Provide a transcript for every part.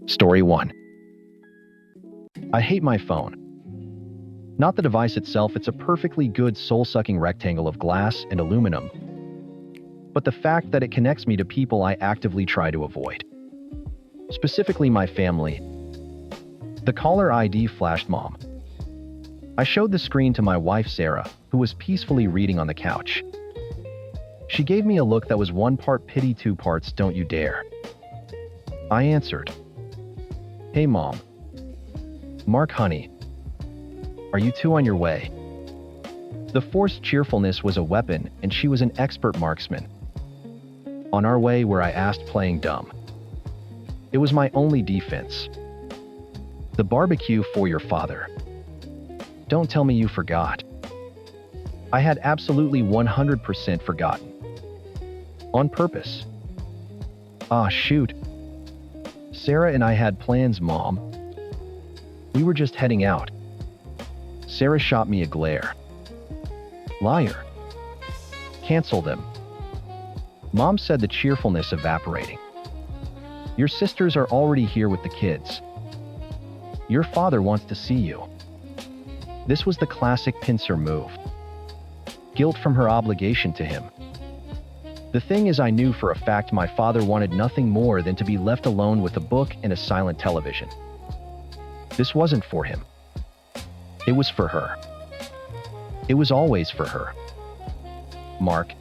Story 1. I hate my phone. Not the device itself, it's a perfectly good soul-sucking rectangle of glass and aluminum, but the fact that it connects me to people I actively try to avoid. Specifically my family. The caller ID flashed Mom. I showed the screen to my wife Sarah, who was peacefully reading on the couch. She gave me a look that was 1 part pity, 2 parts don't you dare. I answered, "Hey Mom. Mark honey. Are you two on your way?" The forced cheerfulness was a weapon, and she was an expert marksman. On our way where I asked playing dumb. It was my only defense. The barbecue for your father. Don't tell me you forgot. I had absolutely 100% forgotten. On purpose. Ah, shoot. Sarah and I had plans, Mom. We were just heading out. Sarah shot me a glare. Liar. Cancel them. Mom said, the cheerfulness evaporating. Your sisters are already here with the kids. Your father wants to see you. This was the classic pincer move. Guilt from her obligation to him. The thing is, I knew for a fact my father wanted nothing more than to be left alone with a book and a silent television. This wasn't for him. It was for her. It was always for her. Mark.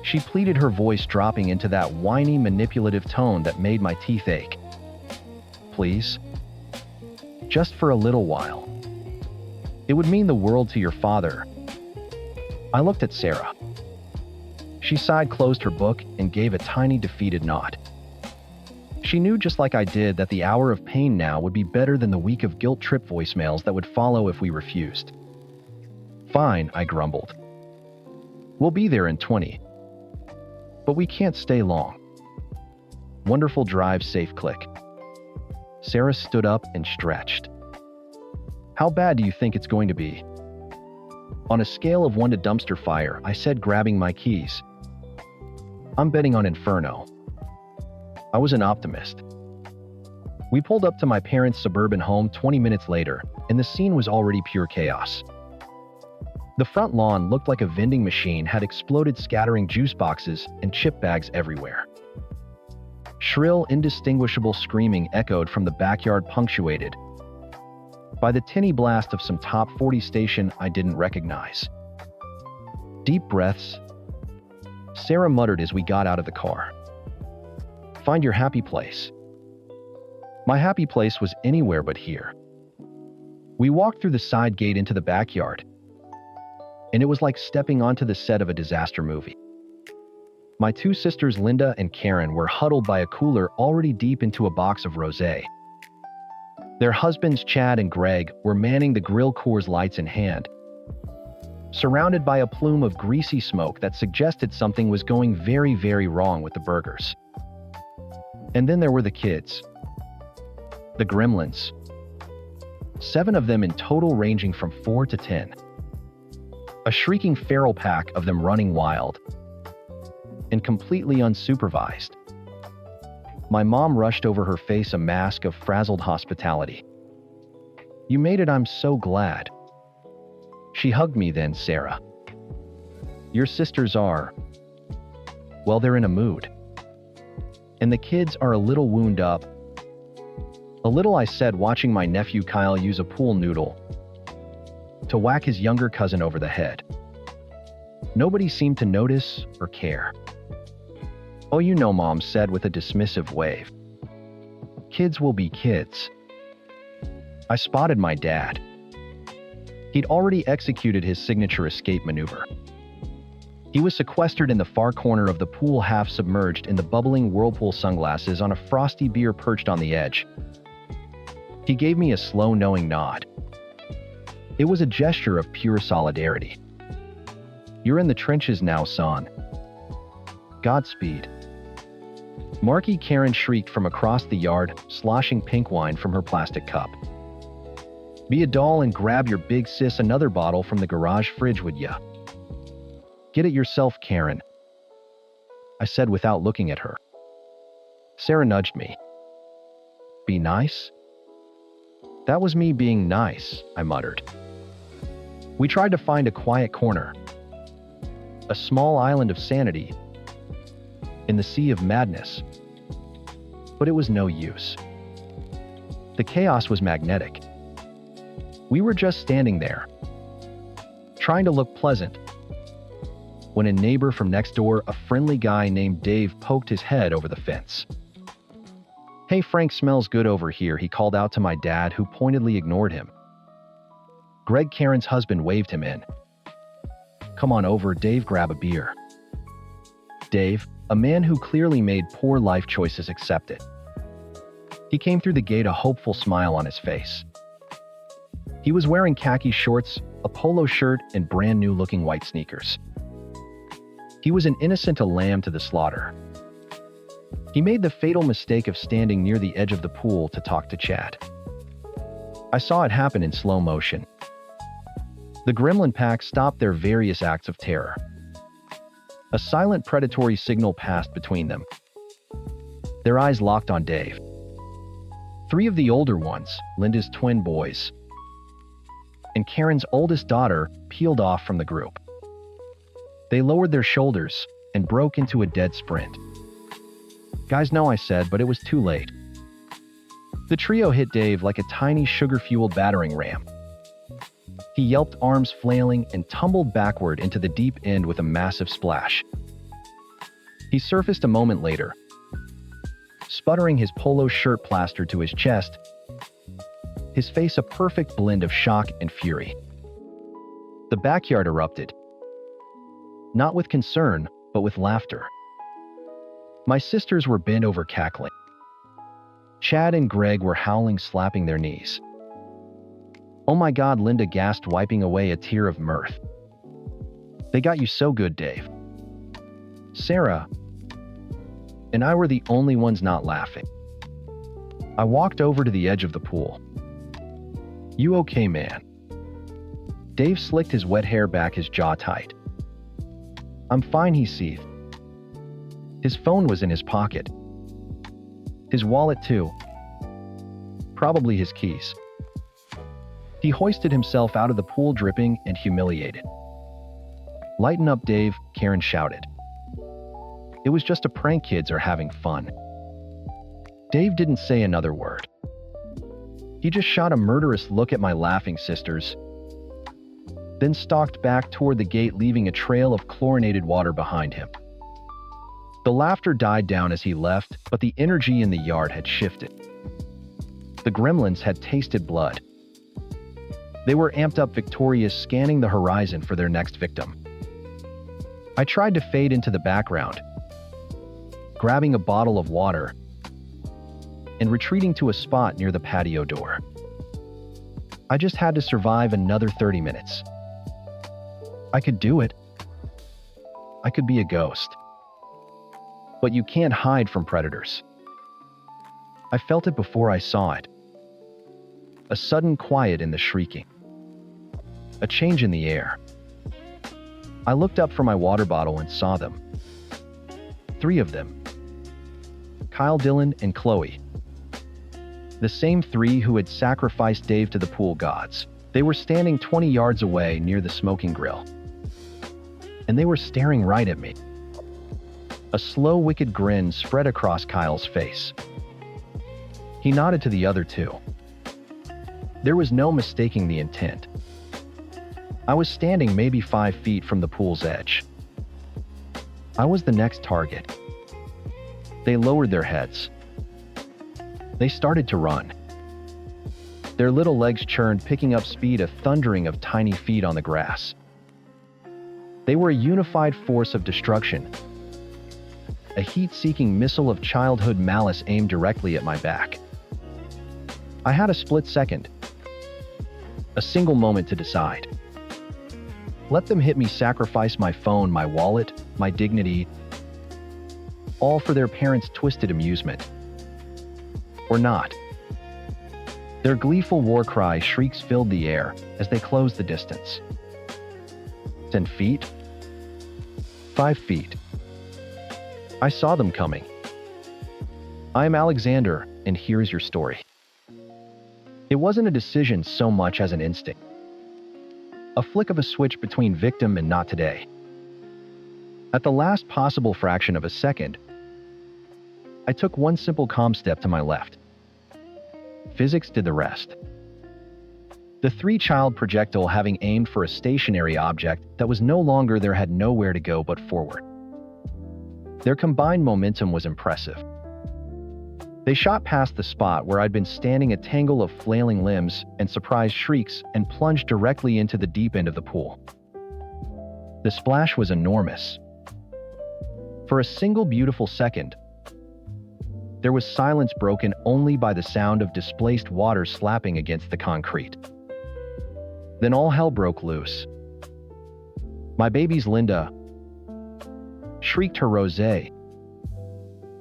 She pleaded, her voice dropping into that whiny, manipulative tone that made my teeth ache. Please? Just for a little while. It would mean the world to your father. I looked at Sarah. She sighed, closed her book, and gave a tiny defeated nod. She knew, just like I did, that the hour of pain now would be better than the week of guilt trip voicemails that would follow if we refused. Fine, I grumbled. We'll be there in 20. But we can't stay long. Wonderful drive, safe click. Sarah stood up and stretched. How bad do you think it's going to be? On a scale of 1 to dumpster fire, I said, grabbing my keys. I'm betting on Inferno. I was an optimist. We pulled up to my parents' suburban home 20 minutes later, and the scene was already pure chaos. The front lawn looked like a vending machine had exploded, scattering juice boxes and chip bags everywhere. Shrill, indistinguishable screaming echoed from the backyard, punctuated by the tinny blast of some top 40 station I didn't recognize. Deep breaths. Sarah muttered as we got out of the car. Find your happy place. My happy place was anywhere but here. We walked through the side gate into the backyard, and it was like stepping onto the set of a disaster movie. My 2 sisters, Linda and Karen, were huddled by a cooler, already deep into a box of rosé. Their husbands, Chad and Greg, were manning the grill, Coors Lights in hand, surrounded by a plume of greasy smoke that suggested something was going very, very wrong with the burgers. And then there were the kids. The gremlins. 7 of them in total, ranging from 4 to 10. A shrieking feral pack of them running wild and completely unsupervised. My mom rushed over, her face a mask of frazzled hospitality. You made it, I'm so glad. She hugged me then, Sarah. Your sisters are, well, they're in a mood. And the kids are a little wound up. A little, I said, watching my nephew Kyle use a pool noodle to whack his younger cousin over the head. Nobody seemed to notice or care. Oh, you know, Mom said with a dismissive wave. Kids will be kids. I spotted my dad. He'd already executed his signature escape maneuver. He was sequestered in the far corner of the pool, half submerged in the bubbling whirlpool, sunglasses on a frosty beer perched on the edge. He gave me a slow, knowing nod. It was a gesture of pure solidarity. You're in the trenches now, son. Godspeed. Marky, Karen shrieked from across the yard, sloshing pink wine from her plastic cup. Be a doll and grab your big sis another bottle from the garage fridge, would ya? Get it yourself, Karen, I said without looking at her. Sarah nudged me. Be nice? That was me being nice, I muttered. We tried to find a quiet corner, a small island of sanity in the sea of madness, but it was no use. The chaos was magnetic. We were just standing there, trying to look pleasant, when a neighbor from next door, a friendly guy named Dave, poked his head over the fence. "Hey, Frank, smells good over here," he called out to my dad, who pointedly ignored him. Greg, Karen's husband, waved him in. "Come on over, Dave, grab a beer." Dave, a man who clearly made poor life choices, accepted. He came through the gate, a hopeful smile on his face. He was wearing khaki shorts, a polo shirt, and brand new looking white sneakers. He was an innocent lamb to the slaughter. He made the fatal mistake of standing near the edge of the pool to talk to Chad. I saw it happen in slow motion. The gremlin pack stopped their various acts of terror. A silent predatory signal passed between them. Their eyes locked on Dave. 3 of the older ones, Linda's twin boys, and Karen's oldest daughter, peeled off from the group. They lowered their shoulders and broke into a dead sprint. "Guys, no," I said, but it was too late. The trio hit Dave like a tiny sugar-fueled battering ram. He yelped, arms flailing, and tumbled backward into the deep end with a massive splash. He surfaced a moment later, sputtering, his polo shirt plastered to his chest, his face a perfect blend of shock and fury. The backyard erupted, not with concern, but with laughter. My sisters were bent over cackling. Chad and Greg were howling, slapping their knees. "Oh my God," Linda gasped, wiping away a tear of mirth. "They got you so good, Dave." Sarah and I were the only ones not laughing. I walked over to the edge of the pool. "You okay, man?" Dave slicked his wet hair back, his jaw tight. "I'm fine," he seethed. His phone was in his pocket. His wallet, too. Probably his keys. He hoisted himself out of the pool, dripping and humiliated. "Lighten up, Dave," Karen shouted. "It was just a prank. Kids are having fun." Dave didn't say another word. He just shot a murderous look at my laughing sisters, then stalked back toward the gate, leaving a trail of chlorinated water behind him. The laughter died down as he left, but the energy in the yard had shifted. The gremlins had tasted blood. They were amped up, victorious, scanning the horizon for their next victim. I tried to fade into the background, grabbing a bottle of water and retreating to a spot near the patio door. I just had to survive another 30 minutes. I could do it. I could be a ghost. But you can't hide from predators. I felt it before I saw it. A sudden quiet in the shrieking. A change in the air. I looked up from my water bottle and saw them. 3 of them. Kyle, Dylan, and Chloe. The same 3 who had sacrificed Dave to the pool gods. They were standing 20 yards away near the smoking grill. And they were staring right at me. A slow, wicked grin spread across Kyle's face. He nodded to the other 2. There was no mistaking the intent. I was standing maybe 5 feet from the pool's edge. I was the next target. They lowered their heads. They started to run. Their little legs churned, picking up speed, a thundering of tiny feet on the grass. They were a unified force of destruction, a heat-seeking missile of childhood malice aimed directly at my back. I had a split second, a single moment to decide. Let them hit me, sacrifice my phone, my wallet, my dignity, all for their parents' twisted amusement. Or not. Their gleeful war cry shrieks filled the air as they closed the distance. 10 feet? 5 feet. I saw them coming. I am Alexander, and here's your story. It wasn't a decision so much as an instinct. A flick of a switch between victim and not today. At the last possible fraction of a second, I took one simple calm step to my left. Physics did the rest. The three-child projectile having aimed for a stationary object that was no longer there had nowhere to go but forward. Their combined momentum was impressive. They shot past the spot where I'd been standing, a tangle of flailing limbs and surprised shrieks, and plunged directly into the deep end of the pool. The splash was enormous. For a single beautiful second, there was silence broken only by the sound of displaced water slapping against the concrete. Then all hell broke loose. "My baby's Linda!" shrieked her rosé,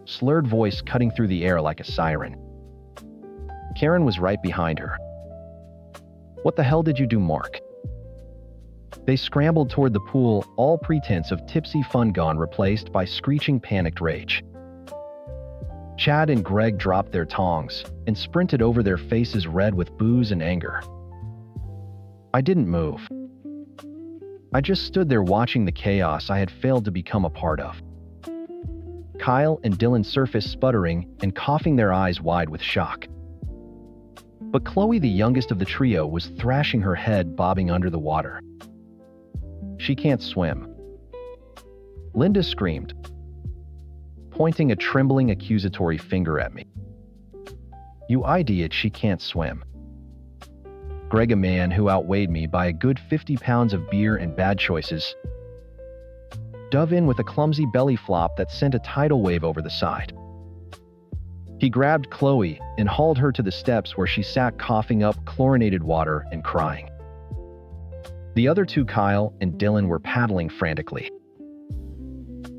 slurred voice cutting through the air like a siren. Karen was right behind her. "What the hell did you do, Mark?" They scrambled toward the pool, all pretense of tipsy fun gone, replaced by screeching panicked rage. Chad and Greg dropped their tongs and sprinted over, their faces red with booze and anger. I didn't move. I just stood there watching the chaos I had failed to become a part of. Kyle and Dylan surfaced sputtering and coughing, their eyes wide with shock. But Chloe, the youngest of the trio, was thrashing her head, bobbing under the water. "She can't swim," Linda screamed, pointing a trembling accusatory finger at me. "You idiot, she can't swim." Greg, a man who outweighed me by a good 50 pounds of beer and bad choices, dove in with a clumsy belly flop that sent a tidal wave over the side. He grabbed Chloe and hauled her to the steps, where she sat coughing up chlorinated water and crying. The other two, Kyle and Dylan, were paddling frantically.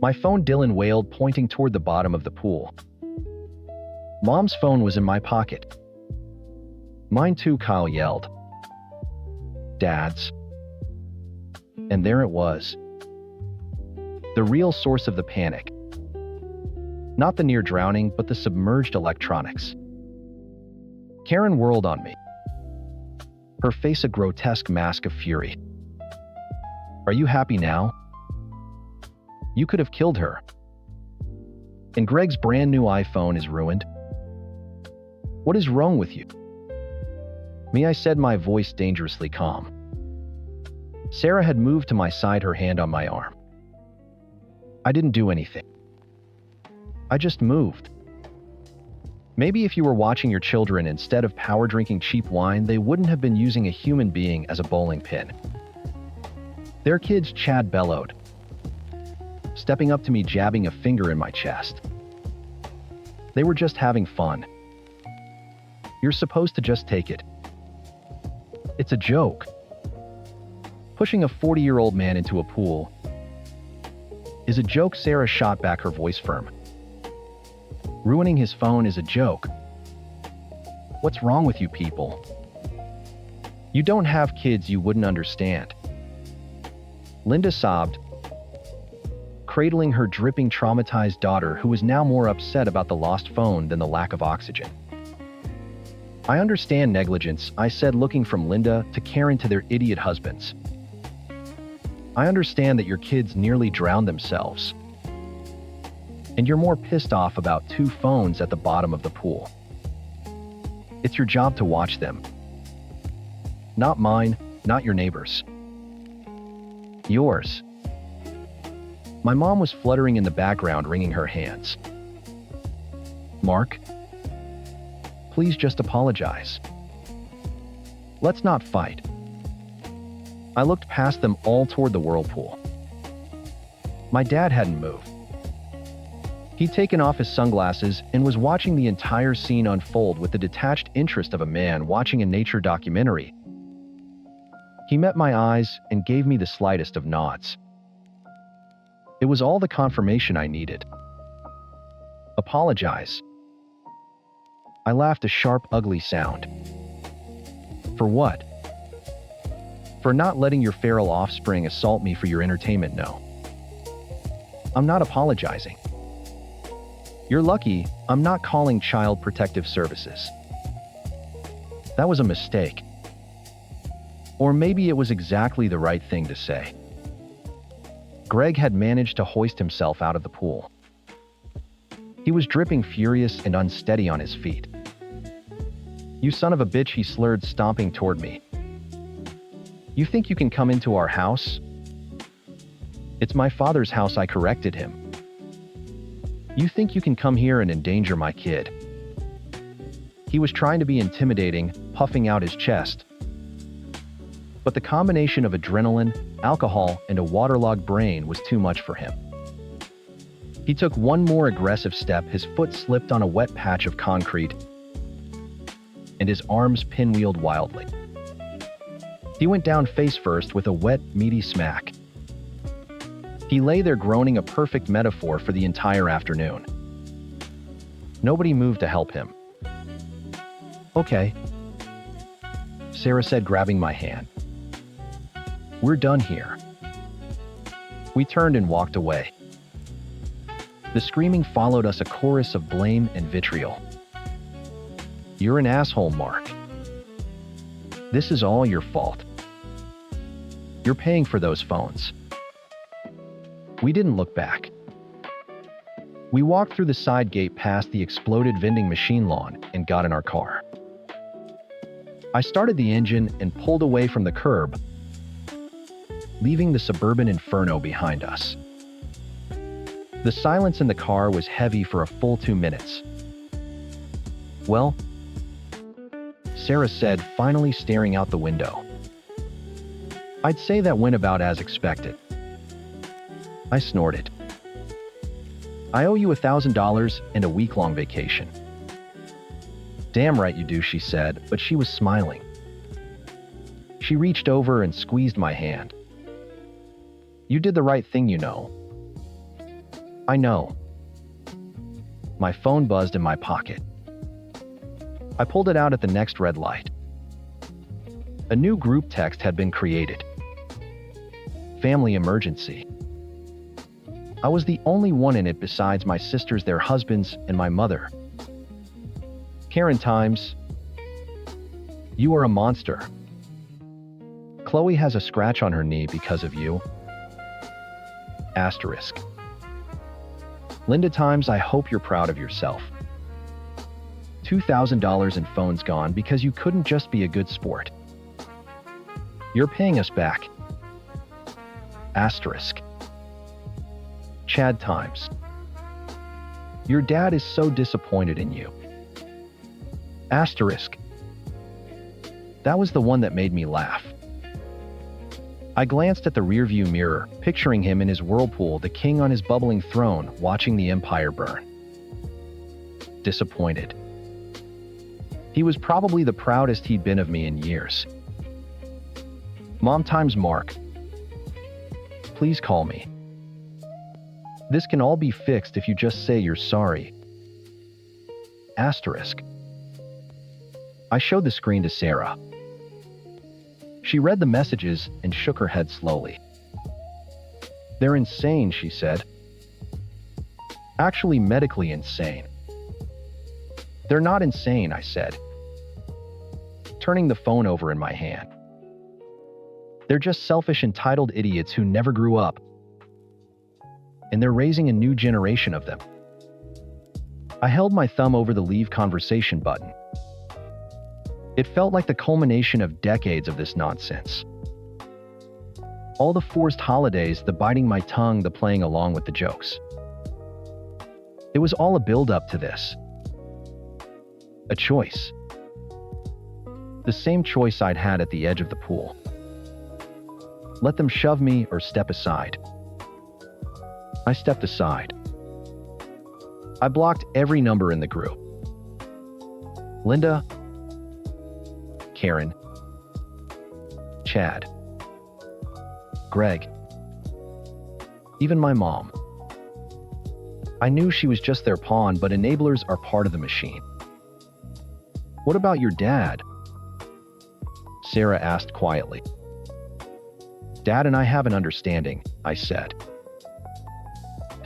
"My phone," Dylan wailed, pointing toward the bottom of the pool. "Mom's phone was in my pocket." "Mine too," Kyle yelled. "Dad's." And there it was. The real source of the panic. Not the near drowning, but the submerged electronics. Karen whirled on me, her face a grotesque mask of fury. "Are you happy now? You could have killed her. And Greg's brand new iPhone is ruined. What is wrong with you?" "Me," I said, my voice dangerously calm. Sarah had moved to my side, her hand on my arm. "I didn't do anything. I just moved. Maybe if you were watching your children instead of power drinking cheap wine, they wouldn't have been using a human being as a bowling pin." "They're kids," Chad bellowed, stepping up to me, jabbing a finger in my chest. "They were just having fun. You're supposed to just take it. It's a joke." Pushing a 40-year-old man into a pool is a joke, Sarah shot back, her voice firm. "Ruining his phone is a joke. What's wrong with you people? You don't have kids, you wouldn't understand." Linda sobbed, cradling her dripping, traumatized daughter, who was now more upset about the lost phone than the lack of oxygen. "I understand negligence," I said, looking from Linda to Karen to their idiot husbands. "I understand that your kids nearly drowned themselves. And you're more pissed off about two phones at the bottom of the pool. It's your job to watch them. Not mine, not your neighbors. Yours." My mom was fluttering in the background, wringing her hands. "Mark, please just apologize. Let's not fight." I looked past them all toward the whirlpool. My dad hadn't moved. He'd taken off his sunglasses and was watching the entire scene unfold with the detached interest of a man watching a nature documentary. He met my eyes and gave me the slightest of nods. It was all the confirmation I needed. "Apologize." I laughed, a sharp, ugly sound. "For what?" "For not letting your feral offspring assault me for your entertainment, no. I'm not apologizing. You're lucky I'm not calling Child Protective Services. That was a mistake. Or maybe it was exactly the right thing to say. Greg had managed to hoist himself out of the pool. He was dripping, furious and unsteady on his feet. "You son of a bitch," he slurred, stomping toward me. "You think you can come into our house?" "It's my father's house," I corrected him. "You think you can come here and endanger my kid?" He was trying to be intimidating, puffing out his chest. But the combination of adrenaline, alcohol, and a waterlogged brain was too much for him. He took one more aggressive step, his foot slipped on a wet patch of concrete, and his arms pinwheeled wildly. He went down face first with a wet, meaty smack. He lay there groaning, a perfect metaphor for the entire afternoon. Nobody moved to help him. "Okay," Sarah said, grabbing my hand. "We're done here." We turned and walked away. The screaming followed us, a chorus of blame and vitriol. "You're an asshole, Mark. This is all your fault. You're paying for those phones." We didn't look back. We walked through the side gate past the exploded vending machine lawn and got in our car. I started the engine and pulled away from the curb, leaving the suburban inferno behind us. The silence in the car was heavy for a full 2 minutes. "Well," Sarah said, finally staring out the window. "I'd say that went about as expected." I snorted. "I owe you $1,000 and a week-long vacation." "Damn right you do," she said, but she was smiling. She reached over and squeezed my hand. "You did the right thing, you know." "I know." My phone buzzed in my pocket. I pulled it out at the next red light. A new group text had been created. Family emergency. I was the only one in it besides my sisters, their husbands, and my mother. "Karen Times. You are a monster. Chloe has a scratch on her knee because of you. Asterisk. Linda Times, I hope you're proud of yourself. $2,000 in phones gone because you couldn't just be a good sport. You're paying us back. Asterisk. Chad Times. Your dad is so disappointed in you. Asterisk. That was the one that made me laugh. I glanced at the rearview mirror, picturing him in his whirlpool, the king on his bubbling throne, watching the empire burn. Disappointed. He was probably the proudest he'd been of me in years. Mom Times Mark. Please call me. This can all be fixed if you just say you're sorry. Asterisk. I showed the screen to Sarah. She read the messages and shook her head slowly. They're insane, she said. Actually, medically insane. They're not insane, I said, turning the phone over in my hand. They're just selfish, entitled idiots who never grew up. And they're raising a new generation of them. I held my thumb over the leave conversation button. It felt like the culmination of decades of this nonsense. All the forced holidays, the biting my tongue, the playing along with the jokes. It was all a build-up to this. A choice. The same choice I'd had at the edge of the pool. Let them shove me or step aside. I stepped aside. I blocked every number in the group. Linda, Karen, Chad, Greg, even my mom. I knew she was just their pawn, but enablers are part of the machine. What about your dad? Sarah asked quietly. Dad and I have an understanding, I said.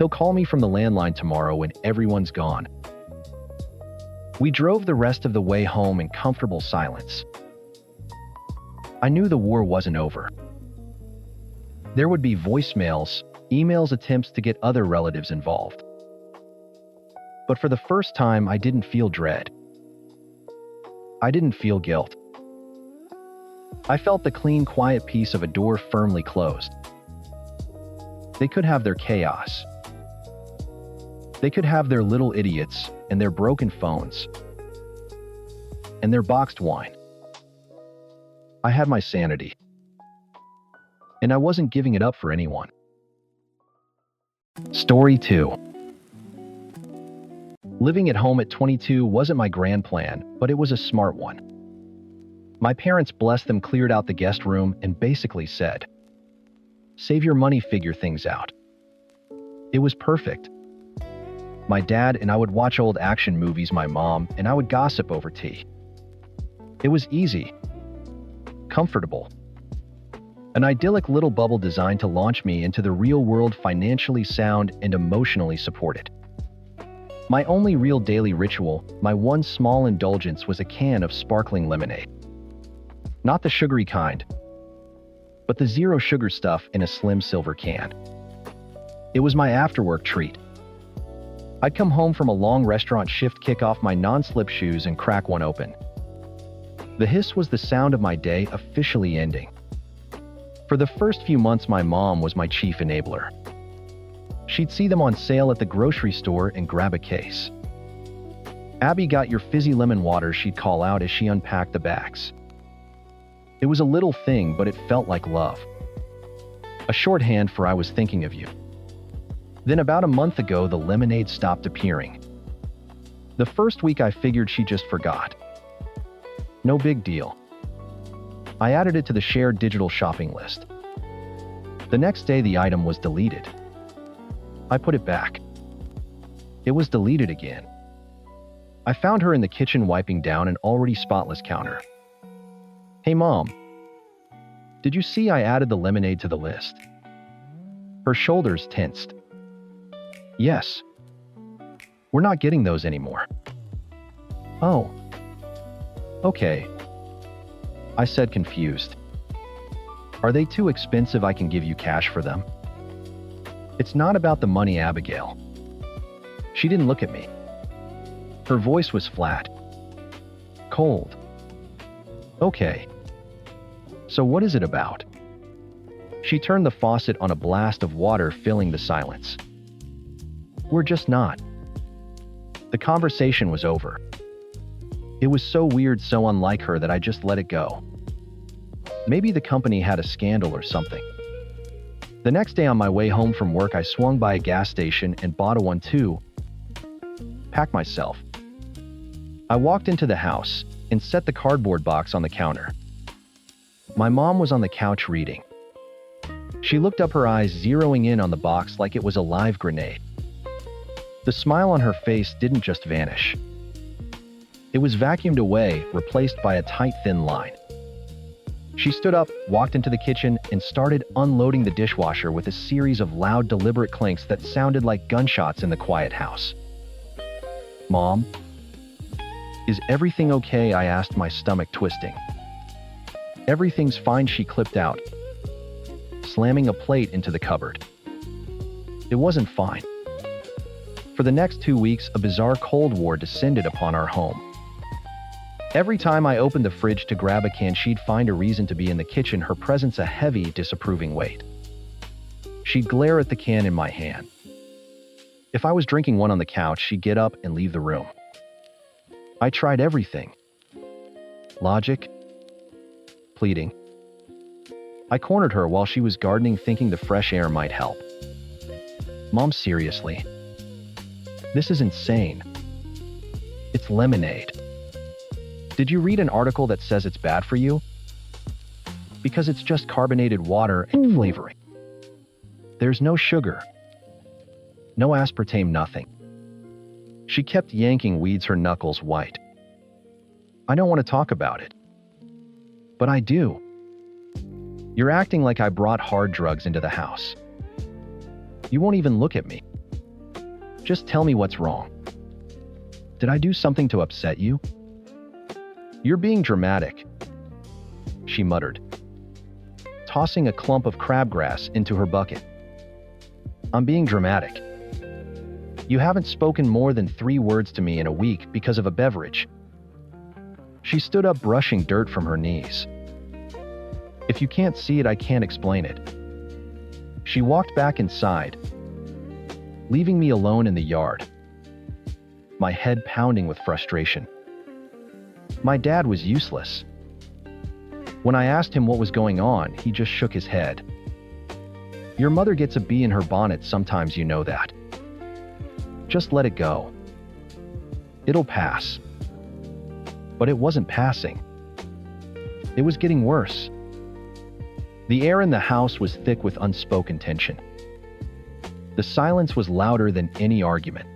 He'll call me from the landline tomorrow when everyone's gone. We drove the rest of the way home in comfortable silence. I knew the war wasn't over. There would be voicemails, emails, attempts to get other relatives involved. But for the first time, I didn't feel dread. I didn't feel guilt. I felt the clean, quiet peace of a door firmly closed. They could have their chaos. They could have their little idiots and their broken phones and their boxed wine. I had my sanity, and I wasn't giving it up for anyone. Story 2. Living at home at 22 wasn't my grand plan, but it was a smart one. My parents, bless them, cleared out the guest room and basically said, "Save your money, figure things out." It was perfect. My dad and I would watch old action movies, my mom and I would gossip over tea. It was easy, comfortable, an idyllic little bubble designed to launch me into the real world, financially sound and emotionally supported. My only real daily ritual, my one small indulgence, was a can of sparkling lemonade. Not the sugary kind, but the zero sugar stuff in a slim silver can. It was my after-work treat. I'd come home from a long restaurant shift, kick off my non-slip shoes and crack one open. The hiss was the sound of my day officially ending. For the first few months, my mom was my chief enabler. She'd see them on sale at the grocery store and grab a case. "Abby got your fizzy lemon water," she'd call out as she unpacked the bags. It was a little thing, but it felt like love. A shorthand for "I was thinking of you." Then about a month ago, the lemonade stopped appearing. The first week I figured she just forgot. No big deal. I added it to the shared digital shopping list. The next day, the item was deleted. I put it back. It was deleted again. I found her in the kitchen wiping down an already spotless counter. "Hey, Mom, did you see I added the lemonade to the list?" Her shoulders tensed. "Yes. We're not getting those anymore." "Oh. Okay," I said, confused. "Are they too expensive? I can give you cash for them." "It's not about the money, Abigail." She didn't look at me. Her voice was flat, cold. "Okay. So what is it about?" She turned the faucet on, a blast of water filling the silence. "We're just not." The conversation was over. It was so weird, so unlike her, that I just let it go. Maybe the company had a scandal or something. The next day on my way home from work, I swung by a gas station and bought a 1-2 pack myself. I walked into the house and set the cardboard box on the counter. My mom was on the couch reading. She looked up, her eyes zeroing in on the box like it was a live grenade. The smile on her face didn't just vanish. It was vacuumed away, replaced by a tight, thin line. She stood up, walked into the kitchen, and started unloading the dishwasher with a series of loud, deliberate clinks that sounded like gunshots in the quiet house. "Mom, is everything okay?" I asked, my stomach twisting. "Everything's fine," she clipped out, slamming a plate into the cupboard. It wasn't fine. For the next 2 weeks, a bizarre Cold War descended upon our home. Every time I opened the fridge to grab a can, she'd find a reason to be in the kitchen, her presence a heavy, disapproving weight. She'd glare at the can in my hand. If I was drinking one on the couch, she'd get up and leave the room. I tried everything. Logic, pleading. I cornered her while she was gardening, thinking the fresh air might help. "Mom, seriously. This is insane. It's lemonade. Did you read an article that says it's bad for you? Because it's just carbonated water and flavoring. There's no sugar. No aspartame, nothing." She kept yanking weeds, her knuckles white. "I don't want to talk about it. But I do. You're acting like I brought hard drugs into the house. You won't even look at me." Just tell me what's wrong. Did I do something to upset you? You're being dramatic, she muttered, tossing a clump of crabgrass into her bucket. I'm being dramatic. You haven't spoken more than 3 words to me in a week because of a beverage. She stood up, brushing dirt from her knees. If you can't see it, I can't explain it. She walked back inside, leaving me alone in the yard, my head pounding with frustration. My dad was useless. When I asked him what was going on, he just shook his head. Your mother gets a bee in her bonnet sometimes, you know that. Just let it go. It'll pass. But it wasn't passing. It was getting worse. The air in the house was thick with unspoken tension. The silence was louder than any argument.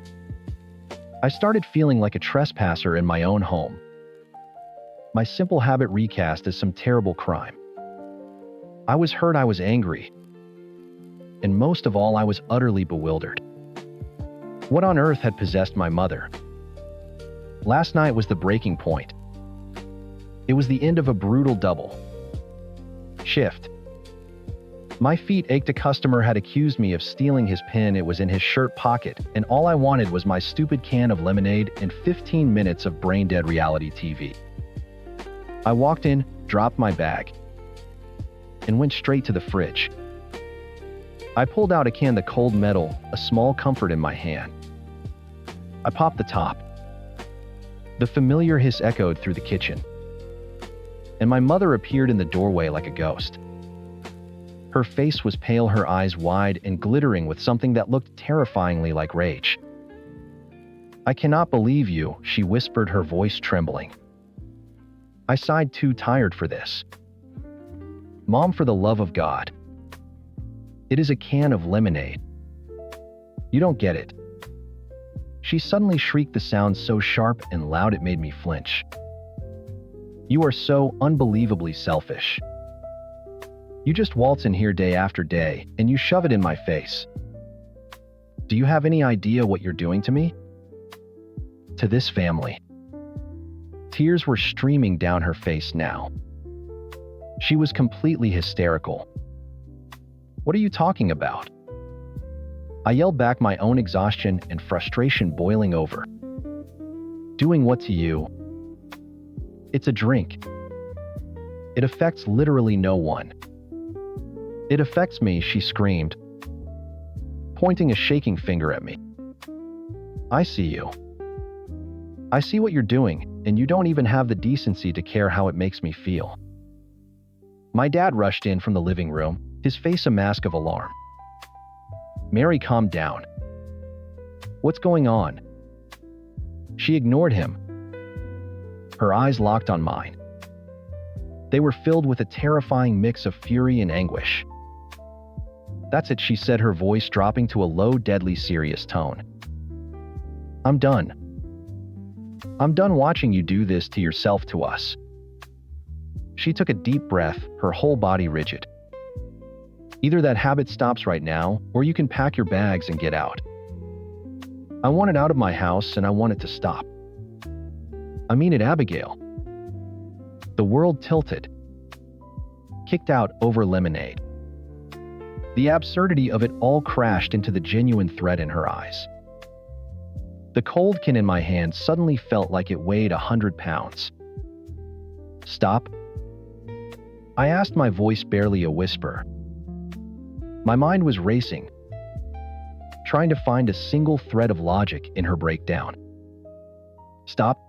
I started feeling like a trespasser in my own home. My simple habit recast as some terrible crime. I was hurt, I was angry. And most of all, I was utterly bewildered. What on earth had possessed my mother? Last night was the breaking point. It was the end of a brutal double shift. My feet ached. A customer had accused me of stealing his pen. It was in his shirt pocket, and all I wanted was my stupid can of lemonade and 15 minutes of brain-dead reality TV. I walked in, dropped my bag, and went straight to the fridge. I pulled out a can of cold metal, a small comfort in my hand. I popped the top. The familiar hiss echoed through the kitchen, and my mother appeared in the doorway like a ghost. Her face was pale, her eyes wide and glittering with something that looked terrifyingly like rage. I cannot believe you, she whispered, her voice trembling. I sighed, too tired for this. Mom, for the love of God. It is a can of lemonade. You don't get it. She suddenly shrieked, the sound so sharp and loud it made me flinch. You are so unbelievably selfish. You just waltz in here day after day, and you shove it in my face. Do you have any idea what you're doing to me? To this family? Tears were streaming down her face now. She was completely hysterical. What are you talking about? I yelled back, my own exhaustion and frustration boiling over. Doing what to you? It's a drink. It affects literally no one. It affects me, she screamed, pointing a shaking finger at me. I see you. I see what you're doing, and you don't even have the decency to care how it makes me feel. My dad rushed in from the living room, his face a mask of alarm. Mary, calm down. What's going on? She ignored him. Her eyes locked on mine. They were filled with a terrifying mix of fury and anguish. That's it, she said, her voice dropping to a low, deadly serious tone. I'm done. I'm done watching you do this to yourself, to us. She took a deep breath, her whole body rigid. Either that habit stops right now, or you can pack your bags and get out. I want it out of my house, and I want it to stop. I mean it, Abigail. The world tilted. Kicked out over lemonade. The absurdity of it all crashed into the genuine threat in her eyes. The cold can in my hand suddenly felt like it weighed 100 pounds. Stop? I asked, my voice barely a whisper. My mind was racing, trying to find a single thread of logic in her breakdown. Stop?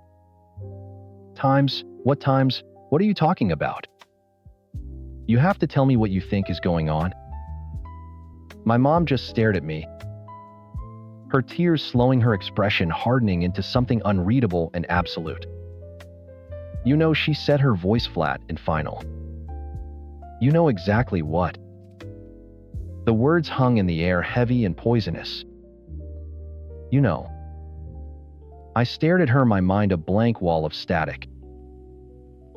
Times? What times? What are you talking about? You have to tell me what you think is going on. My mom just stared at me, her tears slowing, her expression hardening into something unreadable and absolute. You know, she said, her voice flat and final. You know exactly what? The words hung in the air, heavy and poisonous. You know. I stared at her, my mind a blank wall of static.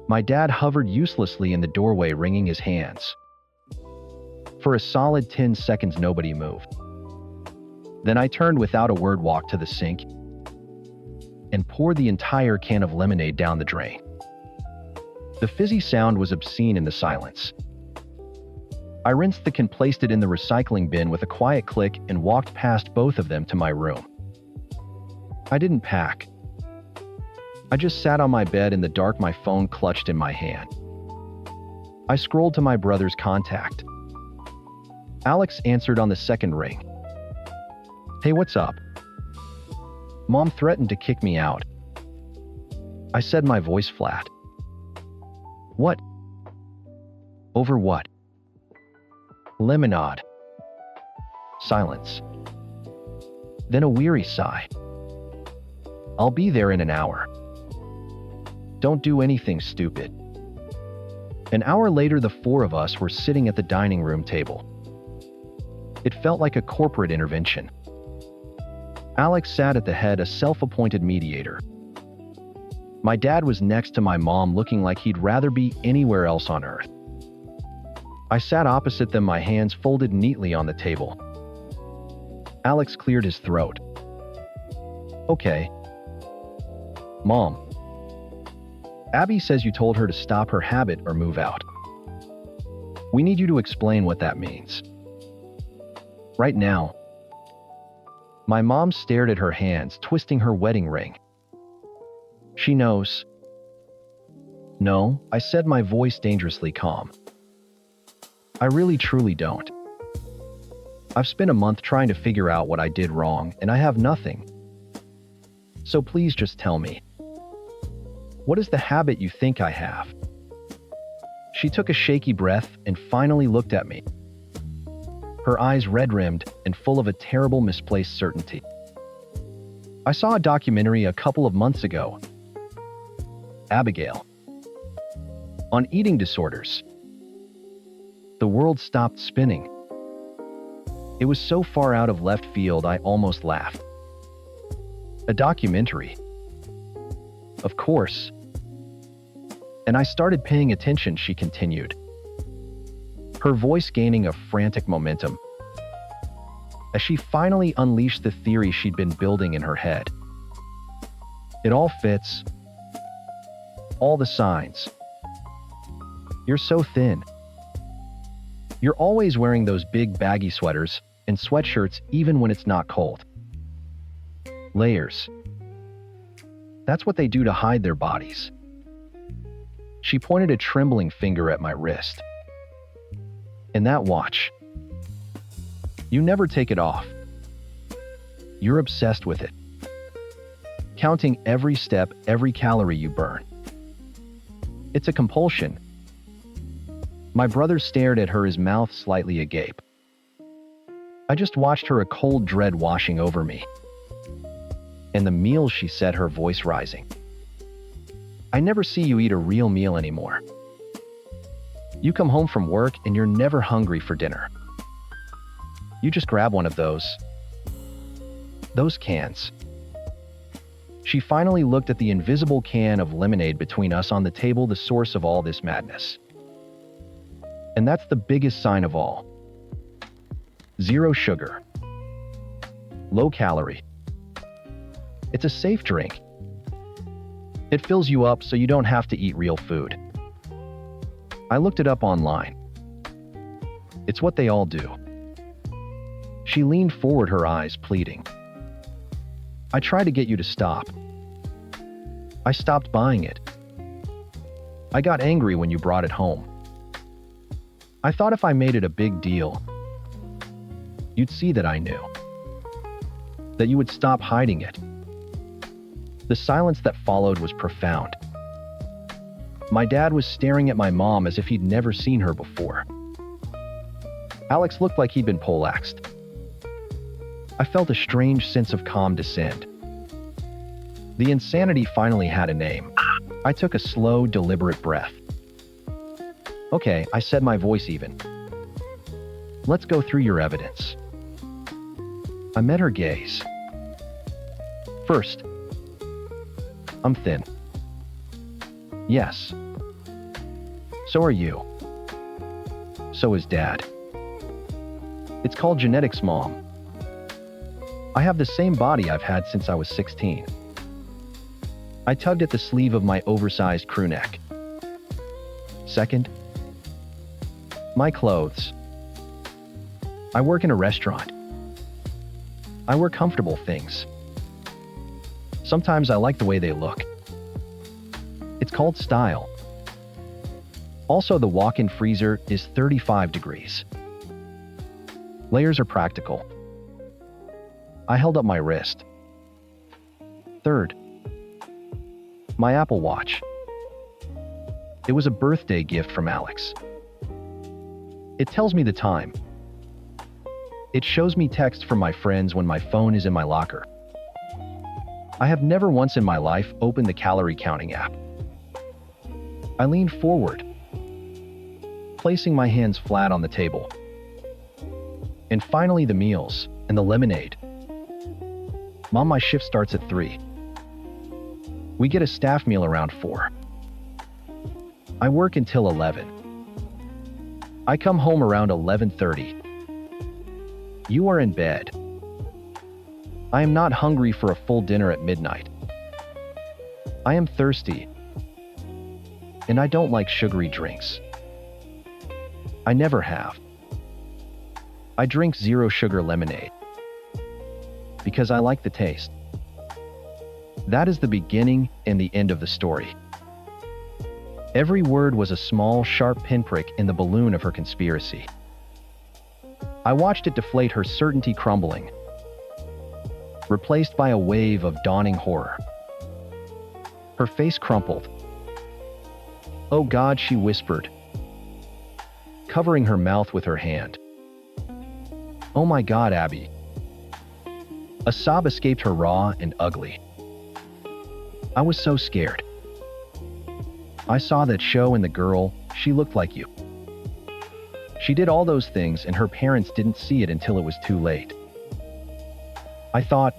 My dad hovered uselessly in the doorway, wringing his hands. For a solid 10 seconds, nobody moved. Then I turned without a word, walked to the sink, and poured the entire can of lemonade down the drain. The fizzy sound was obscene in the silence. I rinsed the can, placed it in the recycling bin with a quiet click, and walked past both of them to my room. I didn't pack. I just sat on my bed in the dark, my phone clutched in my hand. I scrolled to my brother's contact. Alex answered on the second ring. "Hey, what's up?" "Mom threatened to kick me out." I said, my voice flat. "What? Over what?" "Lemonade." Silence. Then a weary sigh. "I'll be there in an hour. Don't do anything stupid." An hour later, the four of us were sitting at the dining room table. It felt like a corporate intervention. Alex sat at the head, a self-appointed mediator. My dad was next to my mom, looking like he'd rather be anywhere else on earth. I sat opposite them, my hands folded neatly on the table. Alex cleared his throat. "Okay. Mom, Abby says you told her to stop her habit or move out. We need you to explain what that means. Right now." My mom stared at her hands, twisting her wedding ring. "She knows." "No," I said, my voice dangerously calm. "I really truly don't. I've spent a month trying to figure out what I did wrong, and I have nothing. So please just tell me. What is the habit you think I have?" She took a shaky breath and finally looked at me. Her eyes red-rimmed and full of a terrible misplaced certainty. "I saw a documentary a couple of months ago, Abigail, on eating disorders." The world stopped spinning. It was so far out of left field I almost laughed. "A documentary? Of course." "And I started paying attention," she continued, her voice gaining a frantic momentum, as she finally unleashed the theory she'd been building in her head. "It all fits. All the signs. You're so thin. You're always wearing those big baggy sweaters and sweatshirts even when it's not cold. Layers. That's what they do to hide their bodies." She pointed a trembling finger at my wrist. "And that watch. You never take it off. You're obsessed with it. Counting every step, every calorie you burn. It's a compulsion." My brother stared at her, his mouth slightly agape. I just watched her, a cold dread washing over me. "And the meals," she said, her voice rising. "I never see you eat a real meal anymore. You come home from work and you're never hungry for dinner. You just grab one of those cans." She finally looked at the invisible can of lemonade between us on the table, the source of all this madness. "And that's the biggest sign of all. 0 sugar. Low calorie. It's a safe drink. It fills you up so you don't have to eat real food. I looked it up online. It's what they all do." She leaned forward, her eyes pleading. "I tried to get you to stop. I stopped buying it. I got angry when you brought it home. I thought if I made it a big deal, you'd see that I knew. That you would stop hiding it." The silence that followed was profound. My dad was staring at my mom as if he'd never seen her before. Alex looked like he'd been poleaxed. I felt a strange sense of calm descend. The insanity finally had a name. I took a slow, deliberate breath. "Okay," I said, my voice even. "Let's go through your evidence." I met her gaze. "First, I'm thin." "Yes. So are you. So is Dad. It's called genetics, Mom. I have the same body I've had since I was 16. I tugged at the sleeve of my oversized crew neck. Second, my clothes. I work in a restaurant. I wear comfortable things. Sometimes I like the way they look. It's called style. Also, the walk-in freezer is 35 degrees. Layers are practical. I held up my wrist. Third, my Apple Watch. It was a birthday gift from Alex. It tells me the time. It shows me texts from my friends when my phone is in my locker. I have never once in my life opened the calorie counting app. I leaned forward, placing my hands flat on the table. And finally the meals and the lemonade. Mom, my shift starts at 3. We get a staff meal around 4. I work until 11. I come home around 11:30. You are in bed. I am not hungry for a full dinner at midnight. I am thirsty. And I don't like sugary drinks. I never have. I drink zero sugar lemonade because I like the taste. That is the beginning and the end of the story. Every word was a small, sharp pinprick in the balloon of her conspiracy. I watched it deflate, her certainty crumbling, replaced by a wave of dawning horror. Her face crumpled. "Oh God," she whispered, covering her mouth with her hand. "Oh my God, Abby." A sob escaped her, raw and ugly. I was so scared. I saw that show and the girl, she looked like you. She did all those things and her parents didn't see it until it was too late. I thought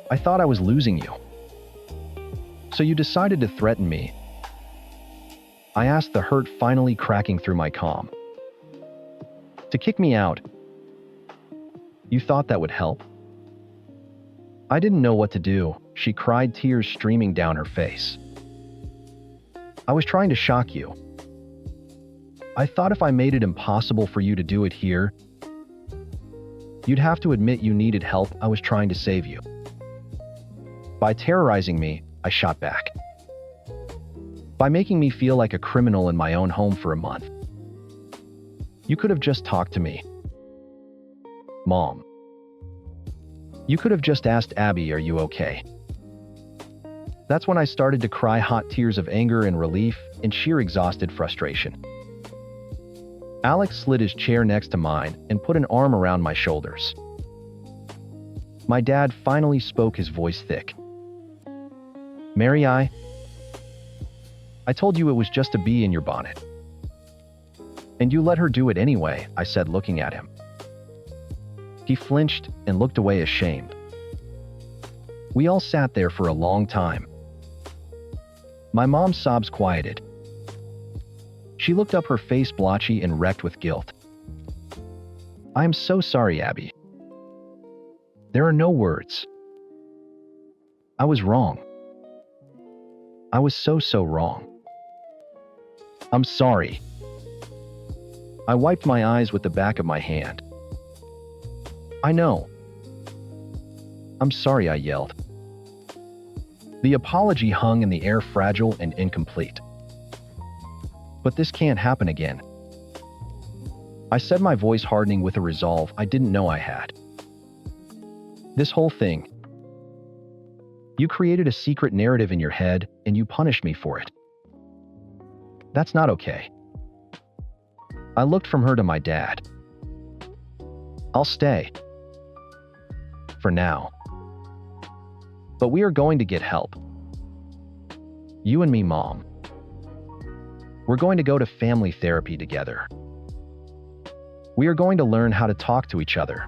I was losing you. So you decided to threaten me. I asked, the hurt finally cracking through my calm. To kick me out. You thought that would help? I didn't know what to do, she cried, tears streaming down her face. I was trying to shock you. I thought if I made it impossible for you to do it here, you'd have to admit you needed help. I was trying to save you. By terrorizing me, I shot back. By making me feel like a criminal in my own home for a month. You could have just talked to me. Mom. You could have just asked Abby, "Are you okay?" That's when I started to cry, hot tears of anger and relief and sheer exhausted frustration. Alex slid his chair next to mine and put an arm around my shoulders. My dad finally spoke, his voice thick. "Mary, I told you it was just a bee in your bonnet. And you let her do it anyway," I said, looking at him. He flinched and looked away, ashamed. We all sat there for a long time. My mom's sobs quieted. She looked up, her face blotchy and wrecked with guilt. "I am so sorry, Abby. There are no words. I was wrong. I was so wrong. I'm sorry." I wiped my eyes with the back of my hand. "I know. I'm sorry," I yelled. The apology hung in the air, fragile and incomplete. "But this can't happen again," I said, my voice hardening with a resolve I didn't know I had. "This whole thing. You created a secret narrative in your head and you punished me for it. That's not okay." I looked from her to my dad. "I'll stay. For now. But we are going to get help. You and me, Mom. We're going to go to family therapy together. We are going to learn how to talk to each other.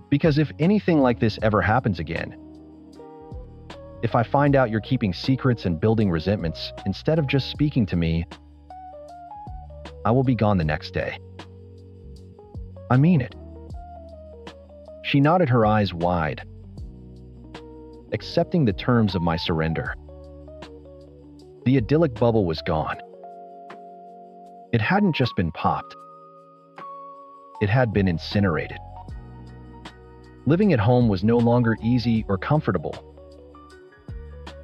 Because if anything like this ever happens again, if I find out you're keeping secrets and building resentments instead of just speaking to me, I will be gone the next day. I mean it. She nodded, her eyes wide, accepting the terms of my surrender. The idyllic bubble was gone. It hadn't just been popped. It had been incinerated. Living at home was no longer easy or comfortable.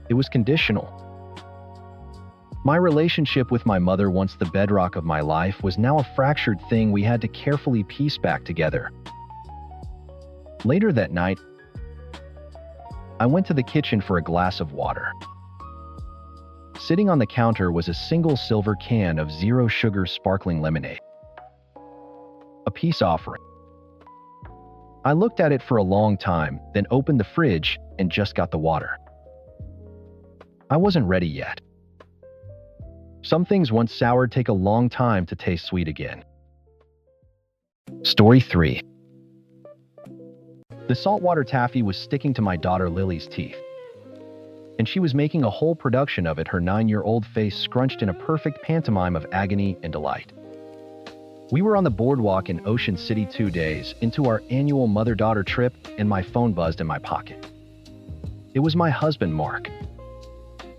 It was conditional. My relationship with my mother, once the bedrock of my life, was now a fractured thing we had to carefully piece back together. Later that night, I went to the kitchen for a glass of water. Sitting on the counter was a single silver can of zero-sugar sparkling lemonade. A peace offering. I looked at it for a long time, then opened the fridge and just got the water. I wasn't ready yet. Some things once soured take a long time to taste sweet again. Story 3. The saltwater taffy was sticking to my daughter Lily's teeth, and she was making a whole production of it, her 9-year-old face scrunched in a perfect pantomime of agony and delight. We were on the boardwalk in Ocean City 2 days into our annual mother-daughter trip, and my phone buzzed in my pocket. It was my husband, Mark.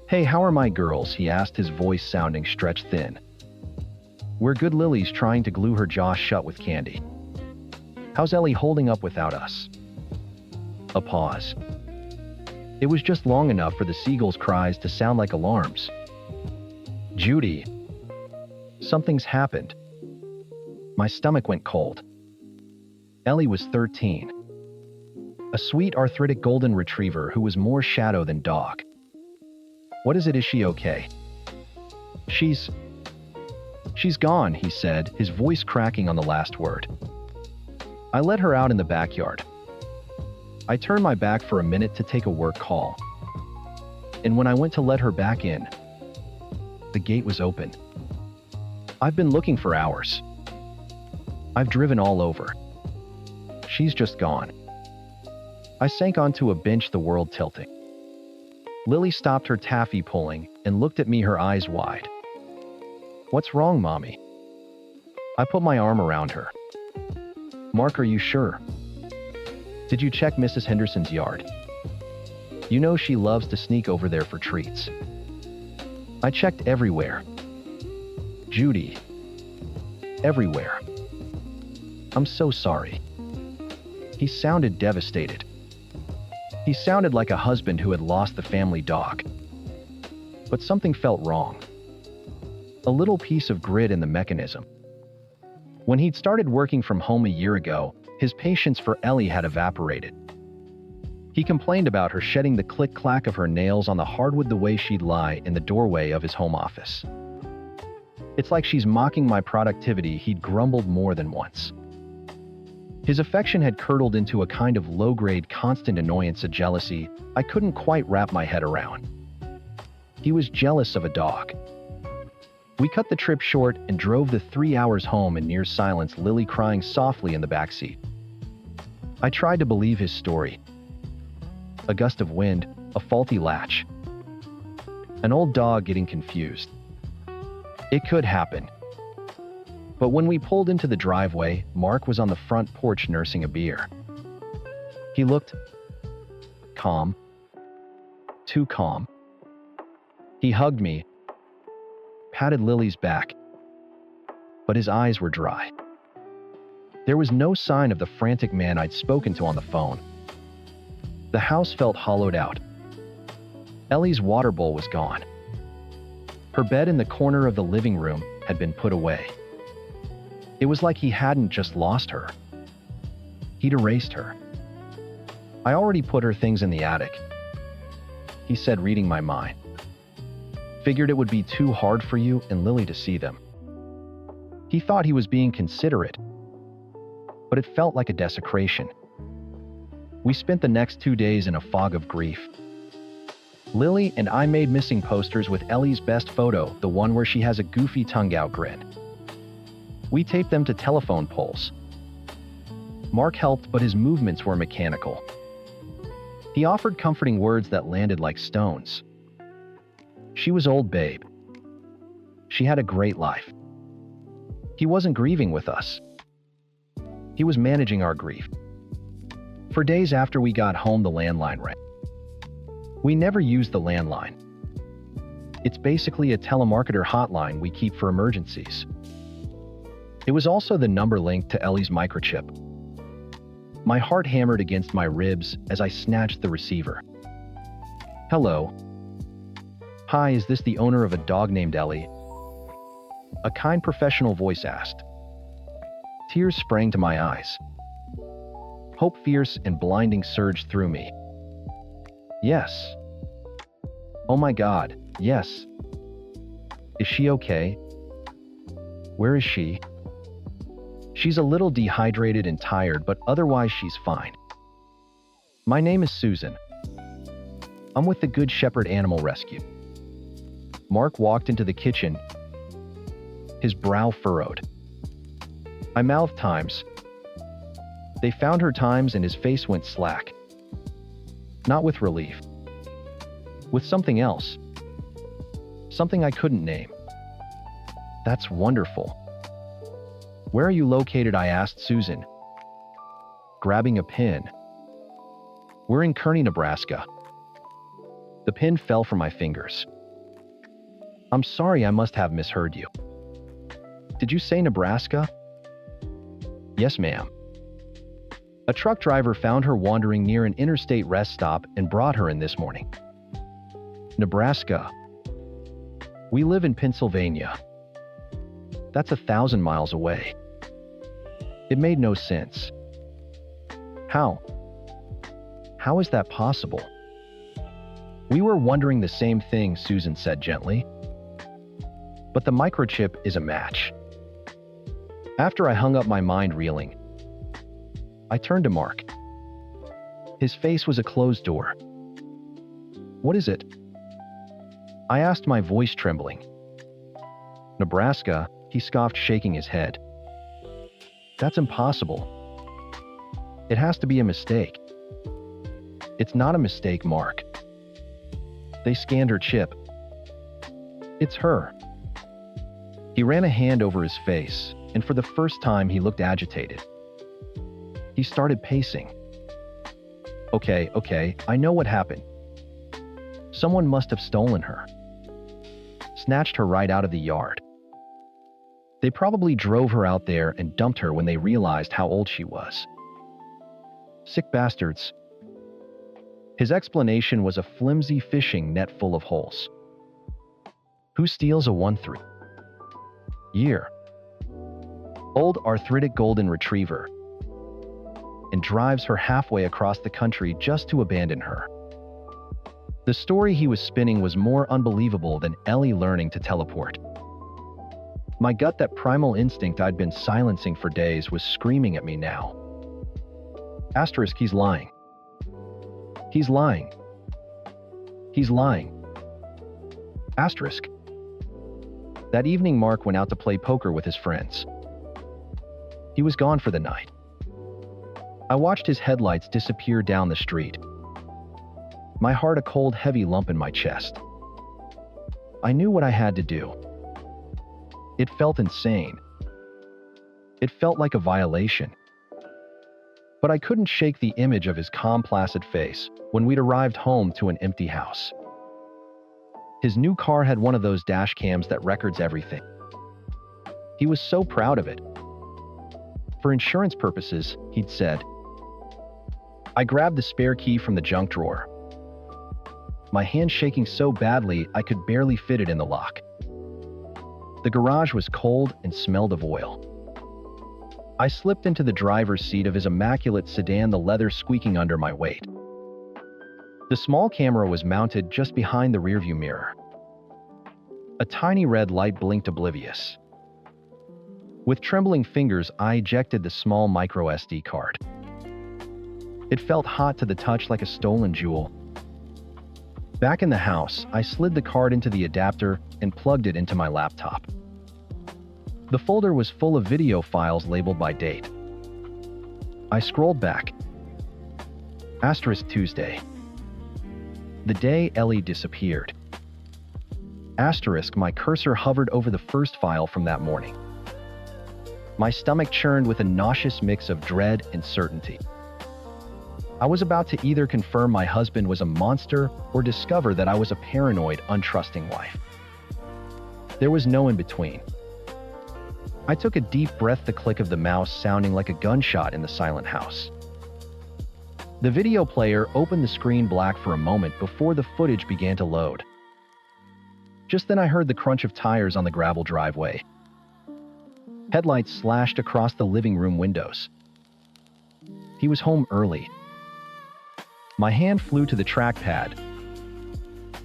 "Hey, how are my girls?" he asked, his voice sounding stretched thin. "We're good. Lily's trying to glue her jaw shut with candy. How's Ellie holding up without us?" A pause. It was just long enough for the seagulls' cries to sound like alarms. "Judy, something's happened." My stomach went cold. Ellie was 13. A sweet, arthritic golden retriever who was more shadow than dog. "What is it? Is she okay?" She's gone," he said, his voice cracking on the last word. "I let her out in the backyard. I turned my back for a minute to take a work call. And when I went to let her back in, the gate was open. I've been looking for hours. I've driven all over. She's just gone." I sank onto a bench, the world tilting. Lily stopped her taffy pulling and looked at me, her eyes wide. "What's wrong, Mommy?" I put my arm around her. "Mark, are you sure? Did you check Mrs. Henderson's yard? You know she loves to sneak over there for treats." "I checked everywhere, Judy. Everywhere. I'm so sorry." He sounded devastated. He sounded like a husband who had lost the family dog. But something felt wrong. A little piece of grit in the mechanism. When he'd started working from home a year ago, his patience for Ellie had evaporated. He complained about her shedding the click-clack of her nails on the hardwood, the way she'd lie in the doorway of his home office. "It's like she's mocking my productivity," he'd grumbled more than once. His affection had curdled into a kind of low-grade constant annoyance, a jealousy I couldn't quite wrap my head around. He was jealous of a dog. We cut the trip short and drove the 3 hours home in near silence, Lily crying softly in the backseat. I tried to believe his story. A gust of wind, a faulty latch. An old dog getting confused. It could happen. But when we pulled into the driveway, Mark was on the front porch nursing a beer. He looked calm. Too calm. He hugged me, patted Lily's back, but his eyes were dry. There was no sign of the frantic man I'd spoken to on the phone. The house felt hollowed out. Ellie's water bowl was gone. Her bed in the corner of the living room had been put away. It was like he hadn't just lost her. He'd erased her. "I already put her things in the attic," he said, reading my mind. "Figured it would be too hard for you and Lily to see them." He thought he was being considerate, but it felt like a desecration. We spent the next 2 days in a fog of grief. Lily and I made missing posters with Ellie's best photo, the one where she has a goofy tongue-out grin. We taped them to telephone poles. Mark helped, but his movements were mechanical. He offered comforting words that landed like stones. She was old, babe. She had a great life. He wasn't grieving with us. He was managing our grief. For days after we got home, the landline rang. We never used the landline. It's basically a telemarketer hotline we keep for emergencies. It was also the number linked to Ellie's microchip. My heart hammered against my ribs as I snatched the receiver. Hello. Hi, is this the owner of a dog named Ellie? A kind professional voice asked. Tears sprang to my eyes. Hope fierce and blinding surged through me. Yes. Oh my God, yes. Is she okay? Where is she? She's a little dehydrated and tired, but otherwise she's fine. My name is Susan. I'm with the Good Shepherd Animal Rescue. Mark walked into the kitchen, his brow furrowed. I mouthed Times. They found her Times and his face went slack. Not with relief. With something else. Something I couldn't name. That's wonderful. Where are you located? I asked Susan, grabbing a pin. We're in Kearney, Nebraska. The pin fell from my fingers. I'm sorry, I must have misheard you. Did you say Nebraska? Yes, ma'am. A truck driver found her wandering near an interstate rest stop and brought her in this morning. Nebraska. We live in Pennsylvania. That's 1,000 miles away. It made no sense. How? How is that possible? We were wondering the same thing, Susan said gently. But the microchip is a match. After I hung up my mind reeling, I turned to Mark. His face was a closed door. What is it? I asked, my voice trembling. Nebraska, he scoffed, shaking his head. That's impossible. It has to be a mistake. It's not a mistake, Mark. They scanned her chip. It's her. He ran a hand over his face, and for the first time he looked agitated. He started pacing. Okay, I know what happened. Someone must have stolen her. Snatched her right out of the yard. They probably drove her out there and dumped her when they realized how old she was. Sick bastards. His explanation was a flimsy fishing net full of holes. Who steals a 1-3-year-old arthritic golden retriever and drives her halfway across the country just to abandon her? The story he was spinning was more unbelievable than Ellie learning to teleport. My gut, that primal instinct I'd been silencing for days, was screaming at me now. Asterisk, he's lying. He's lying. He's lying. Asterisk. That evening, Mark went out to play poker with his friends. He was gone for the night. I watched his headlights disappear down the street. My heart a cold, heavy lump in my chest. I knew what I had to do. It felt insane. It felt like a violation. But I couldn't shake the image of his calm, placid face when we'd arrived home to an empty house. His new car had one of those dash cams that records everything. He was so proud of it. For insurance purposes, he'd said. I grabbed the spare key from the junk drawer, my hand shaking so badly I could barely fit it in the lock. The garage was cold and smelled of oil. I slipped into the driver's seat of his immaculate sedan, the leather squeaking under my weight. The small camera was mounted just behind the rearview mirror. A tiny red light blinked oblivious. With trembling fingers, I ejected the small micro SD card. It felt hot to the touch, like a stolen jewel. Back in the house, I slid the card into the adapter and plugged it into my laptop. The folder was full of video files labeled by date. I scrolled back. Asterisk Tuesday. The day Ellie disappeared. Asterisk, my cursor hovered over the first file from that morning. My stomach churned with a nauseous mix of dread and certainty. I was about to either confirm my husband was a monster or discover that I was a paranoid, untrusting wife. There was no in between. I took a deep breath, the click of the mouse sounding like a gunshot in the silent house. The video player opened the screen black for a moment before the footage began to load. Just then I heard the crunch of tires on the gravel driveway. Headlights slashed across the living room windows. He was home early. My hand flew to the trackpad,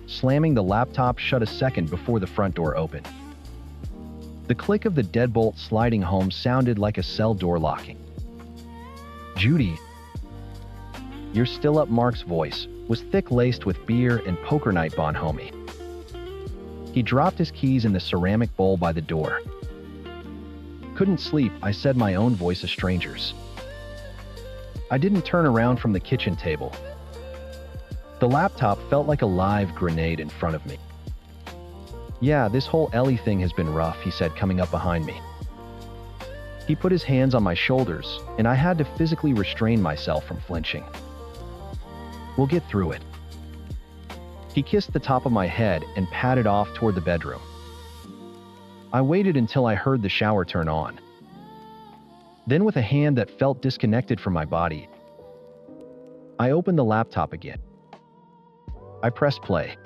slamming the laptop shut a second before the front door opened. The click of the deadbolt sliding home sounded like a cell door locking. "Judy, you're still up?" Mark's voice was thick-laced with beer and poker night, bonhomie. He dropped his keys in the ceramic bowl by the door. "Couldn't sleep," I said, my own voice a stranger's. I didn't turn around from the kitchen table. The laptop felt like a live grenade in front of me. "Yeah, this whole Ellie thing has been rough," he said, coming up behind me. He put his hands on my shoulders, and I had to physically restrain myself from flinching. "We'll get through it." He kissed the top of my head and padded off toward the bedroom. I waited until I heard the shower turn on. Then, with a hand that felt disconnected from my body, I opened the laptop again. I pressed play.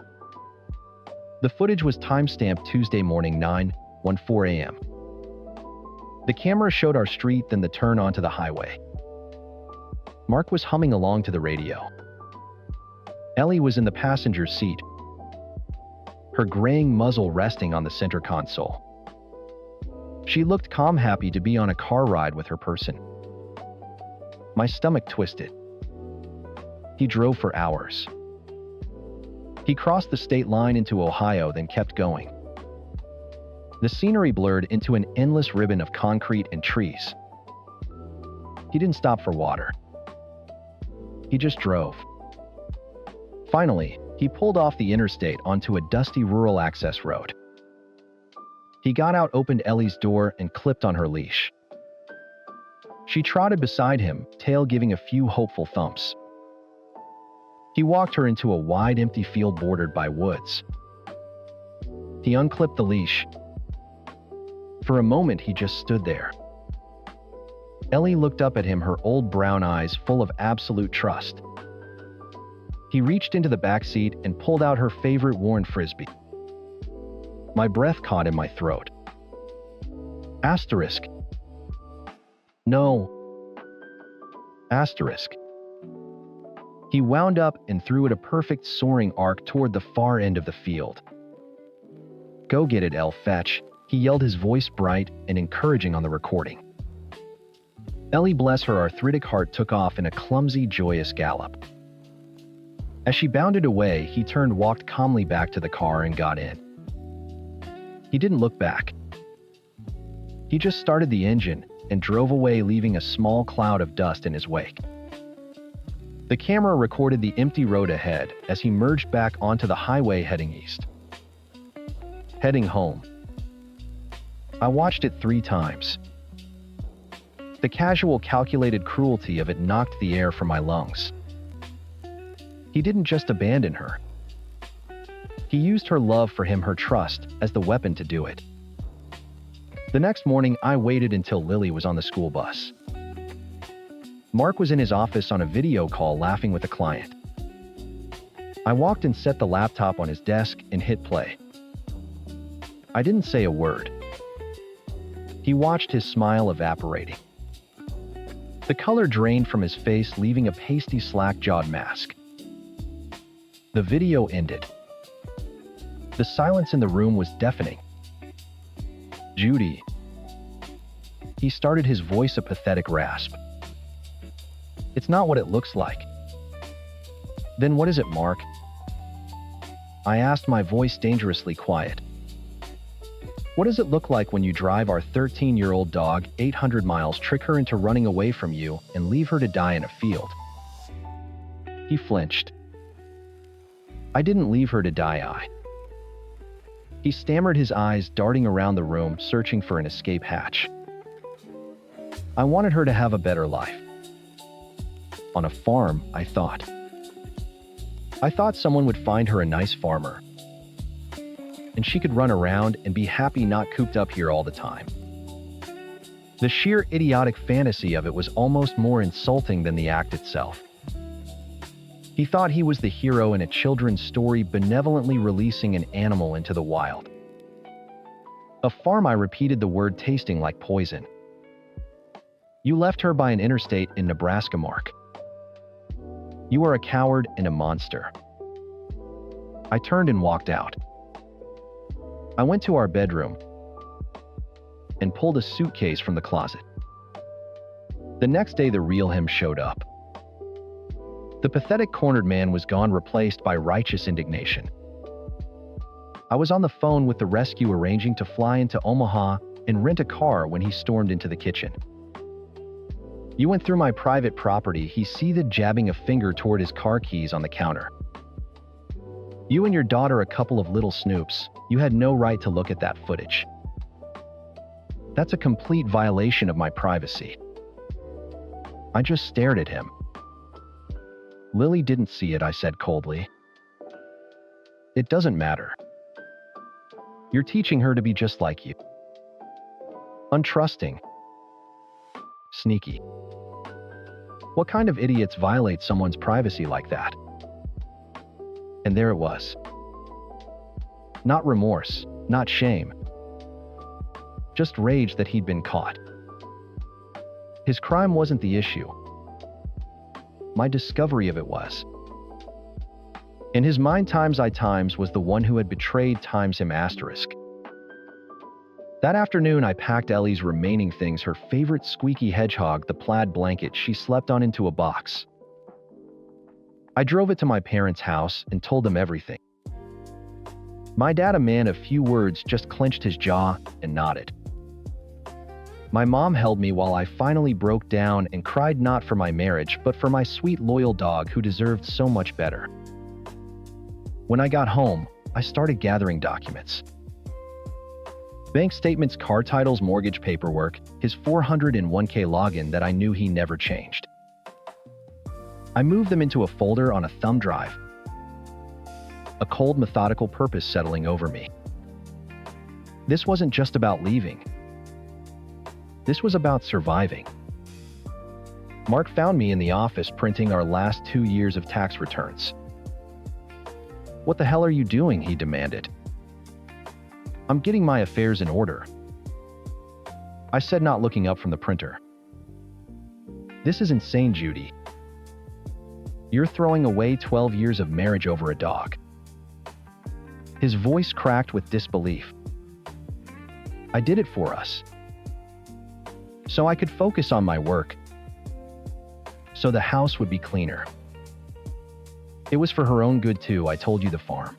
The footage was timestamped Tuesday morning, 9:14 a.m. The camera showed our street, then the turn onto the highway. Mark was humming along to the radio. Ellie was in the passenger seat, her graying muzzle resting on the center console. She looked calm, happy to be on a car ride with her person. My stomach twisted. He drove for hours. He crossed the state line into Ohio, then kept going. The scenery blurred into an endless ribbon of concrete and trees. He didn't stop for water. He just drove. Finally, he pulled off the interstate onto a dusty rural access road. He got out, opened Ellie's door, and clipped on her leash. She trotted beside him, tail giving a few hopeful thumps. He walked her into a wide, empty field bordered by woods. He unclipped the leash. For a moment, he just stood there. Ellie looked up at him, her old brown eyes full of absolute trust. He reached into the back seat and pulled out her favorite worn frisbee. My breath caught in my throat. Asterisk. No. Asterisk. He wound up and threw it a perfect soaring arc toward the far end of the field. "Go get it, Elle, fetch," he yelled, his voice bright and encouraging on the recording. Ellie, bless her arthritic heart, took off in a clumsy, joyous gallop. As she bounded away, he turned, walked calmly back to the car, and got in. He didn't look back. He just started the engine and drove away, leaving a small cloud of dust in his wake. The camera recorded the empty road ahead as he merged back onto the highway heading east. Heading home. I watched it 3 times. The casual, calculated cruelty of it knocked the air from my lungs. He didn't just abandon her. He used her love for him, her trust, as the weapon to do it. The next morning, I waited until Lily was on the school bus. Mark was in his office on a video call, laughing with a client. I walked and set the laptop on his desk and hit play. I didn't say a word. He watched, his smile evaporating. The color drained from his face, leaving a pasty, slack-jawed mask. The video ended. The silence in the room was deafening. "Judy." He started, his voice a pathetic rasp. "It's not what it looks like." "Then what is it, Mark?" I asked, my voice dangerously quiet. "What does it look like when you drive our 13-year-old dog 800 miles, trick her into running away from you, and leave her to die in a field?" He flinched. "I didn't leave her to die, He stammered, his eyes darting around the room, searching for an escape hatch. "I wanted her to have a better life." On a farm, I thought. I thought someone would find her a nice farmer, and she could run around and be happy not cooped up here all the time. The sheer idiotic fantasy of it was almost more insulting than the act itself. He thought he was the hero in a children's story benevolently releasing an animal into the wild. A farm, I repeated the word, tasting like poison. You left her by an interstate in Nebraska, Mark. You are a coward and a monster. I turned and walked out. I went to our bedroom and pulled a suitcase from the closet. The next day, the real him showed up. The pathetic cornered man was gone, replaced by righteous indignation. I was on the phone with the rescue, arranging to fly into Omaha and rent a car when he stormed into the kitchen. You went through my private property, he seethed, jabbing a finger toward his car keys on the counter. You and your daughter, a couple of little snoops. You had no right to look at that footage. That's a complete violation of my privacy. I just stared at him. Lily didn't see it, I said coldly. It doesn't matter. You're teaching her to be just like you. Untrusting. Sneaky. What kind of idiots violate someone's privacy like that? And there it was. Not remorse, not shame. Just rage that he'd been caught. His crime wasn't the issue. My discovery of it was. In his mind, times I times was the one who had betrayed times him asterisk. That afternoon, I packed Ellie's remaining things, her favorite squeaky hedgehog, the plaid blanket she slept on, into a box. I drove it to my parents' house and told them everything. My dad, a man of few words, just clenched his jaw and nodded. My mom held me while I finally broke down and cried, not for my marriage, but for my sweet, loyal dog who deserved so much better. When I got home, I started gathering documents. Bank statements, car titles, mortgage paperwork, his 401k login that I knew he never changed. I moved them into a folder on a thumb drive. A cold, methodical purpose settling over me. This wasn't just about leaving. This was about surviving. Mark found me in the office printing our last 2 years of tax returns. What the hell are you doing? He demanded. I'm getting my affairs in order, I said, not looking up from the printer. This is insane, Judy. You're throwing away 12 years of marriage over a dog. His voice cracked with disbelief. I did it for us, so I could focus on my work, so the house would be cleaner. It was for her own good too. I told you, the farm.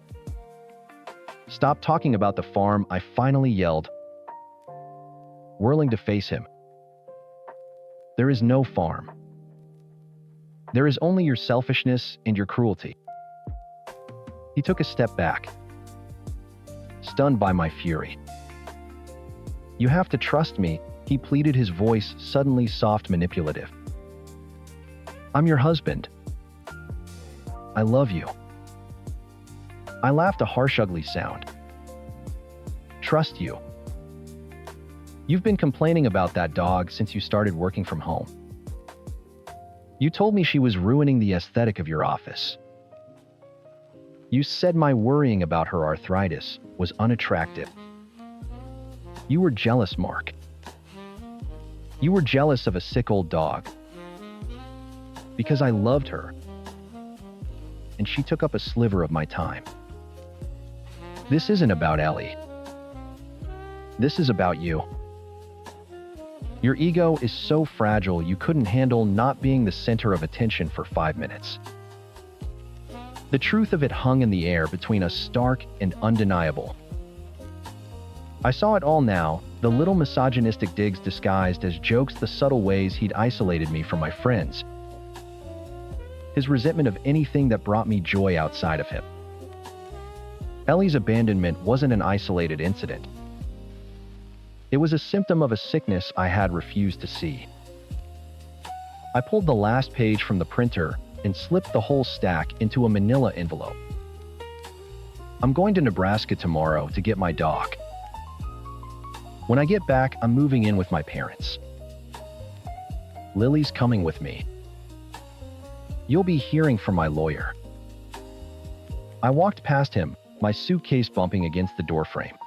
Stop talking about the farm, I finally yelled, whirling to face him. There is no farm. There is only your selfishness and your cruelty. He took a step back, stunned by my fury. You have to trust me, he pleaded, his voice suddenly soft, manipulative. I'm your husband. I love you. I laughed, a harsh, ugly sound. Trust you. You've been complaining about that dog since you started working from home. You told me she was ruining the aesthetic of your office. You said my worrying about her arthritis was unattractive. You were jealous, Mark. You were jealous of a sick old dog. Because I loved her, and she took up a sliver of my time. This isn't about Ellie. This is about you. Your ego is so fragile you couldn't handle not being the center of attention for 5 minutes. The truth of it hung in the air between us, stark and undeniable. I saw it all now, the little misogynistic digs disguised as jokes, the subtle ways he'd isolated me from my friends, his resentment of anything that brought me joy outside of him. Ellie's abandonment wasn't an isolated incident. It was a symptom of a sickness I had refused to see. I pulled the last page from the printer and slipped the whole stack into a manila envelope. I'm going to Nebraska tomorrow to get my dog. When I get back, I'm moving in with my parents. Lily's coming with me. You'll be hearing from my lawyer. I walked past him, my suitcase bumping against the doorframe.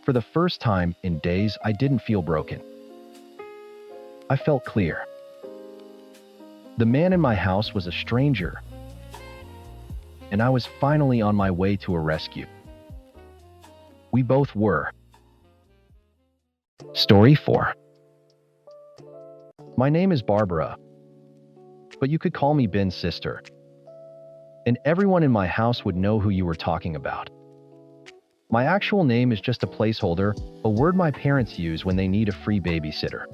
For the first time in days, I didn't feel broken. I felt clear. The man in my house was a stranger, and I was finally on my way to a rescue. We both were. Story 4. My name is Barbara, but you could call me Ben's sister. And everyone in my house would know who you were talking about. My actual name is just a placeholder, a word my parents use when they need a free babysitter.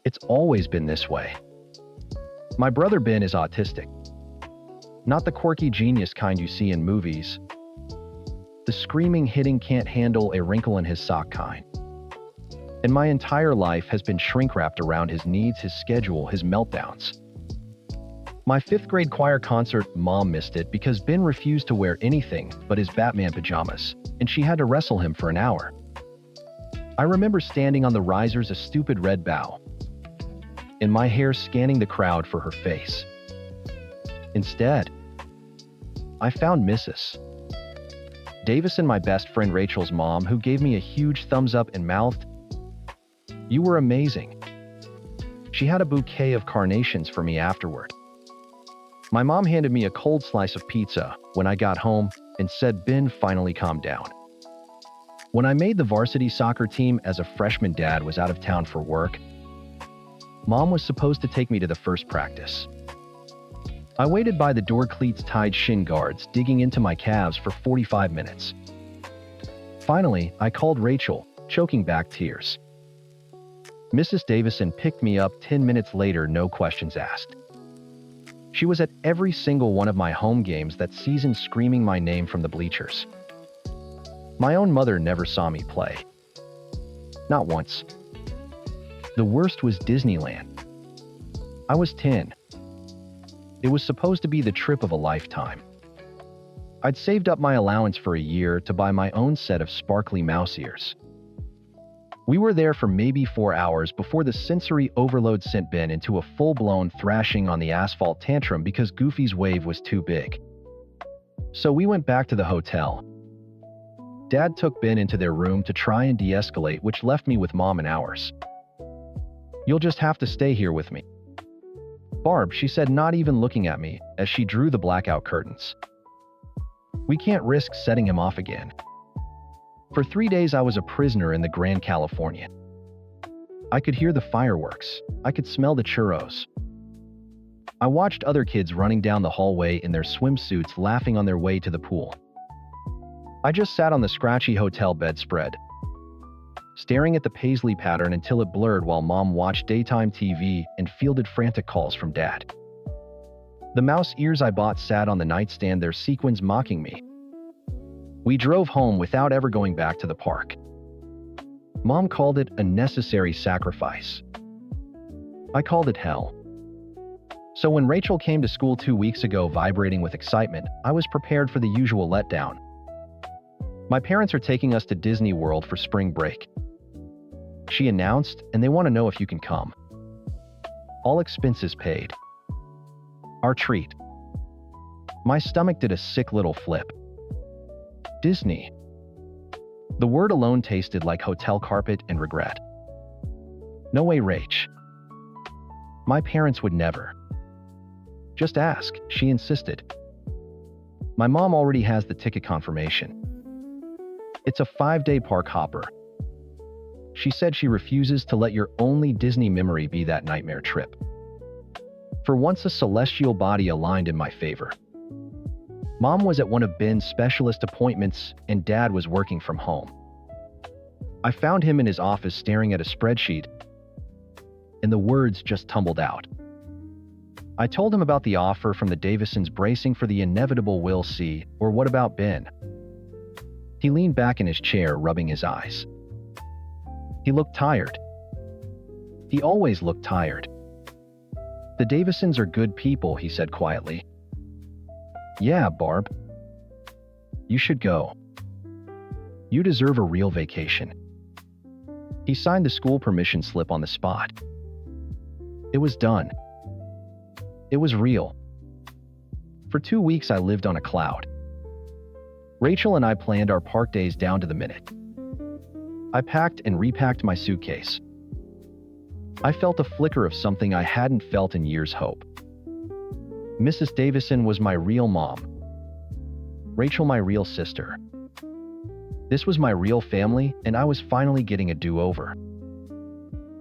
It's always been this way. My brother Ben is autistic. Not the quirky genius kind you see in movies. The screaming, hitting, can't handle a wrinkle in his sock kind. And my entire life has been shrink-wrapped around his needs, his schedule, his meltdowns. My 5th grade choir concert, Mom missed it because Ben refused to wear anything but his Batman pajamas, and she had to wrestle him for an hour. I remember standing on the risers, a stupid red bow, and my hair scanning the crowd for her face. Instead, I found Mrs. Davison, my best friend Rachel's mom, who gave me a huge thumbs up and mouthed, "You were amazing." She had a bouquet of carnations for me afterward. My mom handed me a cold slice of pizza when I got home and said Ben finally calmed down. When I made the varsity soccer team as a freshman, Dad was out of town for work. Mom was supposed to take me to the first practice. I waited by the door, cleats tied, shin guards digging into my calves for 45 minutes. Finally, I called Rachel, choking back tears. Mrs. Davison picked me up 10 minutes later, no questions asked. She was at every single one of my home games that season, screaming my name from the bleachers. My own mother never saw me play. Not once. The worst was Disneyland. I was 10. It was supposed to be the trip of a lifetime. I'd saved up my allowance for a year to buy my own set of sparkly mouse ears. We were there for maybe 4 hours before the sensory overload sent Ben into a full-blown thrashing on the asphalt tantrum because Goofy's wave was too big. So we went back to the hotel. Dad took Ben into their room to try and de-escalate, which left me with Mom and hours. "You'll just have to stay here with me, Barb," she said, not even looking at me, as she drew the blackout curtains. "We can't risk setting him off again." For 3 days I was a prisoner in the Grand Californian. I could hear the fireworks. I could smell the churros. I watched other kids running down the hallway in their swimsuits, laughing on their way to the pool. I just sat on the scratchy hotel bedspread, staring at the paisley pattern until it blurred while Mom watched daytime TV and fielded frantic calls from Dad. The mouse ears I bought sat on the nightstand, their sequins mocking me. We drove home without ever going back to the park. Mom called it a necessary sacrifice. I called it hell. So when Rachel came to school 2 weeks ago, vibrating with excitement, I was prepared for the usual letdown. "My parents are taking us to Disney World for spring break," she announced, "and they want to know if you can come. All expenses paid. Our treat." My stomach did a sick little flip. Disney. The word alone tasted like hotel carpet and regret. "No way, Rach. My parents would never." "Just ask," she insisted. "My mom already has the ticket confirmation. It's a 5-day park hopper. She said she refuses to let your only Disney memory be that nightmare trip." For once, a celestial body aligned in my favor. Mom was at one of Ben's specialist appointments, and Dad was working from home. I found him in his office staring at a spreadsheet, and the words just tumbled out. I told him about the offer from the Davisons, bracing for the inevitable "we'll see," or "what about Ben?" He leaned back in his chair, rubbing his eyes. He looked tired. He always looked tired. The Davisons are good people, he said quietly. Yeah, Barb. You should go. You deserve a real vacation. He signed the school permission slip on the spot. It was done. It was real. For 2 weeks, I lived on a cloud. Rachel and I planned our park days down to the minute. I packed and repacked my suitcase. I felt a flicker of something I hadn't felt in years: hope. Mrs. Davison was my real mom. Rachel my real sister. This was my real family, and I was finally getting a do-over.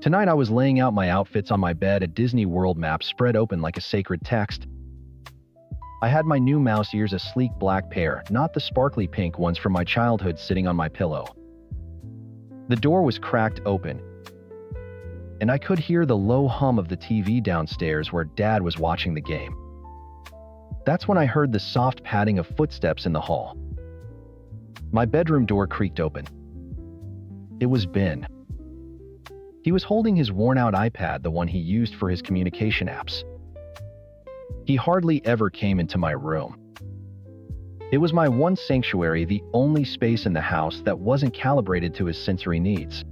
Tonight I was laying out my outfits on my bed, a Disney World map spread open like a sacred text. I had my new mouse ears, a sleek black pair, not the sparkly pink ones from my childhood, sitting on my pillow. The door was cracked open, and I could hear the low hum of the TV downstairs where Dad was watching the game. That's when I heard the soft padding of footsteps in the hall. My bedroom door creaked open. It was Ben. He was holding his worn-out iPad, the one he used for his communication apps. He hardly ever came into my room. It was my one sanctuary, the only space in the house that wasn't calibrated to his sensory needs.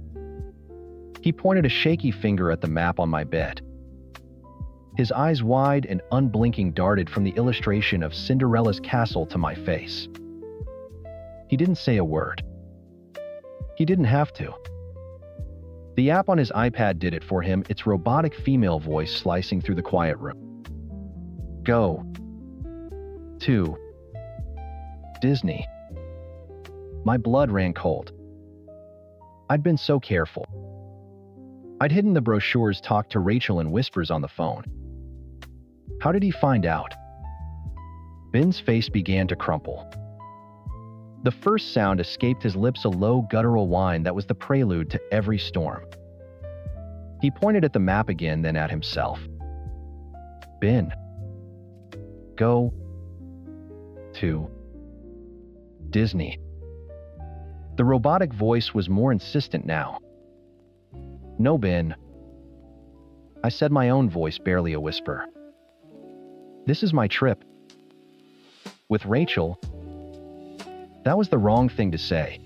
He pointed a shaky finger at the map on my bed. His eyes, wide and unblinking, darted from the illustration of Cinderella's castle to my face. He didn't say a word. He didn't have to. The app on his iPad did it for him, its robotic female voice slicing through the quiet room. Go to Disney. My blood ran cold. I'd been so careful. I'd hidden the brochures, talked to Rachel in whispers on the phone. How did he find out? Ben's face began to crumple. The first sound escaped his lips, a low guttural whine that was the prelude to every storm. He pointed at the map again, then at himself. Ben. Go to Disney. The robotic voice was more insistent now. No, Ben. I said, my own voice, barely a whisper. This is my trip. With Rachel. That was the wrong thing to say.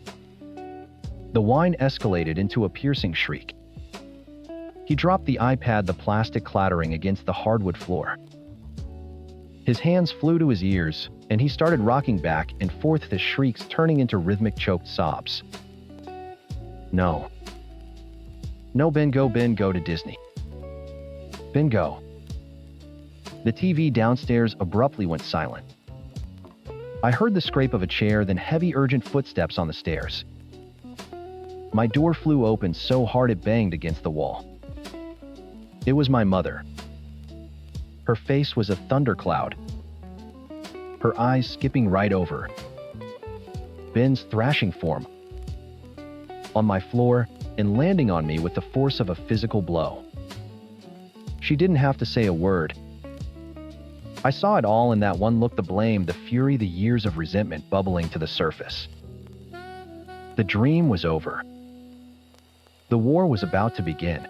The whine escalated into a piercing shriek. He dropped the iPad, the plastic clattering against the hardwood floor. His hands flew to his ears, and he started rocking back and forth, his shrieks turning into rhythmic, choked sobs. No. No, Ben, go to Disney. Ben, go. The TV downstairs abruptly went silent. I heard the scrape of a chair, then heavy, urgent footsteps on the stairs. My door flew open so hard it banged against the wall. It was my mother. Her face was a thundercloud. Her eyes skipping right over Ben's thrashing form on my floor and landing on me with the force of a physical blow. She didn't have to say a word. I saw it all in that one look, the blame, the fury, the years of resentment bubbling to the surface. The dream was over. The war was about to begin.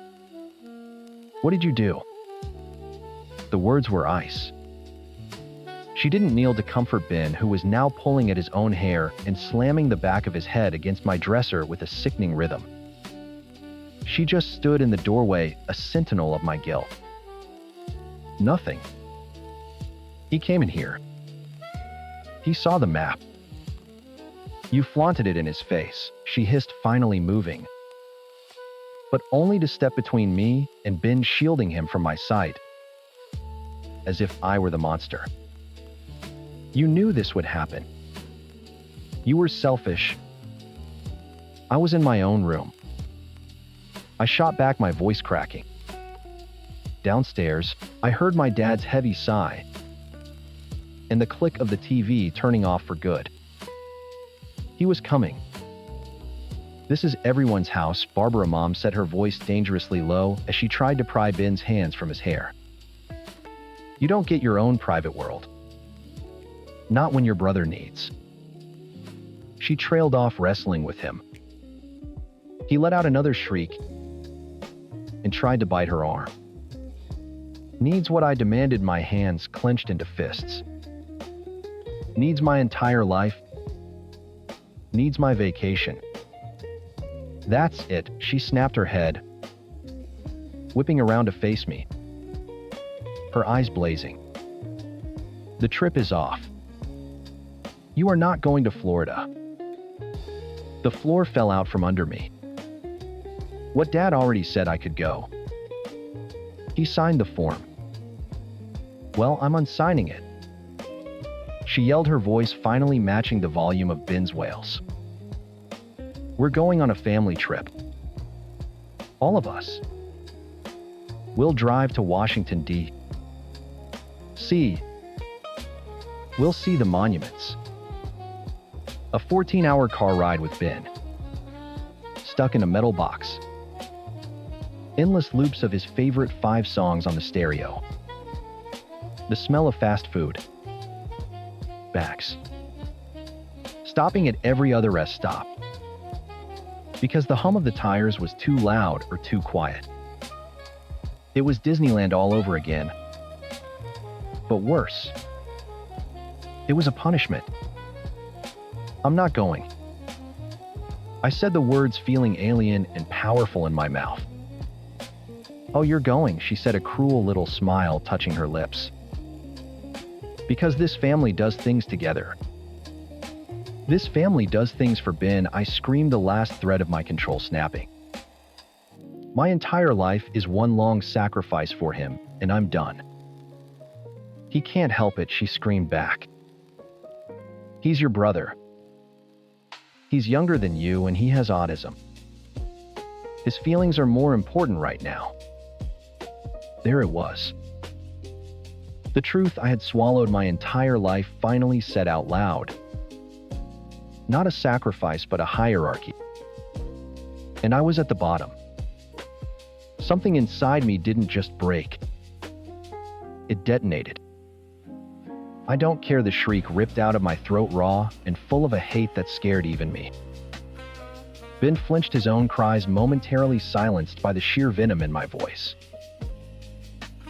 What did you do? The words were ice. She didn't kneel to comfort Ben, who was now pulling at his own hair and slamming the back of his head against my dresser with a sickening rhythm. She just stood in the doorway, a sentinel of my guilt. Nothing. He came in here. He saw the map. You flaunted it in his face, she hissed, finally moving. But only to step between me and Ben, shielding him from my sight, as if I were the monster. You knew this would happen. You were selfish. I was in my own room. I shot back, my voice cracking. Downstairs, I heard my dad's heavy sigh and the click of the TV turning off for good. He was coming. This is everyone's house, Barbara, Mom said, her voice dangerously low as she tried to pry Ben's hands from his hair. You don't get your own private world. Not when your brother needs. She trailed off, wrestling with him. He let out another shriek and tried to bite her arm. Needs what I demanded, my hands clenched into fists. Needs my entire life. Needs my vacation. That's it, she snapped her head, whipping around to face me, her eyes blazing. The trip is off. You are not going to Florida. The floor fell out from under me. What Dad already said I could go. He signed the form. Well, I'm unsigning it. She yelled, her voice finally matching the volume of Ben's wails. We're going on a family trip. All of us. We'll drive to Washington, D.C. We'll see the monuments. A 14-hour car ride with Ben. Stuck in a metal box. Endless loops of his favorite 5 songs on the stereo. The smell of fast food. Backs. Stopping at every other rest stop. Because the hum of the tires was too loud or too quiet. It was Disneyland all over again. But worse. It was a punishment. I'm not going. I said the words, feeling alien and powerful in my mouth. Oh, you're going, she said, a cruel little smile touching her lips. Because this family does things together. This family does things for Ben, I screamed, the last thread of my control snapping. My entire life is one long sacrifice for him, and I'm done. He can't help it, she screamed back. He's your brother. He's younger than you and he has autism. His feelings are more important right now. There it was. The truth I had swallowed my entire life finally said out loud. Not a sacrifice, but a hierarchy. And I was at the bottom. Something inside me didn't just break. It detonated. I don't care, the shriek ripped out of my throat, raw and full of a hate that scared even me. Ben flinched, his own cries momentarily silenced by the sheer venom in my voice.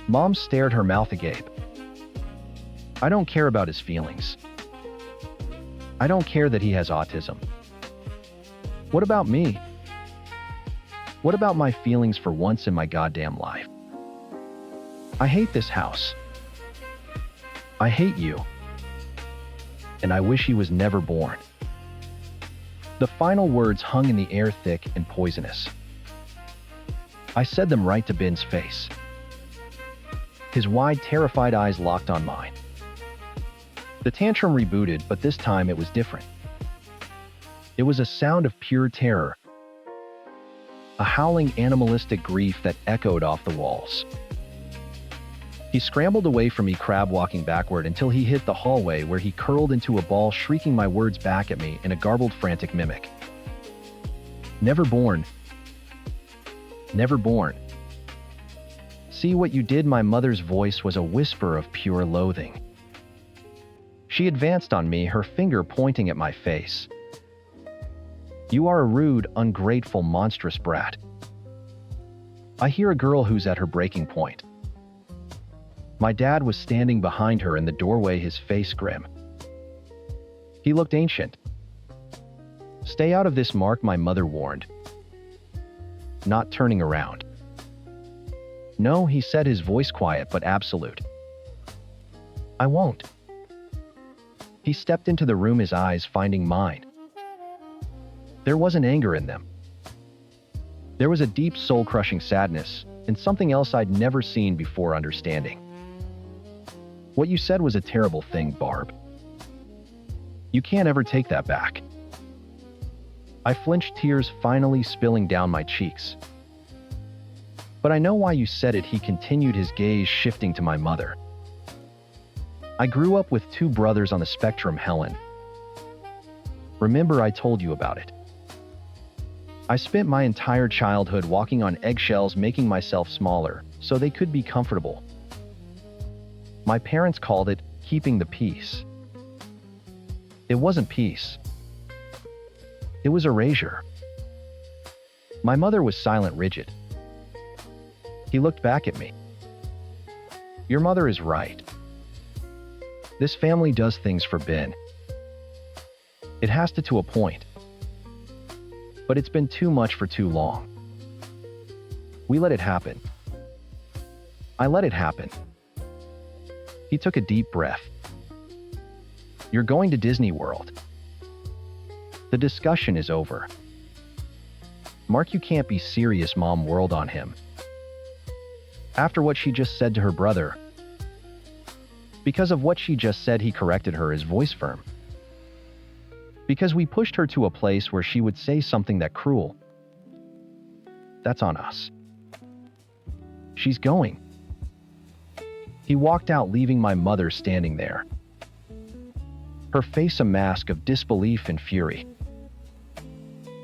Mom stared, her mouth agape. I don't care about his feelings. I don't care that he has autism. What about me? What about my feelings for once in my goddamn life? I hate this house. I hate you. And I wish he was never born. The final words hung in the air, thick and poisonous. I said them right to Ben's face. His wide, terrified eyes locked on mine. The tantrum rebooted, but this time it was different. It was a sound of pure terror. A howling, animalistic grief that echoed off the walls. He scrambled away from me, crab walking backward until he hit the hallway, where he curled into a ball, shrieking my words back at me in a garbled, frantic mimic. Never born. Never born. See what you did? My mother's voice was a whisper of pure loathing. She advanced on me, her finger pointing at my face. You are a rude, ungrateful, monstrous brat. I hear a girl who's at her breaking point. My dad was standing behind her in the doorway, his face grim. He looked ancient. Stay out of this, Mark, my mother warned. Not turning around. No, he said, his voice quiet but absolute. I won't. He stepped into the room, his eyes finding mine. There wasn't anger in them. There was a deep, soul-crushing sadness, and something else I'd never seen before, understanding. What you said was a terrible thing, Barb. You can't ever take that back. I flinched, tears finally spilling down my cheeks. But I know why you said it, he continued, his gaze shifting to my mother. I grew up with 2 brothers on the spectrum, Helen. Remember I told you about it. I spent my entire childhood walking on eggshells, making myself smaller so they could be comfortable. My parents called it keeping the peace. It wasn't peace. It was erasure. My mother was silent, rigid. He looked back at me. Your mother is right. This family does things for Ben. It has to a point. But it's been too much for too long. We let it happen. I let it happen. He took a deep breath. You're going to Disney World. The discussion is over. Mark, you can't be serious, Mom whirled on him. After what she just said to her brother. Because of what she just said, he corrected her, his voice firm. Because we pushed her to a place where she would say something that cruel. That's on us. She's going. He walked out, leaving my mother standing there. Her face a mask of disbelief and fury.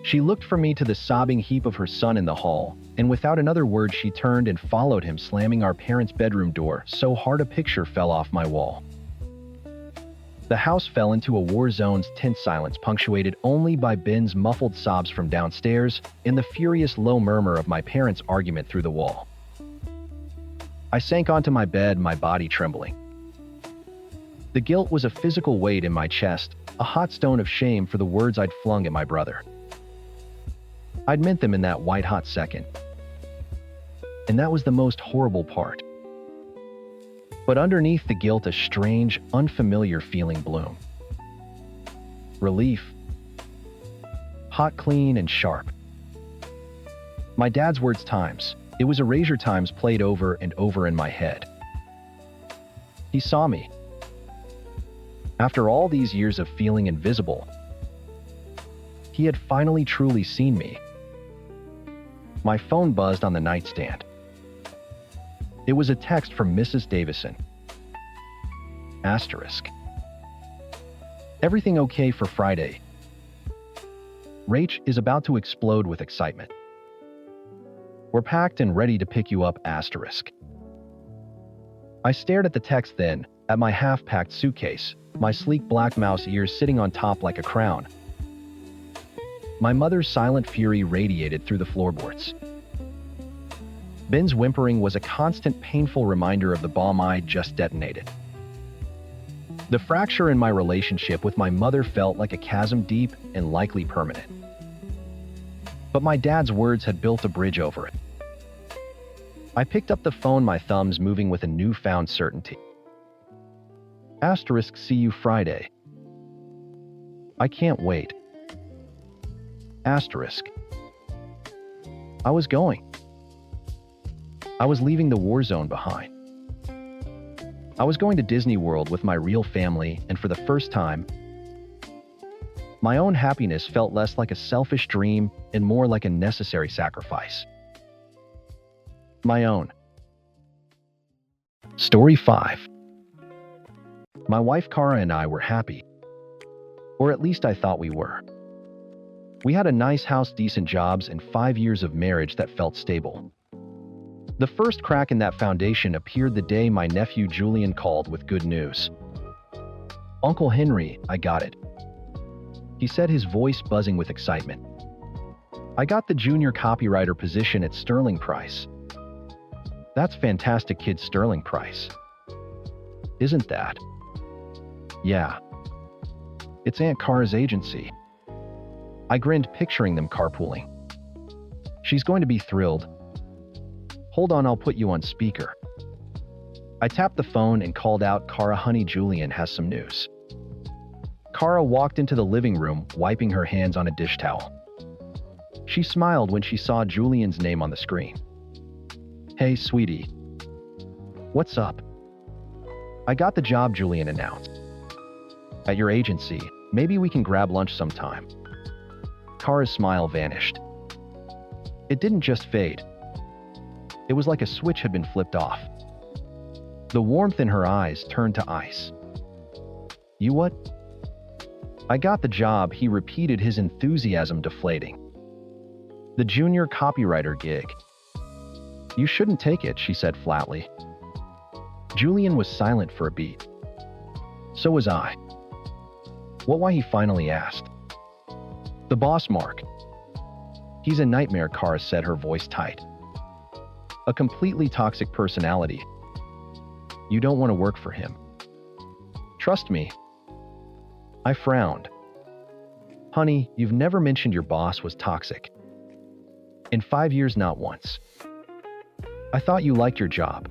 She looked from me to the sobbing heap of her son in the hall, and without another word she turned and followed him, slamming our parents' bedroom door so hard a picture fell off my wall. The house fell into a war zone's tense silence, punctuated only by Ben's muffled sobs from downstairs and the furious low murmur of my parents' argument through the wall. I sank onto my bed, my body trembling. The guilt was a physical weight in my chest, a hot stone of shame for the words I'd flung at my brother. I'd meant them in that white-hot second. And that was the most horrible part. But underneath the guilt, a strange, unfamiliar feeling bloomed. Relief. Hot, clean, and sharp. My dad's words times. It was erasure times played over and over in my head. He saw me. After all these years of feeling invisible, he had finally truly seen me. My phone buzzed on the nightstand. It was a text from Mrs. Davison. Asterisk. Everything okay for Friday? Rach is about to explode with excitement. We're packed and ready to pick you up, asterisk. I stared at the text, then at my half-packed suitcase, my sleek black mouse ears sitting on top like a crown. My mother's silent fury radiated through the floorboards. Ben's whimpering was a constant, painful reminder of the bomb I'd just detonated. The fracture in my relationship with my mother felt like a chasm, deep and likely permanent. But my dad's words had built a bridge over it. I picked up the phone, my thumbs moving with a newfound certainty. Asterisk, see you Friday. I can't wait. Asterisk. I was going. I was leaving the war zone behind. I was going to Disney World with my real family, and for the first time, my own happiness felt less like a selfish dream and more like a necessary sacrifice. My own. Story 5. My wife Cara and I were happy. Or at least I thought we were. We had a nice house, decent jobs, and 5 years of marriage that felt stable. The first crack in that foundation appeared the day my nephew Julian called with good news. Uncle Henry, I got it. He said, his voice buzzing with excitement. I got the junior copywriter position at Sterling Price. That's fantastic, kid. Sterling Price. Isn't that? Yeah. It's Aunt Cara's agency. I grinned, picturing them carpooling. She's going to be thrilled. Hold on, I'll put you on speaker. I tapped the phone and called out, Cara, honey, Julian has some news. Cara walked into the living room, wiping her hands on a dish towel. She smiled when she saw Julian's name on the screen. Hey, sweetie. What's up? I got the job, Julian announced. At your agency. Maybe we can grab lunch sometime. Cara's smile vanished. It didn't just fade. It was like a switch had been flipped off. The warmth in her eyes turned to ice. You what? I got the job, he repeated, his enthusiasm deflating. The junior copywriter gig. You shouldn't take it, she said flatly. Julian was silent for a beat. So was I. What? Why? He finally asked. The boss, Mark. He's a nightmare, Cara said, her voice tight. A completely toxic personality. You don't want to work for him. Trust me. I frowned. Honey, you've never mentioned your boss was toxic. In 5 years, not once. I thought you liked your job.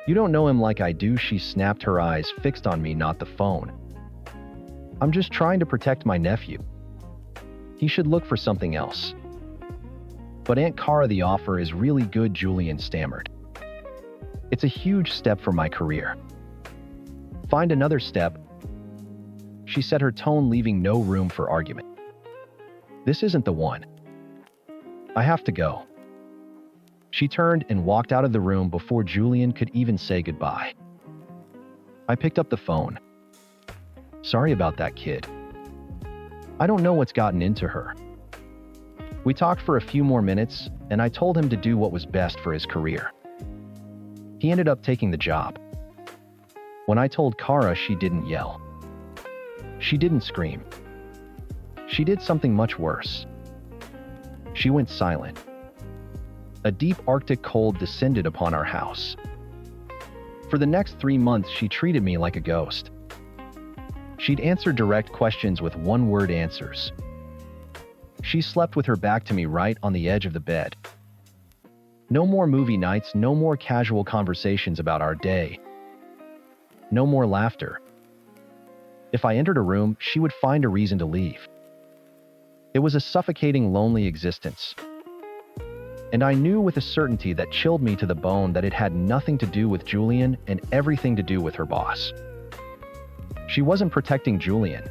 You don't know him like I do, she snapped, her eyes fixed on me, not the phone. I'm just trying to protect my nephew. He should look for something else. But Aunt Cara, the offer is really good, Julian stammered. It's a huge step for my career. Find another step. She said, her tone leaving no room for argument. This isn't the one. I have to go. She turned and walked out of the room before Julian could even say goodbye. I picked up the phone. Sorry about that, kid. I don't know what's gotten into her. We talked for a few more minutes, and I told him to do what was best for his career. He ended up taking the job. When I told Cara, she didn't yell. She didn't scream. She did something much worse. She went silent. A deep Arctic cold descended upon our house. For the next 3 months, she treated me like a ghost. She'd answer direct questions with one-word answers. She slept with her back to me, right on the edge of the bed. No more movie nights, no more casual conversations about our day. No more laughter. If I entered a room, she would find a reason to leave. It was a suffocating, lonely existence. And I knew with a certainty that chilled me to the bone that it had nothing to do with Julian and everything to do with her boss. She wasn't protecting Julian.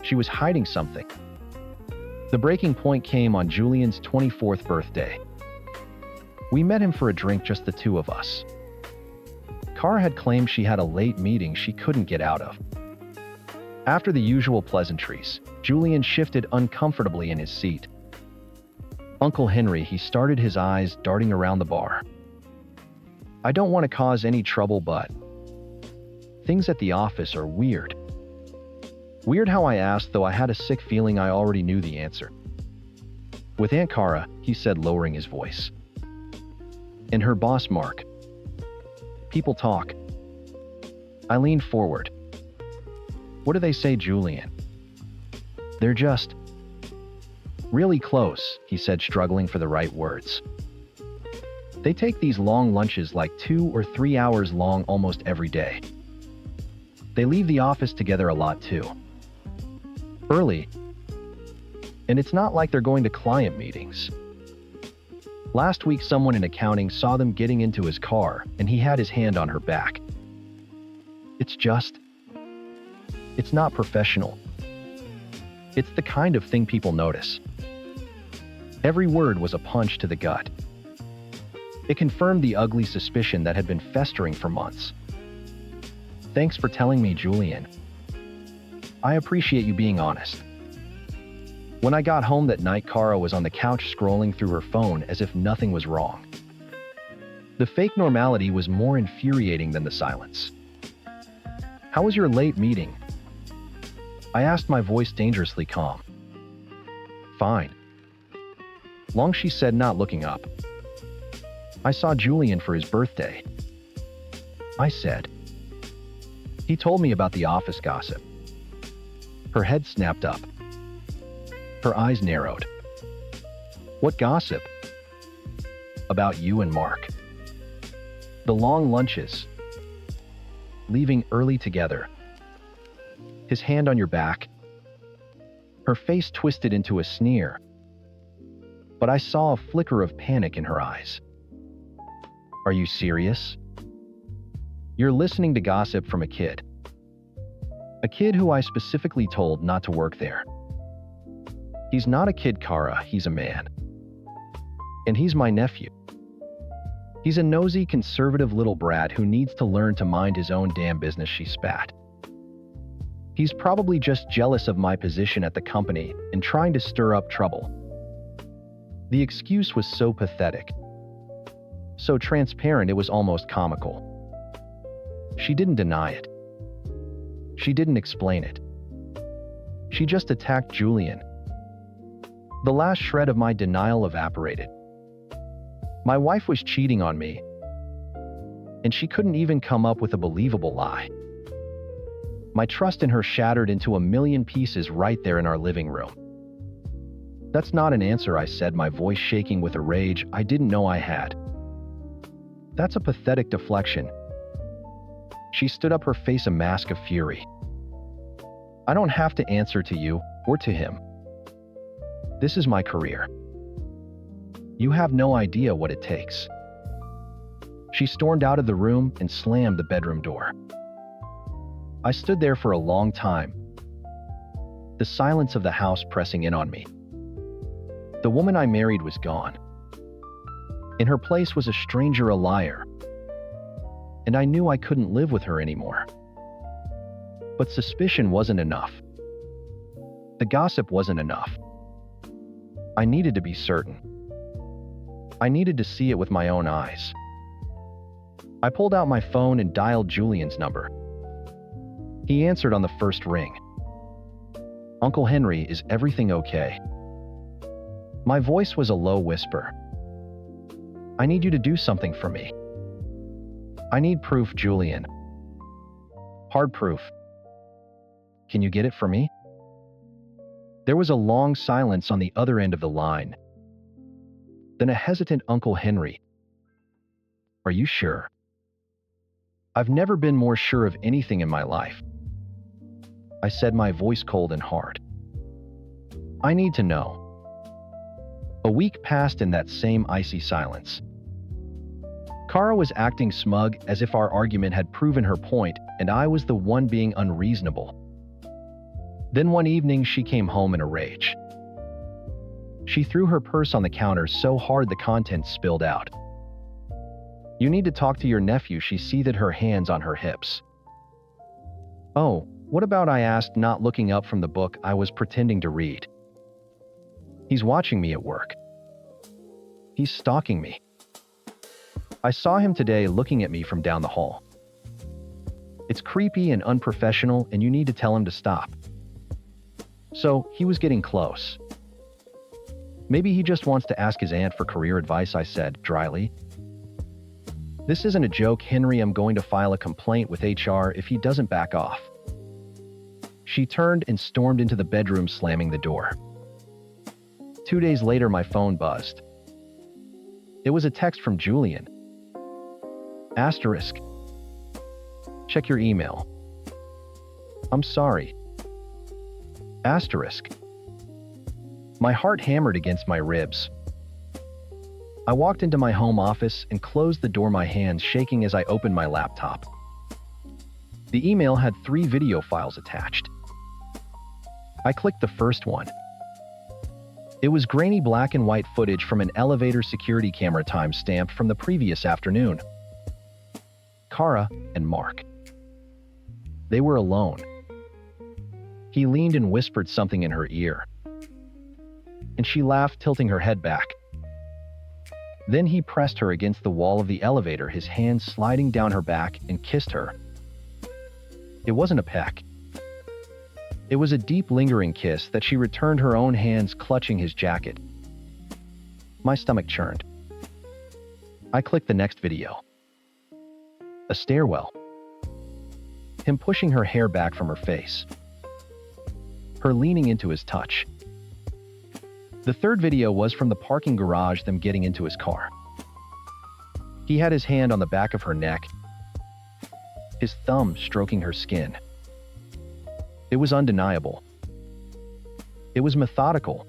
She was hiding something. The breaking point came on Julian's 24th birthday. We met him for a drink, just the two of us. Cara had claimed she had a late meeting she couldn't get out of. After the usual pleasantries, Julian shifted uncomfortably in his seat. Uncle Henry, he started, his eyes darting around the bar. I don't want to cause any trouble, but things at the office are weird. Weird how I asked, though I had a sick feeling I already knew the answer. With Aunt Cara, he said, lowering his voice. And her boss, Mark. People talk. I leaned forward. What do they say, Julian? They're just really close, he said, struggling for the right words. They take these long lunches, like 2 or 3 hours long, almost every day. They leave the office together a lot too. Early. And it's not like they're going to client meetings. Last week, someone in accounting saw them getting into his car, and he had his hand on her back. It's not professional. It's the kind of thing people notice. Every word was a punch to the gut. It confirmed the ugly suspicion that had been festering for months. Thanks for telling me, Julian. I appreciate you being honest. When I got home that night, Cara was on the couch scrolling through her phone as if nothing was wrong. The fake normality was more infuriating than the silence. How was your late meeting? I asked, my voice dangerously calm. Fine. Long, she said, not looking up. I saw Julian for his birthday. I said. He told me about the office gossip. Her head snapped up. Her eyes narrowed. What gossip? About you and Mark. The long lunches. Leaving early together. His hand on your back. Her face twisted into a sneer. But I saw a flicker of panic in her eyes. Are you serious? You're listening to gossip from a kid. A kid who I specifically told not to work there. He's not a kid, Cara, he's a man. And he's my nephew. He's a nosy, conservative little brat who needs to learn to mind his own damn business, she spat. He's probably just jealous of my position at the company and trying to stir up trouble. The excuse was so pathetic. So transparent, it was almost comical. She didn't deny it. She didn't explain it. She just attacked Julian. The last shred of my denial evaporated. My wife was cheating on me. and she couldn't even come up with a believable lie. My trust in her shattered into a million pieces right there in our living room. "That's not an answer," I said, my voice shaking with a rage I didn't know I had. "That's a pathetic deflection." She stood up, her face a mask of fury. "I don't have to answer to you or to him. This is my career. You have no idea what it takes." She stormed out of the room and slammed the bedroom door. I stood there for a long time, the silence of the house pressing in on me. The woman I married was gone. In her place was a stranger, a liar. And I knew I couldn't live with her anymore. But suspicion wasn't enough. The gossip wasn't enough. I needed to be certain. I needed to see it with my own eyes. I pulled out my phone and dialed Julian's number. He answered on the first ring. "Uncle Henry, is everything okay?" My voice was a low whisper. "I need you to do something for me. I need proof, Julian. Hard proof. Can you get it for me?" There was a long silence on the other end of the line. Then a hesitant, "Uncle Henry, are you sure?" "I've never been more sure of anything in my life," I said, my voice cold and hard. "I need to know." A week passed in that same icy silence. Kara was acting smug, as if our argument had proven her point and I was the one being unreasonable. Then one evening she came home in a rage. She threw her purse on the counter so hard the contents spilled out. "You need to talk to your nephew," she seethed, her hands on her hips. "Oh, what about?" I asked, not looking up from the book I was pretending to read. "He's watching me at work. He's stalking me. I saw him today looking at me from down the hall. It's creepy and unprofessional, and you need to tell him to stop." So, he was getting close. "Maybe he just wants to ask his aunt for career advice," I said, dryly. "This isn't a joke, Henry. I'm going to file a complaint with HR if he doesn't back off." She turned and stormed into the bedroom, slamming the door. 2 days later, my phone buzzed. It was a text from Julian. Asterisk. Check your email. I'm sorry. Asterisk. My heart hammered against my ribs. I walked into my home office and closed the door, my hands shaking as I opened my laptop. The email had 3 video files attached. I clicked the first one. It was grainy black and white footage from an elevator security camera, time-stamped from the previous afternoon. Kara and Mark. They were alone. He leaned and whispered something in her ear. And she laughed, tilting her head back. Then he pressed her against the wall of the elevator, his hands sliding down her back, and kissed her. It wasn't a peck. It was a deep, lingering kiss that she returned, her own hands clutching his jacket. My stomach churned. I clicked the next video. A stairwell. Him pushing her hair back from her face. Her leaning into his touch. The third video was from the parking garage, them getting into his car. He had his hand on the back of her neck, his thumb stroking her skin. It was undeniable. It was methodical.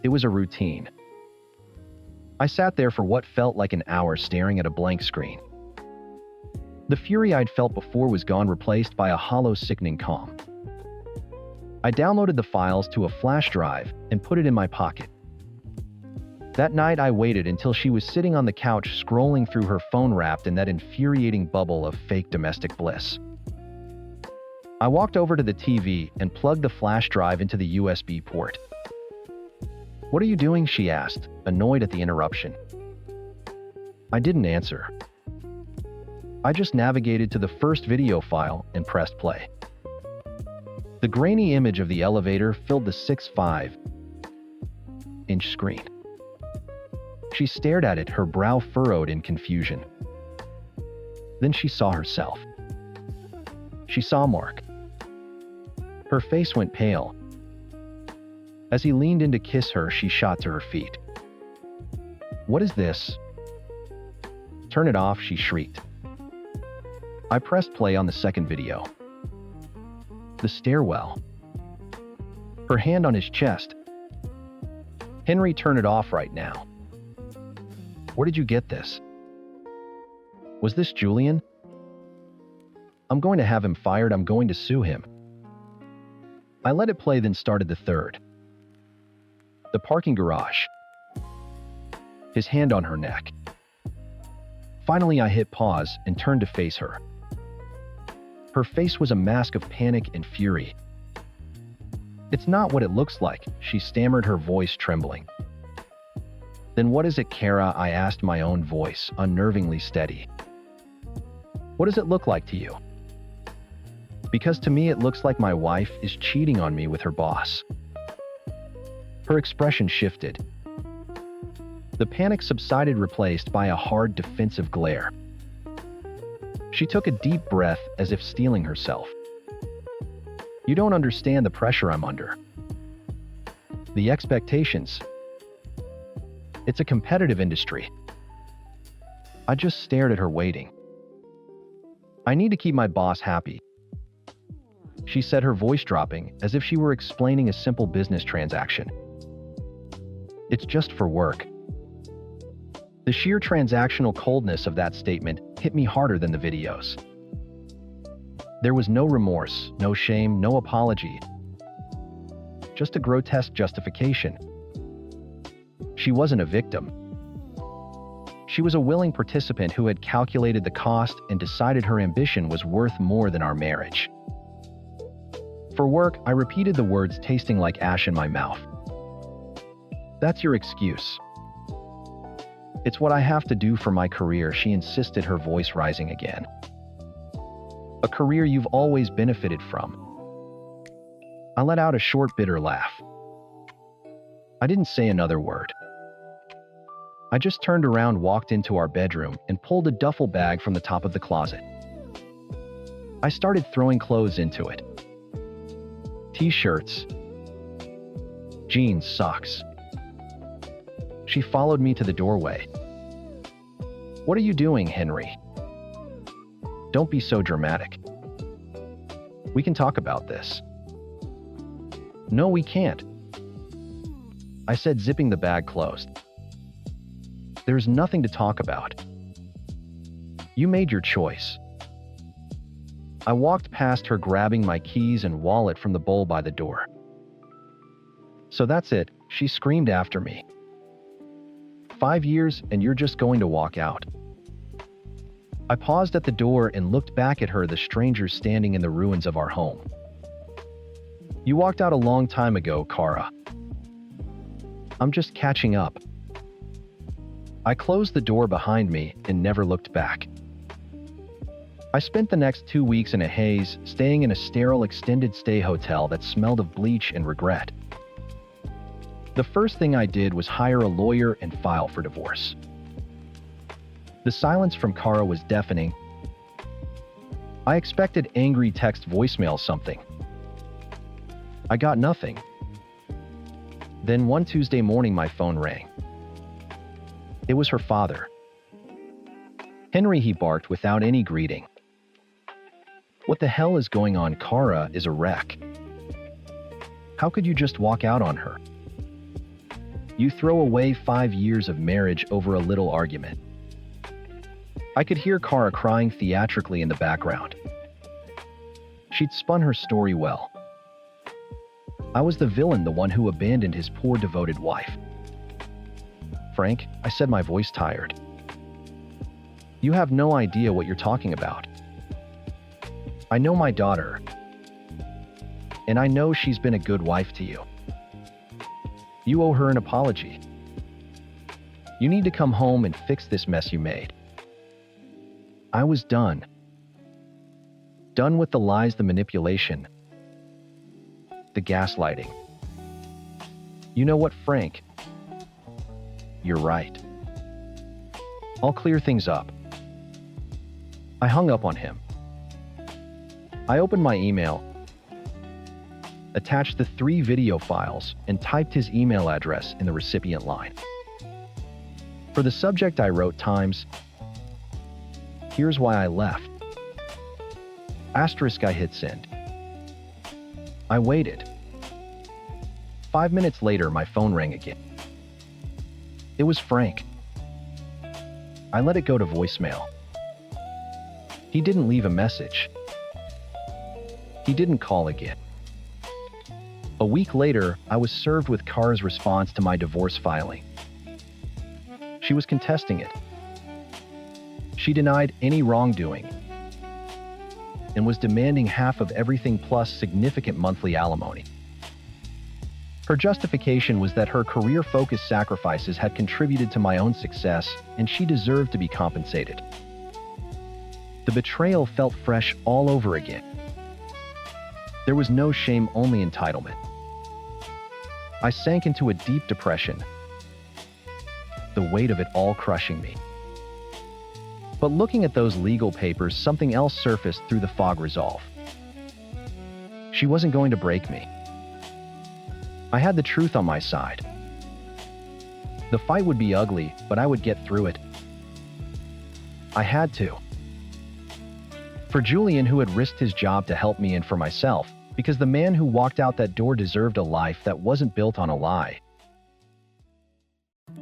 It was a routine. I sat there for what felt like an hour, staring at a blank screen. The fury I'd felt before was gone, replaced by a hollow, sickening calm. I downloaded the files to a flash drive and put it in my pocket. That night I waited until she was sitting on the couch, scrolling through her phone, wrapped in that infuriating bubble of fake domestic bliss. I walked over to the TV and plugged the flash drive into the USB port. "What are you doing?" she asked, annoyed at the interruption. I didn't answer. I just navigated to the first video file and pressed play. The grainy image of the elevator filled the 6.5-inch screen. She stared at it, her brow furrowed in confusion. Then she saw herself. She saw Mark. Her face went pale. As he leaned in to kiss her, she shot to her feet. "What is this?" "Turn it off," she shrieked. I pressed play on the second video. The stairwell. Her hand on his chest. "Henry, turn it off right now." "Where did you get this?" "Was this Julian?" "I'm going to have him fired. I'm going to sue him." I let it play, then started the third. The parking garage. His hand on her neck. Finally, I hit pause and turned to face her. Her face was a mask of panic and fury. "It's not what it looks like," she stammered, her voice trembling. "Then what is it, Kara?" I asked, my own voice unnervingly steady. "What does it look like to you?" "Because to me it looks like my wife is cheating on me with her boss." Her expression shifted. The panic subsided, replaced by a hard, defensive glare. She took a deep breath, as if steeling herself. "You don't understand the pressure I'm under. The expectations. It's a competitive industry." I just stared at her, waiting. "I need to keep my boss happy," she said, her voice dropping, as if she were explaining a simple business transaction. "It's just for work." The sheer transactional coldness of that statement hit me harder than the videos. There was no remorse, no shame, no apology. Just a grotesque justification. She wasn't a victim. She was a willing participant who had calculated the cost and decided her ambition was worth more than our marriage. For work, I repeated the words, tasting like ash in my mouth. "That's your excuse." "It's what I have to do for my career," she insisted, her voice rising again. "A career you've always benefited from." I let out a short, bitter laugh. I didn't say another word. I just turned around, walked into our bedroom, and pulled a duffel bag from the top of the closet. I started throwing clothes into it. T-shirts, jeans, socks. She followed me to the doorway. "What are you doing, Henry? Don't be so dramatic. We can talk about this." "No, we can't," I said, zipping the bag closed. "There's nothing to talk about. You made your choice." I walked past her, grabbing my keys and wallet from the bowl by the door. "So that's it," she screamed after me. 5 years, and you're just going to walk out?" I paused at the door and looked back at her, the stranger standing in the ruins of our home. "You walked out a long time ago, Kara." "I'm just catching up." I closed the door behind me and never looked back. I spent the next 2 weeks in a haze, staying in a sterile extended stay hotel that smelled of bleach and regret. The first thing I did was hire a lawyer and file for divorce. The silence from Kara was deafening. I expected angry text, voicemail, something. I got nothing. Then one Tuesday morning, my phone rang. It was her father. "Henry," he barked without any greeting. "What the hell is going on? Kara is a wreck. How could you just walk out on her? You throw away 5 years of marriage over a little argument." I could hear Kara crying theatrically in the background. She'd spun her story well. I was the villain, the one who abandoned his poor, devoted wife. "Frank," I said, my voice tired. "You have no idea what you're talking about. I know my daughter, and I know she's been a good wife to you. You owe her an apology. You need to come home and fix this mess you made." I was done. Done with the lies, the manipulation, the gaslighting. "You know what, Frank? You're right. I'll clear things up. I hung up on him. I opened my email, attached the 3 video files, and typed his email address in the recipient line. For the subject, I wrote Times. Here's why I left. Asterisk, I hit send. I waited. 5 minutes later, my phone rang again. It was Frank. I let it go to voicemail. He didn't leave a message. He didn't call again. A week later, I was served with Kara's response to my divorce filing. She was contesting it. She denied any wrongdoing and was demanding half of everything plus significant monthly alimony. Her justification was that her career-focused sacrifices had contributed to my own success, and she deserved to be compensated. The betrayal felt fresh all over again. There was no shame, only entitlement. I sank into a deep depression, the weight of it all crushing me. But looking at those legal papers, something else surfaced through the fog: resolve. She wasn't going to break me. I had the truth on my side. The fight would be ugly, but I would get through it. I had to. For Julian, who had risked his job to help me, and for myself, because the man who walked out that door deserved a life that wasn't built on a lie.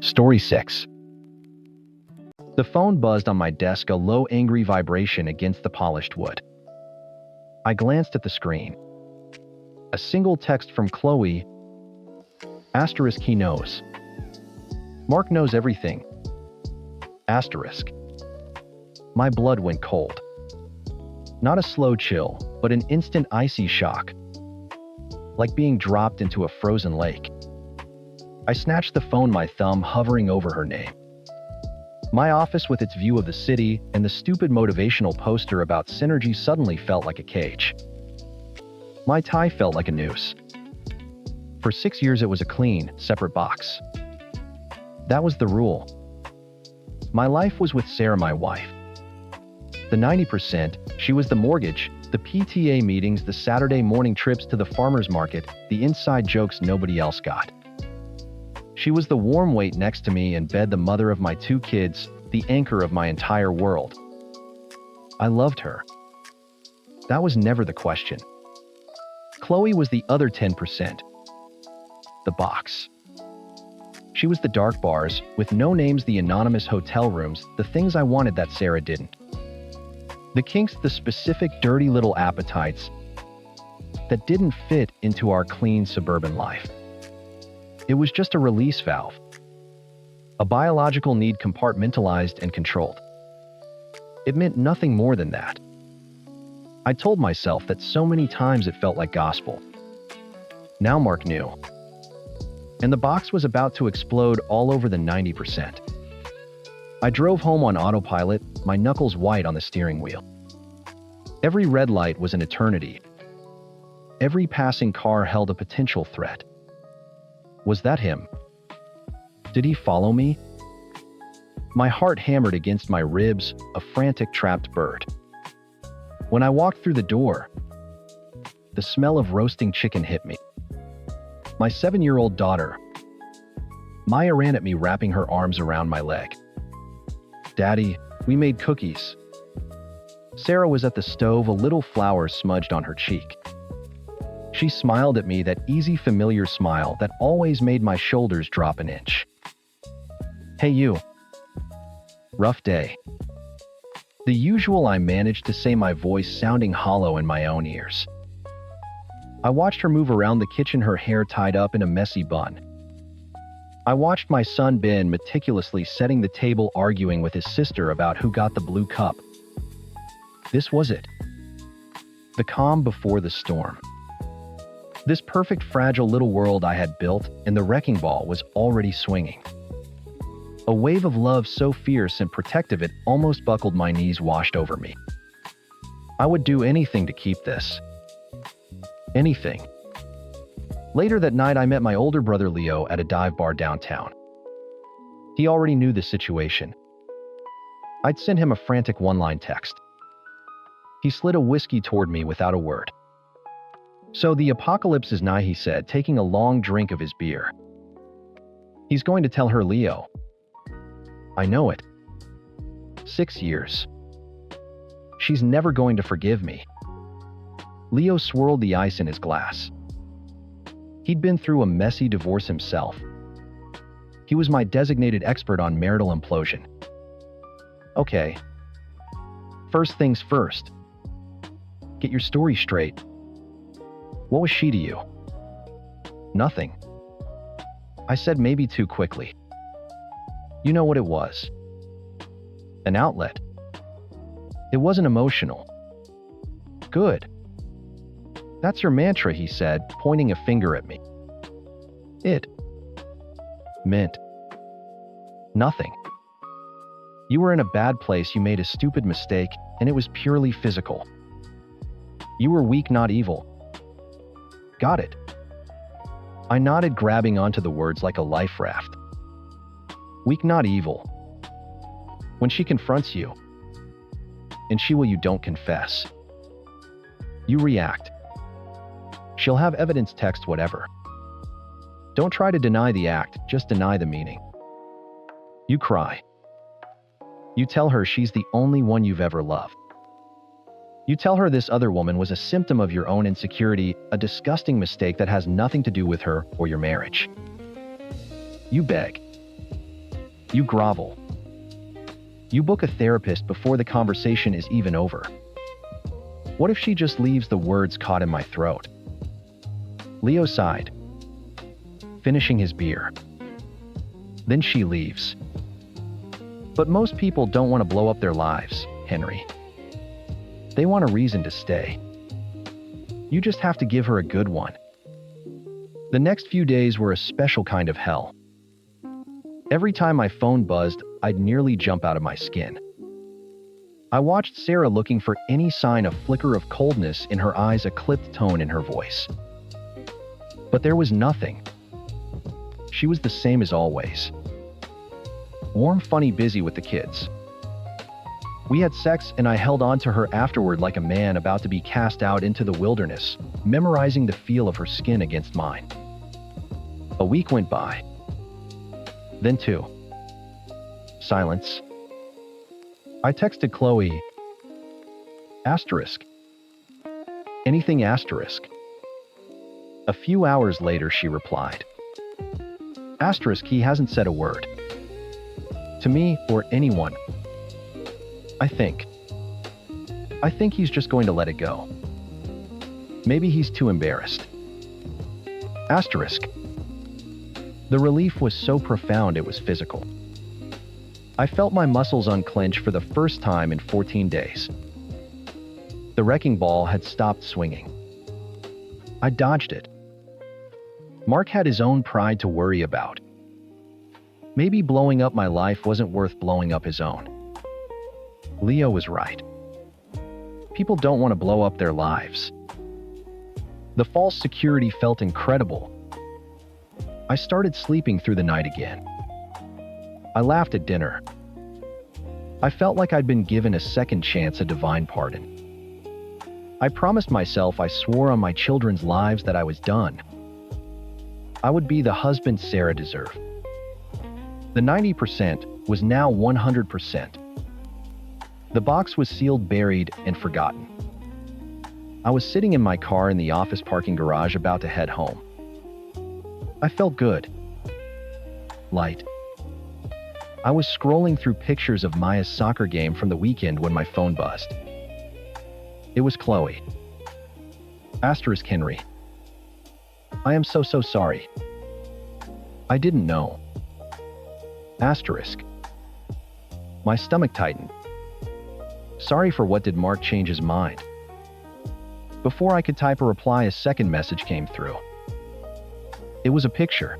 Story 6. The phone buzzed on my desk, a low, angry vibration against the polished wood. I glanced at the screen. A single text from Chloe. Asterisk, he knows. Mark knows everything. Asterisk. My blood went cold. Not a slow chill, but an instant icy shock. Like being dropped into a frozen lake. I snatched the phone, my thumb hovering over her name. My office, with its view of the city and the stupid motivational poster about synergy, suddenly felt like a cage. My tie felt like a noose. For 6 years, it was a clean, separate box. That was the rule. My life was with Sarah, my wife. The 90%, she was the mortgage, the PTA meetings, the Saturday morning trips to the farmer's market, the inside jokes nobody else got. She was the warm weight next to me in bed, the mother of my 2 kids, the anchor of my entire world. I loved her. That was never the question. Chloe was the other 10%. The box. She was the dark bars, with no names, the anonymous hotel rooms, the things I wanted that Sarah didn't. The kinks, the specific dirty little appetites that didn't fit into our clean suburban life. It was just a release valve. A biological need, compartmentalized and controlled. It meant nothing more than that. I told myself that so many times it felt like gospel. Now Mark knew. And the box was about to explode all over the 90%. I drove home on autopilot, my knuckles white on the steering wheel. Every red light was an eternity. Every passing car held a potential threat. Was that him? Did he follow me? My heart hammered against my ribs, a frantic, trapped bird. When I walked through the door, the smell of roasting chicken hit me. My 7-year-old daughter, Maya, ran at me, wrapping her arms around my leg. Daddy, we made cookies. Sarah was at the stove, a little flour smudged on her cheek. She smiled at me, that easy, familiar smile that always made my shoulders drop an inch. Hey you. Rough day. The usual, I managed to say, my voice sounding hollow in my own ears. I watched her move around the kitchen, her hair tied up in a messy bun. I watched my son Ben meticulously setting the table, arguing with his sister about who got the blue cup. This was it. The calm before the storm. This perfect, fragile little world I had built, and the wrecking ball was already swinging. A wave of love so fierce and protective it almost buckled my knees, washed over me. I would do anything to keep this. Anything. Later that night, I met my older brother Leo at a dive bar downtown. He already knew the situation. I'd sent him a frantic one-line text. He slid a whiskey toward me without a word. So the apocalypse is nigh, he said, taking a long drink of his beer. He's going to tell her, Leo. I know it. 6 years. She's never going to forgive me. Leo swirled the ice in his glass. He'd been through a messy divorce himself. He was my designated expert on marital implosion. Okay. First things first. Get your story straight. What was she to you? Nothing. I said maybe too quickly. You know what it was. An outlet. It wasn't emotional. Good. That's your mantra, he said, pointing a finger at me. It meant nothing. You were in a bad place, you made a stupid mistake, and it was purely physical. You were weak, not evil. Got it. I nodded, grabbing onto the words like a life raft. Weak, not evil. When she confronts you, and she will, you don't confess. You react. She'll have evidence, text, whatever. Don't try to deny the act, just deny the meaning. You cry. You tell her she's the only one you've ever loved. You tell her this other woman was a symptom of your own insecurity, a disgusting mistake that has nothing to do with her or your marriage. You beg. You grovel. You book a therapist before the conversation is even over. What if she just leaves, the words caught in my throat? Leo sighed, finishing his beer. Then she leaves. But most people don't want to blow up their lives, Henry. They want a reason to stay. You just have to give her a good one. The next few days were a special kind of hell. Every time my phone buzzed, I'd nearly jump out of my skin. I watched Sarah, looking for any sign, a flicker of coldness in her eyes, a clipped tone in her voice. But there was nothing. She was the same as always. Warm, funny, busy with the kids. We had sex, and I held on to her afterward like a man about to be cast out into the wilderness, memorizing the feel of her skin against mine. A week went by. Then 2. Silence. I texted Chloe. Asterisk. Anything asterisk. A few hours later, she replied. Asterisk, he hasn't said a word. To me, or anyone. I think he's just going to let it go. Maybe he's too embarrassed. Asterisk. The relief was so profound it was physical. I felt my muscles unclench for the first time in 14 days. The wrecking ball had stopped swinging. I dodged it. Mark had his own pride to worry about. Maybe blowing up my life wasn't worth blowing up his own. Leo was right. People don't want to blow up their lives. The false security felt incredible. I started sleeping through the night again. I laughed at dinner. I felt like I'd been given a second chance, a divine pardon. I promised myself, I swore on my children's lives, that I was done. I would be the husband Sarah deserved. The 90% was now 100%. The box was sealed, buried, and forgotten. I was sitting in my car in the office parking garage, about to head home. I felt good. Light. I was scrolling through pictures of Maya's soccer game from the weekend when my phone buzzed. It was Chloe. Asterisk, Henry. I am so sorry. I didn't know. Asterisk. My stomach tightened. Sorry for what? Did Mark change his mind? Before I could type a reply, a second message came through. It was a picture.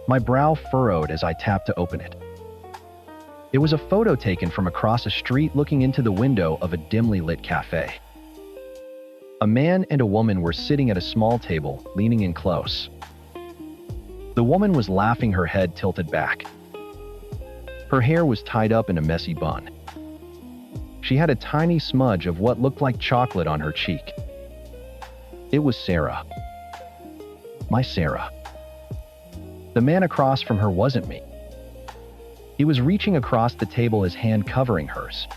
My brow furrowed as I tapped to open it. It was a photo taken from across a street, looking into the window of a dimly lit cafe. A man and a woman were sitting at a small table, leaning in close. The woman was laughing, her head tilted back. Her hair was tied up in a messy bun. She had a tiny smudge of what looked like chocolate on her cheek. It was Sarah. My Sarah. The man across from her wasn't me. He was reaching across the table, his hand covering hers.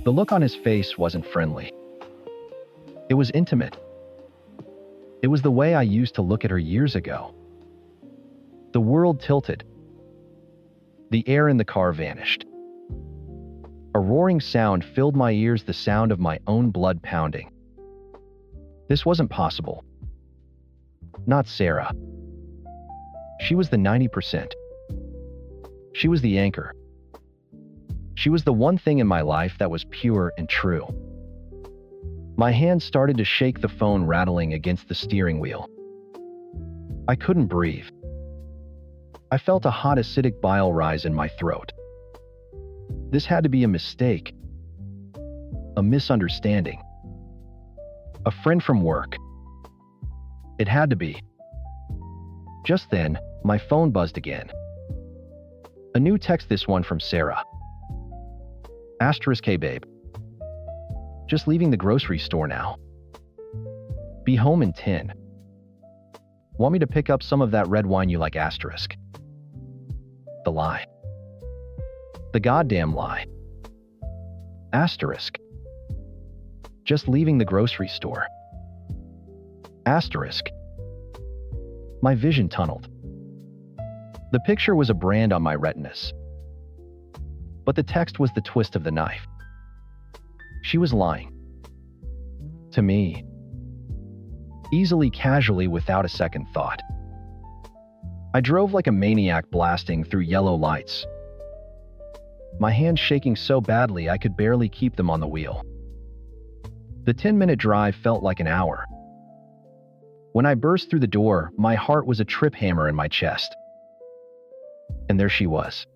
The look on his face wasn't friendly. It was intimate. It was the way I used to look at her years ago. The world tilted. The air in the car vanished. A roaring sound filled my ears, the sound of my own blood pounding. This wasn't possible. Not Sarah. She was the 90%. She was the anchor. She was the one thing in my life that was pure and true. My hand started to shake, the phone rattling against the steering wheel. I couldn't breathe. I felt a hot acidic bile rise in my throat. This had to be a mistake. A misunderstanding. A friend from work. It had to be. Just then, my phone buzzed again. A new text, this one from Sarah. *Hey babe. Just leaving the grocery store now. Be home in 10. Want me to pick up some of that red wine you like? The lie. The goddamn lie. Just leaving the grocery store. My vision tunneled. The picture was a brand on my retinas. But the text was the twist of the knife. She was lying. To me. Easily, casually, without a second thought. I drove like a maniac, blasting through yellow lights. My hands shaking so badly I could barely keep them on the wheel. The 10-minute drive felt like an hour. When I burst through the door, my heart was a trip hammer in my chest. And there she was.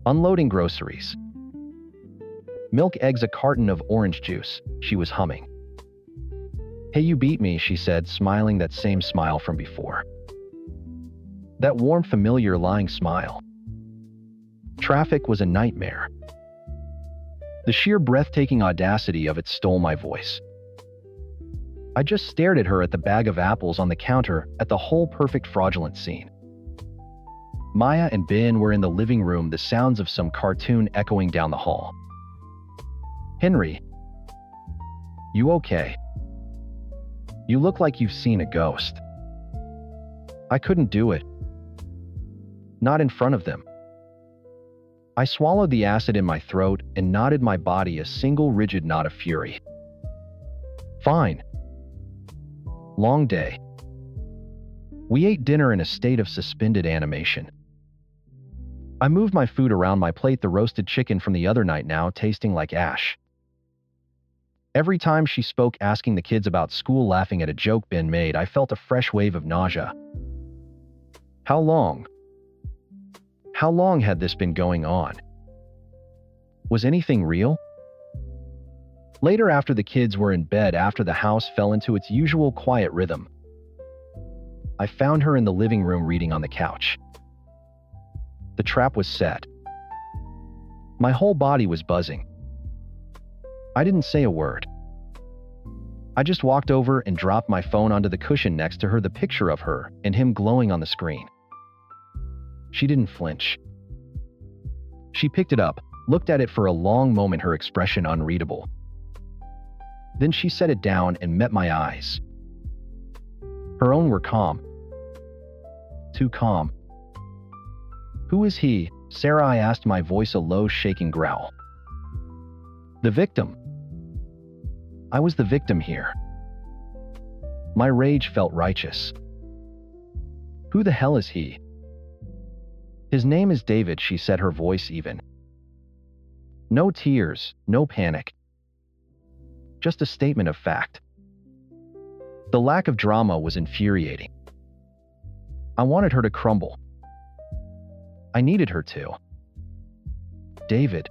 Unloading groceries. Milk, eggs, a carton of orange juice, she was humming. Hey, you beat me, she said, smiling, that same smile from before. That warm, familiar, lying smile. Traffic was a nightmare. The sheer breathtaking audacity of it stole my voice. I just stared at her, at the bag of apples on the counter, at the whole perfect, fraudulent scene. Maya and Ben were in the living room, the sounds of some cartoon echoing down the hall. Henry. You okay? You look like you've seen a ghost. I couldn't do it. Not in front of them. I swallowed the acid in my throat and knotted my body, a single rigid knot of fury. Fine. Long day. We ate dinner in a state of suspended animation. I moved my food around my plate, the roasted chicken from the other night now tasting like ash. Every time she spoke, asking the kids about school, laughing at a joke Ben made, I felt a fresh wave of nausea. How long? How long had this been going on? Was anything real? Later, after the kids were in bed, after the house fell into its usual quiet rhythm, I found her in the living room reading on the couch. The trap was set. My whole body was buzzing. I didn't say a word. I just walked over and dropped my phone onto the cushion next to her, the picture of her and him glowing on the screen. She didn't flinch. She picked it up, looked at it for a long moment, her expression unreadable. Then she set it down and met my eyes. Her own were calm. Too calm. Who is he, Sarah? I asked, my voice a low, shaking growl. The victim. I was the victim here. My rage felt righteous. Who the hell is he? His name is David, she said, her voice even. No tears, no panic. Just a statement of fact. The lack of drama was infuriating. I wanted her to crumble. I needed her to. David.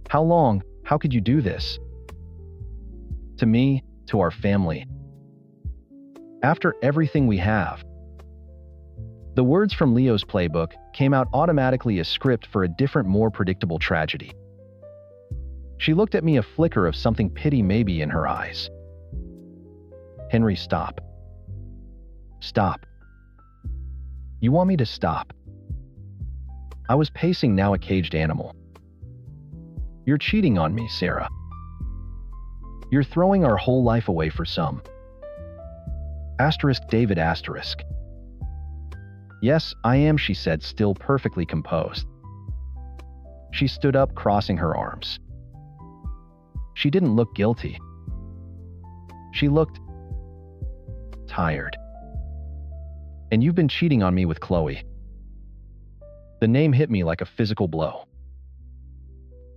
How long? How could you do this? To me, to our family. After everything we have. The words from Leo's playbook came out automatically as script for a different, more predictable tragedy. She looked at me, a flicker of something pity maybe in her eyes. Henry, stop. Stop. You want me to stop? I was pacing, now a caged animal. You're cheating on me, Sarah. You're throwing our whole life away for some. David. Yes, I am, she said, still perfectly composed. She stood up, crossing her arms. She didn't look guilty. She looked tired. And you've been cheating on me with Chloe. The name hit me like a physical blow.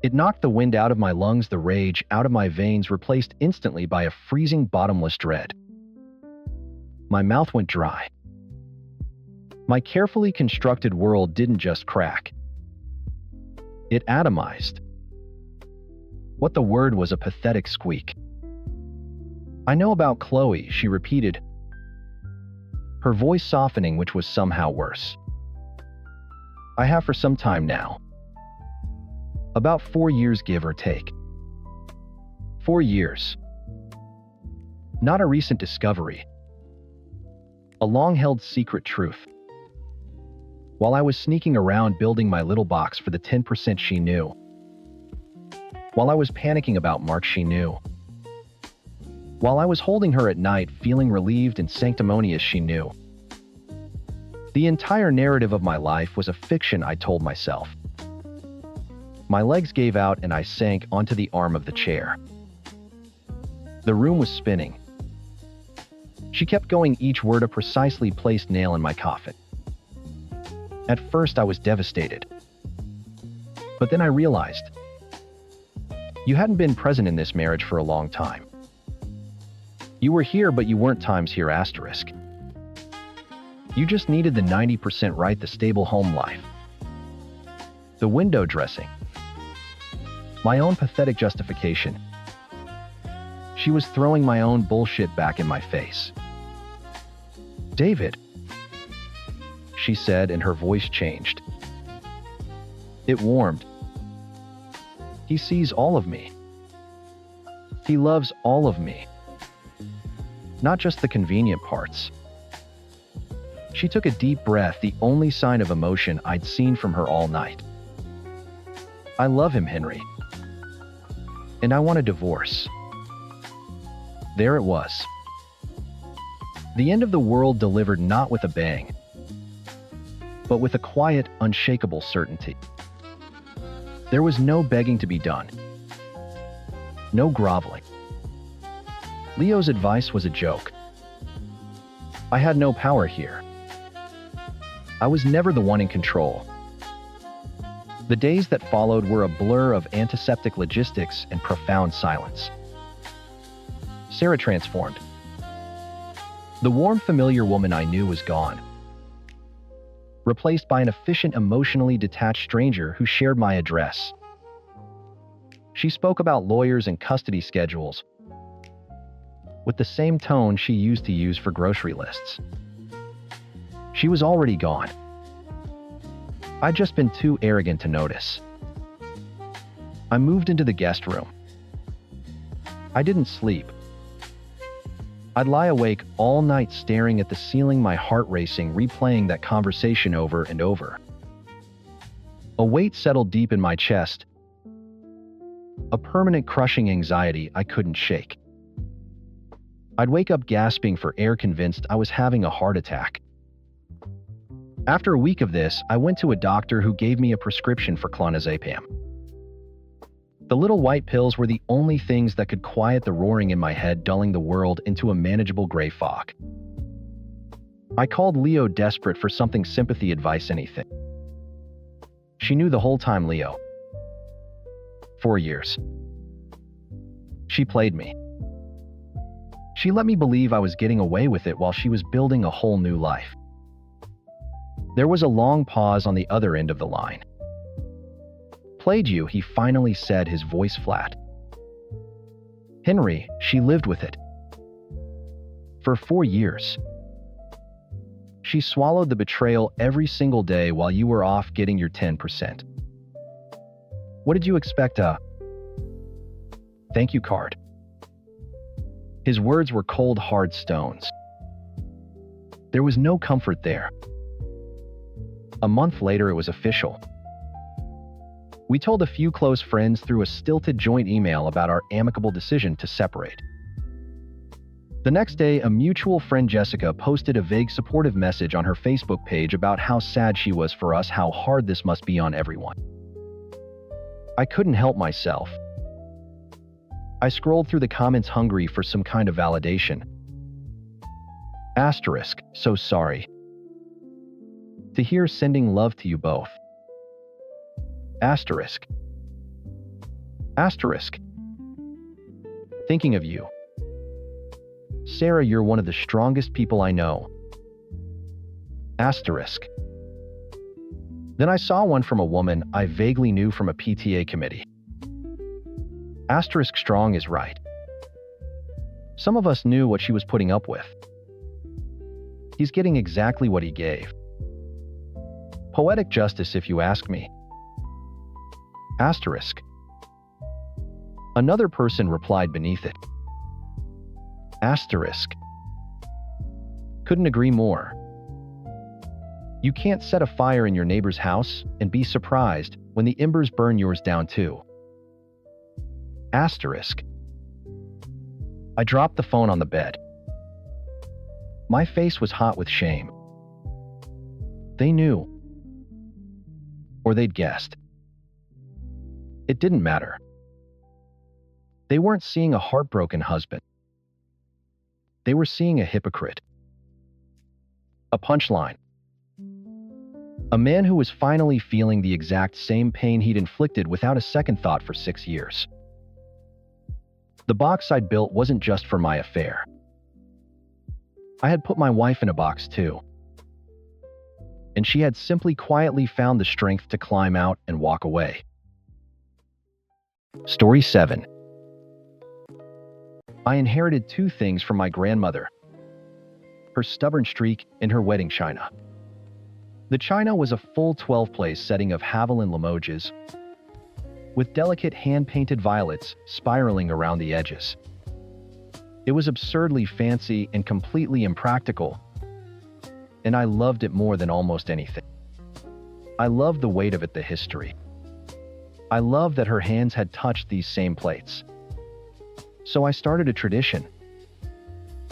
It knocked the wind out of my lungs, the rage out of my veins, replaced instantly by a freezing, bottomless dread. My mouth went dry. My carefully constructed world didn't just crack. It atomized. What the word was a pathetic squeak. I know about Chloe, she repeated, her voice softening, which was somehow worse. I have for some time now. About 4 years, give or take. 4 years. Not a recent discovery. A long-held secret truth. While I was sneaking around building my little box for the 10% she knew. While I was panicking about Mark, she knew. While I was holding her at night, feeling relieved and sanctimonious, she knew. The entire narrative of my life was a fiction, I told myself. My legs gave out and I sank onto the arm of the chair. The room was spinning. She kept going, each word a precisely placed nail in my coffin. At first, I was devastated. But then I realized, you hadn't been present in this marriage for a long time. You were here, but you weren't times here, asterisk. You just needed the 90% right, the stable home life. The window dressing. My own pathetic justification. She was throwing my own bullshit back in my face. David, she said, and her voice changed. It warmed. He sees all of me. He loves all of me. Not just the convenient parts. She took a deep breath, the only sign of emotion I'd seen from her all night. I love him, Henry. And I want a divorce. There it was. The end of the world delivered, not with a bang, but with a quiet, unshakable certainty. There was no begging to be done. No groveling. Leo's advice was a joke. I had no power here. I was never the one in control. The days that followed were a blur of antiseptic logistics and profound silence. Sarah transformed. The warm, familiar woman I knew was gone, replaced by an efficient, emotionally detached stranger who shared my address. She spoke about lawyers and custody schedules with the same tone she used to use for grocery lists. She was already gone. I'd just been too arrogant to notice. I moved into the guest room. I didn't sleep. I'd lie awake all night staring at the ceiling, my heart racing, replaying that conversation over and over. A weight settled deep in my chest, a permanent crushing anxiety I couldn't shake. I'd wake up gasping for air, convinced I was having a heart attack. After a week of this, I went to a doctor who gave me a prescription for clonazepam. The little white pills were the only things that could quiet the roaring in my head, dulling the world into a manageable gray fog. I called Leo, desperate for something, sympathy, advice, anything. She knew the whole time, Leo. 4 years. She played me. She let me believe I was getting away with it while she was building a whole new life. There was a long pause on the other end of the line. Played you, he finally said, his voice flat. Henry, she lived with it. For 4 years. She swallowed the betrayal every single day while you were off getting your 10%. What did you expect? Thank you card. His words were cold, hard stones. There was no comfort there. A month later, it was official. We told a few close friends through a stilted joint email about our amicable decision to separate. The next day, a mutual friend, Jessica, posted a vague supportive message on her Facebook page about how sad she was for us, how hard this must be on everyone. I couldn't help myself. I scrolled through the comments hungry for some kind of validation. Asterisk, so sorry to hear, sending love to you both. Asterisk. Asterisk. Thinking of you. Sarah, you're one of the strongest people I know. Asterisk. Then I saw one from a woman I vaguely knew from a PTA committee. Asterisk, strong is right. Some of us knew what she was putting up with. He's getting exactly what he gave. Poetic justice, if you ask me. Asterisk. Another person replied beneath it. Asterisk. Couldn't agree more. You can't set a fire in your neighbor's house and be surprised when the embers burn yours down too. Asterisk. I dropped the phone on the bed. My face was hot with shame. They knew. Or they'd guessed. It didn't matter. They weren't seeing a heartbroken husband. They were seeing a hypocrite. A punchline. A man who was finally feeling the exact same pain he'd inflicted without a second thought for 6 years. The box I'd built wasn't just for my affair. I had put my wife in a box too. And she had simply quietly found the strength to climb out and walk away. Story 7. I inherited 2 things from my grandmother: her stubborn streak and her wedding china. The china was a full 12-place setting of Haviland Limoges, with delicate hand-painted violets spiraling around the edges. It was absurdly fancy and completely impractical, and I loved it more than almost anything. I loved the weight of it, the history. I loved that her hands had touched these same plates. So I started a tradition.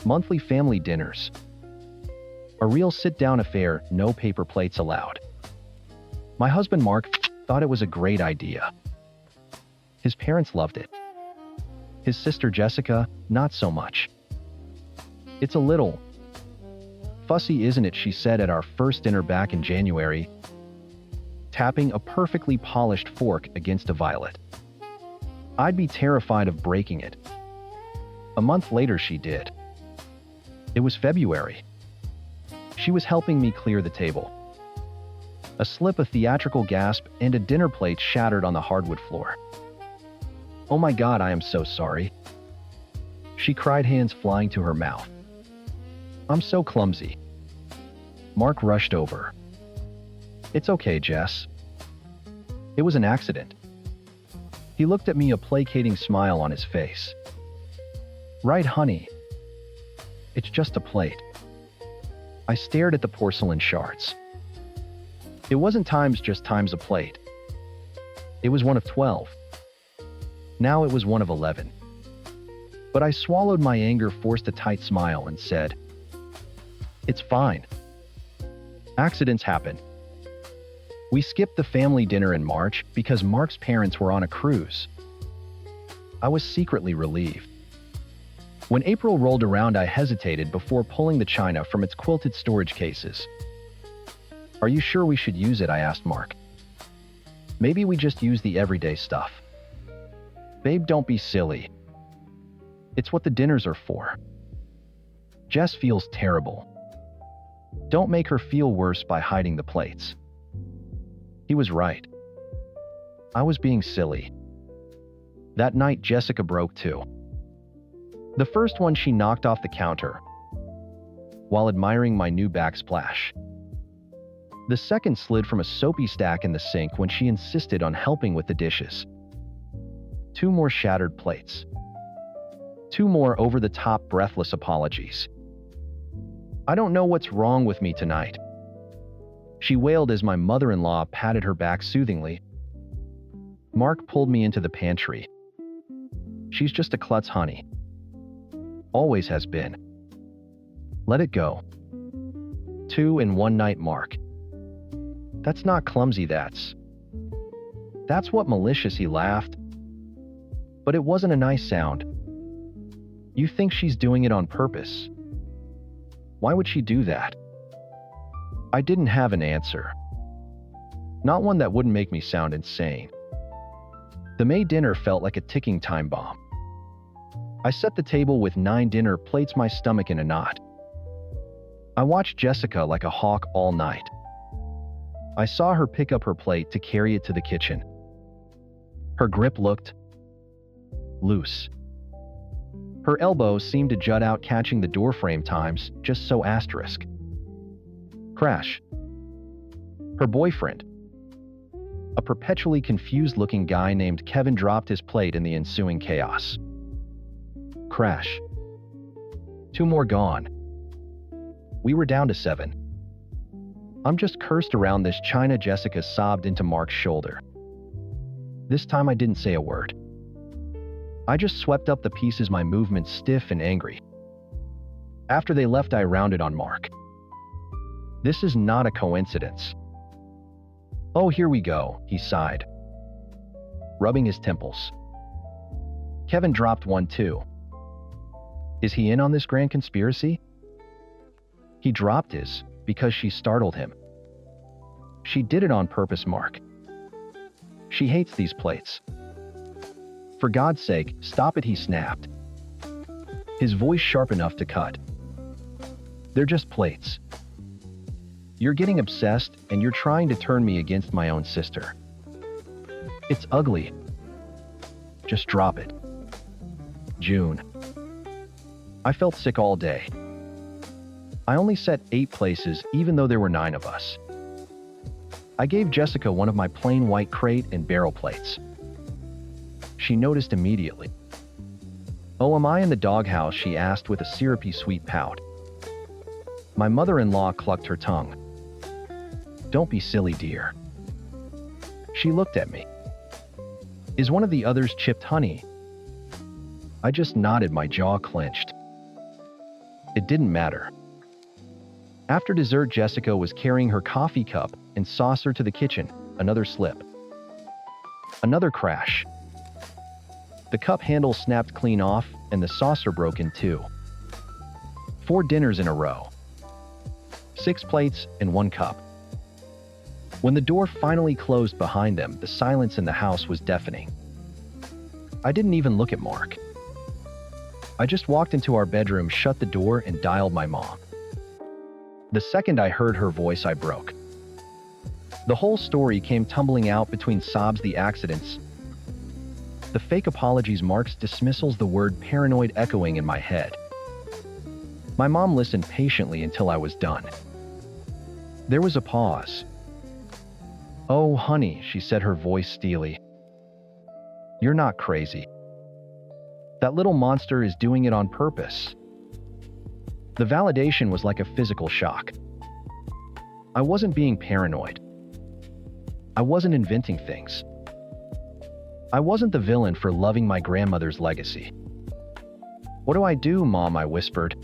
Monthly family dinners. A real sit-down affair, no paper plates allowed. My husband Mark thought it was a great idea. His parents loved it. His sister Jessica, not so much. It's a little fussy, isn't it? She said at our first dinner back in January, tapping a perfectly polished fork against a violet. I'd be terrified of breaking it. A month later, she did. It was February. She was helping me clear the table. A slip, a theatrical gasp, and a dinner plate shattered on the hardwood floor. Oh my God, I am so sorry. She cried, hands flying to her mouth. I'm so clumsy. Mark rushed over. It's okay, Jess. It was an accident. He looked at me, a placating smile on his face. Right, honey. It's just a plate. I stared at the porcelain shards. It wasn't times, just times a plate. It was one of 12. Now it was one of 11. But I swallowed my anger, forced a tight smile, and said, It's fine. Accidents happen. We skipped the family dinner in March because Mark's parents were on a cruise. I was secretly relieved. When April rolled around, I hesitated before pulling the china from its quilted storage cases. Are you sure we should use it? I asked Mark. Maybe we just use the everyday stuff. Babe, don't be silly. It's what the dinners are for. Jess feels terrible. Don't make her feel worse by hiding the plates. He was right. I was being silly. That night, Jessica broke too. The first one she knocked off the counter. while admiring my new backsplash. The second slid from a soapy stack in the sink when she insisted on helping with the dishes. 2 more shattered plates. 2 more over-the-top breathless apologies. "I don't know what's wrong with me tonight," she wailed as my mother-in-law patted her back soothingly. Mark pulled me into the pantry. "She's just a klutz, honey. Always has been. Let it go." 2 in one night, Mark. "That's not clumsy, that's what malicious," he laughed. But it wasn't a nice sound. "You think she's doing it on purpose? Why would she do that?" I didn't have an answer. Not one that wouldn't make me sound insane. The May dinner felt like a ticking time bomb. I set the table with 9 dinner plates, my stomach in a knot. I watched Jessica like a hawk all night. I saw her pick up her plate to carry it to the kitchen. Her grip looked loose. Her elbows seemed to jut out, catching the doorframe times, just so asterisk. Crash. Her boyfriend, a perpetually confused-looking guy named Kevin, dropped his plate in the ensuing chaos. Crash. 2 more gone. We were down to 7. "I'm just cursed around this china," Jessica sobbed into Mark's shoulder. This time I didn't say a word. I just swept up the pieces, my movements stiff and angry. After they left, I rounded on Mark. "This is not a coincidence." "Oh, here we go," he sighed, rubbing his temples. "Kevin dropped one too. Is he in on this grand conspiracy?" "He dropped his because she startled him. She did it on purpose, Mark. She hates these plates. For God's sake, stop it," he snapped, his voice sharp enough to cut. "They're just plates. You're getting obsessed, and you're trying to turn me against my own sister. It's ugly. Just drop it." June. I felt sick all day. I only set 8 places, even though there were 9 of us. I gave Jessica one of my plain white crate and barrel plates. She noticed immediately. "Oh, am I in the doghouse?" she asked with a syrupy sweet pout. My mother-in-law clucked her tongue. "Don't be silly, dear." She looked at me. "Is one of the others chipped, honey?" I just nodded, my jaw clenched. It didn't matter. After dessert, Jessica was carrying her coffee cup and saucer to the kitchen. Another slip. Another crash. The cup handle snapped clean off, and the saucer broke in 2. 4 dinners in a row. 6 plates and 1 cup. When the door finally closed behind them, the silence in the house was deafening. I didn't even look at Mark. I just walked into our bedroom, shut the door, and dialed my mom. The second I heard her voice, I broke. The whole story came tumbling out between sobs, the accidents, the fake apologies, Mark's dismissals, the word paranoid echoing in my head. My mom listened patiently until I was done. There was a pause. "Oh, honey," she said, her voice steely. "You're not crazy. That little monster is doing it on purpose." The validation was like a physical shock. I wasn't being paranoid. I wasn't inventing things. I wasn't the villain for loving my grandmother's legacy. "What do I do, Mom?" I whispered.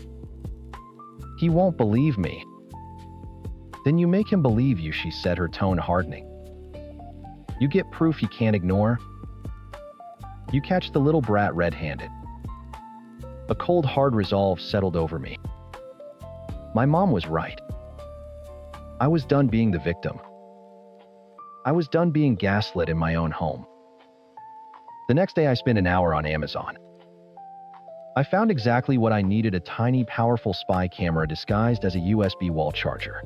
"He won't believe me." "Then you make him believe you," she said, her tone hardening. "You get proof he can't ignore. You catch the little brat red-handed." A cold, hard resolve settled over me. My mom was right. I was done being the victim. I was done being gaslit in my own home. The next day, I spent an hour on Amazon. I found exactly what I needed: a tiny, powerful spy camera disguised as a USB wall charger.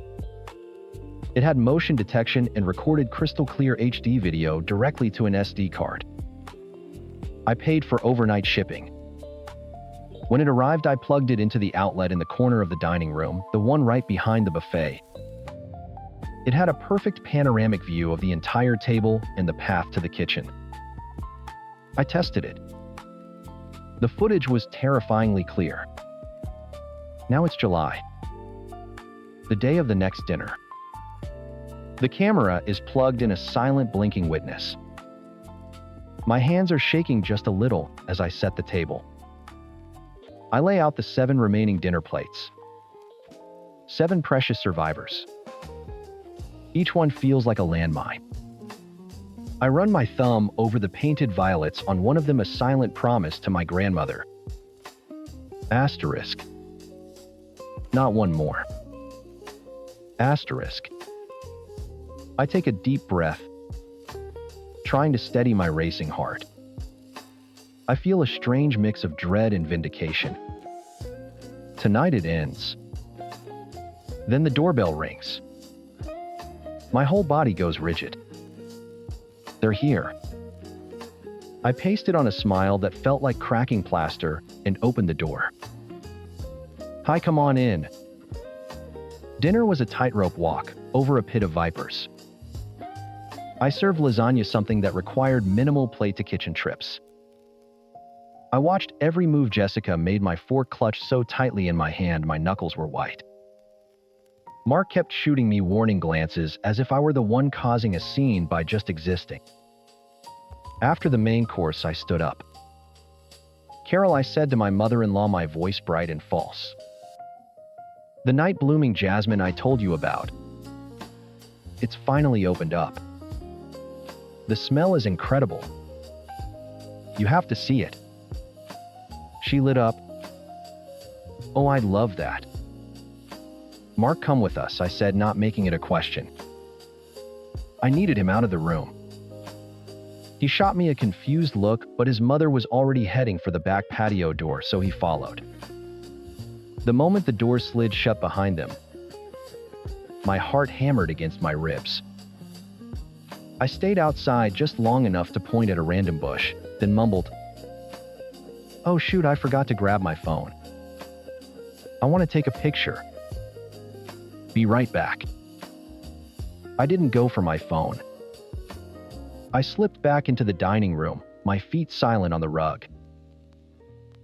It had motion detection and recorded crystal clear HD video directly to an SD card. I paid for overnight shipping. When it arrived, I plugged it into the outlet in the corner of the dining room, the one right behind the buffet. It had a perfect panoramic view of the entire table and the path to the kitchen. I tested it. The footage was terrifyingly clear. Now it's July, the day of the next dinner. The camera is plugged in a silent, blinking witness. My hands are shaking just a little as I set the table. I lay out the 7 remaining dinner plates. 7 precious survivors. Each one feels like a landmine. I run my thumb over the painted violets, on one of them a silent promise to my grandmother. Asterisk. Not one more. Asterisk. I take a deep breath, trying to steady my racing heart. I feel a strange mix of dread and vindication. Tonight it ends. Then the doorbell rings. My whole body goes rigid. They're here. I pasted on a smile that felt like cracking plaster and opened the door. Hi, come on in. Dinner was a tightrope walk over a pit of vipers. I served lasagna, something that required minimal plate-to-kitchen trips. I watched every move Jessica made, my fork clutched so tightly in my hand my knuckles were white. Mark kept shooting me warning glances as if I were the one causing a scene by just existing. After the main course, I stood up. Carol, I said to my mother-in-law, my voice bright and false. The night blooming jasmine I told you about. It's finally opened up. The smell is incredible. You have to see it. She lit up. Oh, I love that. Mark, come with us, I said, not making it a question. I needed him out of the room. He shot me a confused look, but his mother was already heading for the back patio door, so he followed. The moment the door slid shut behind them, my heart hammered against my ribs. I stayed outside just long enough to point at a random bush, then mumbled, "Oh shoot, I forgot to grab my phone. I want to take a picture. Be right back." I didn't go for my phone. I slipped back into the dining room, my feet silent on the rug.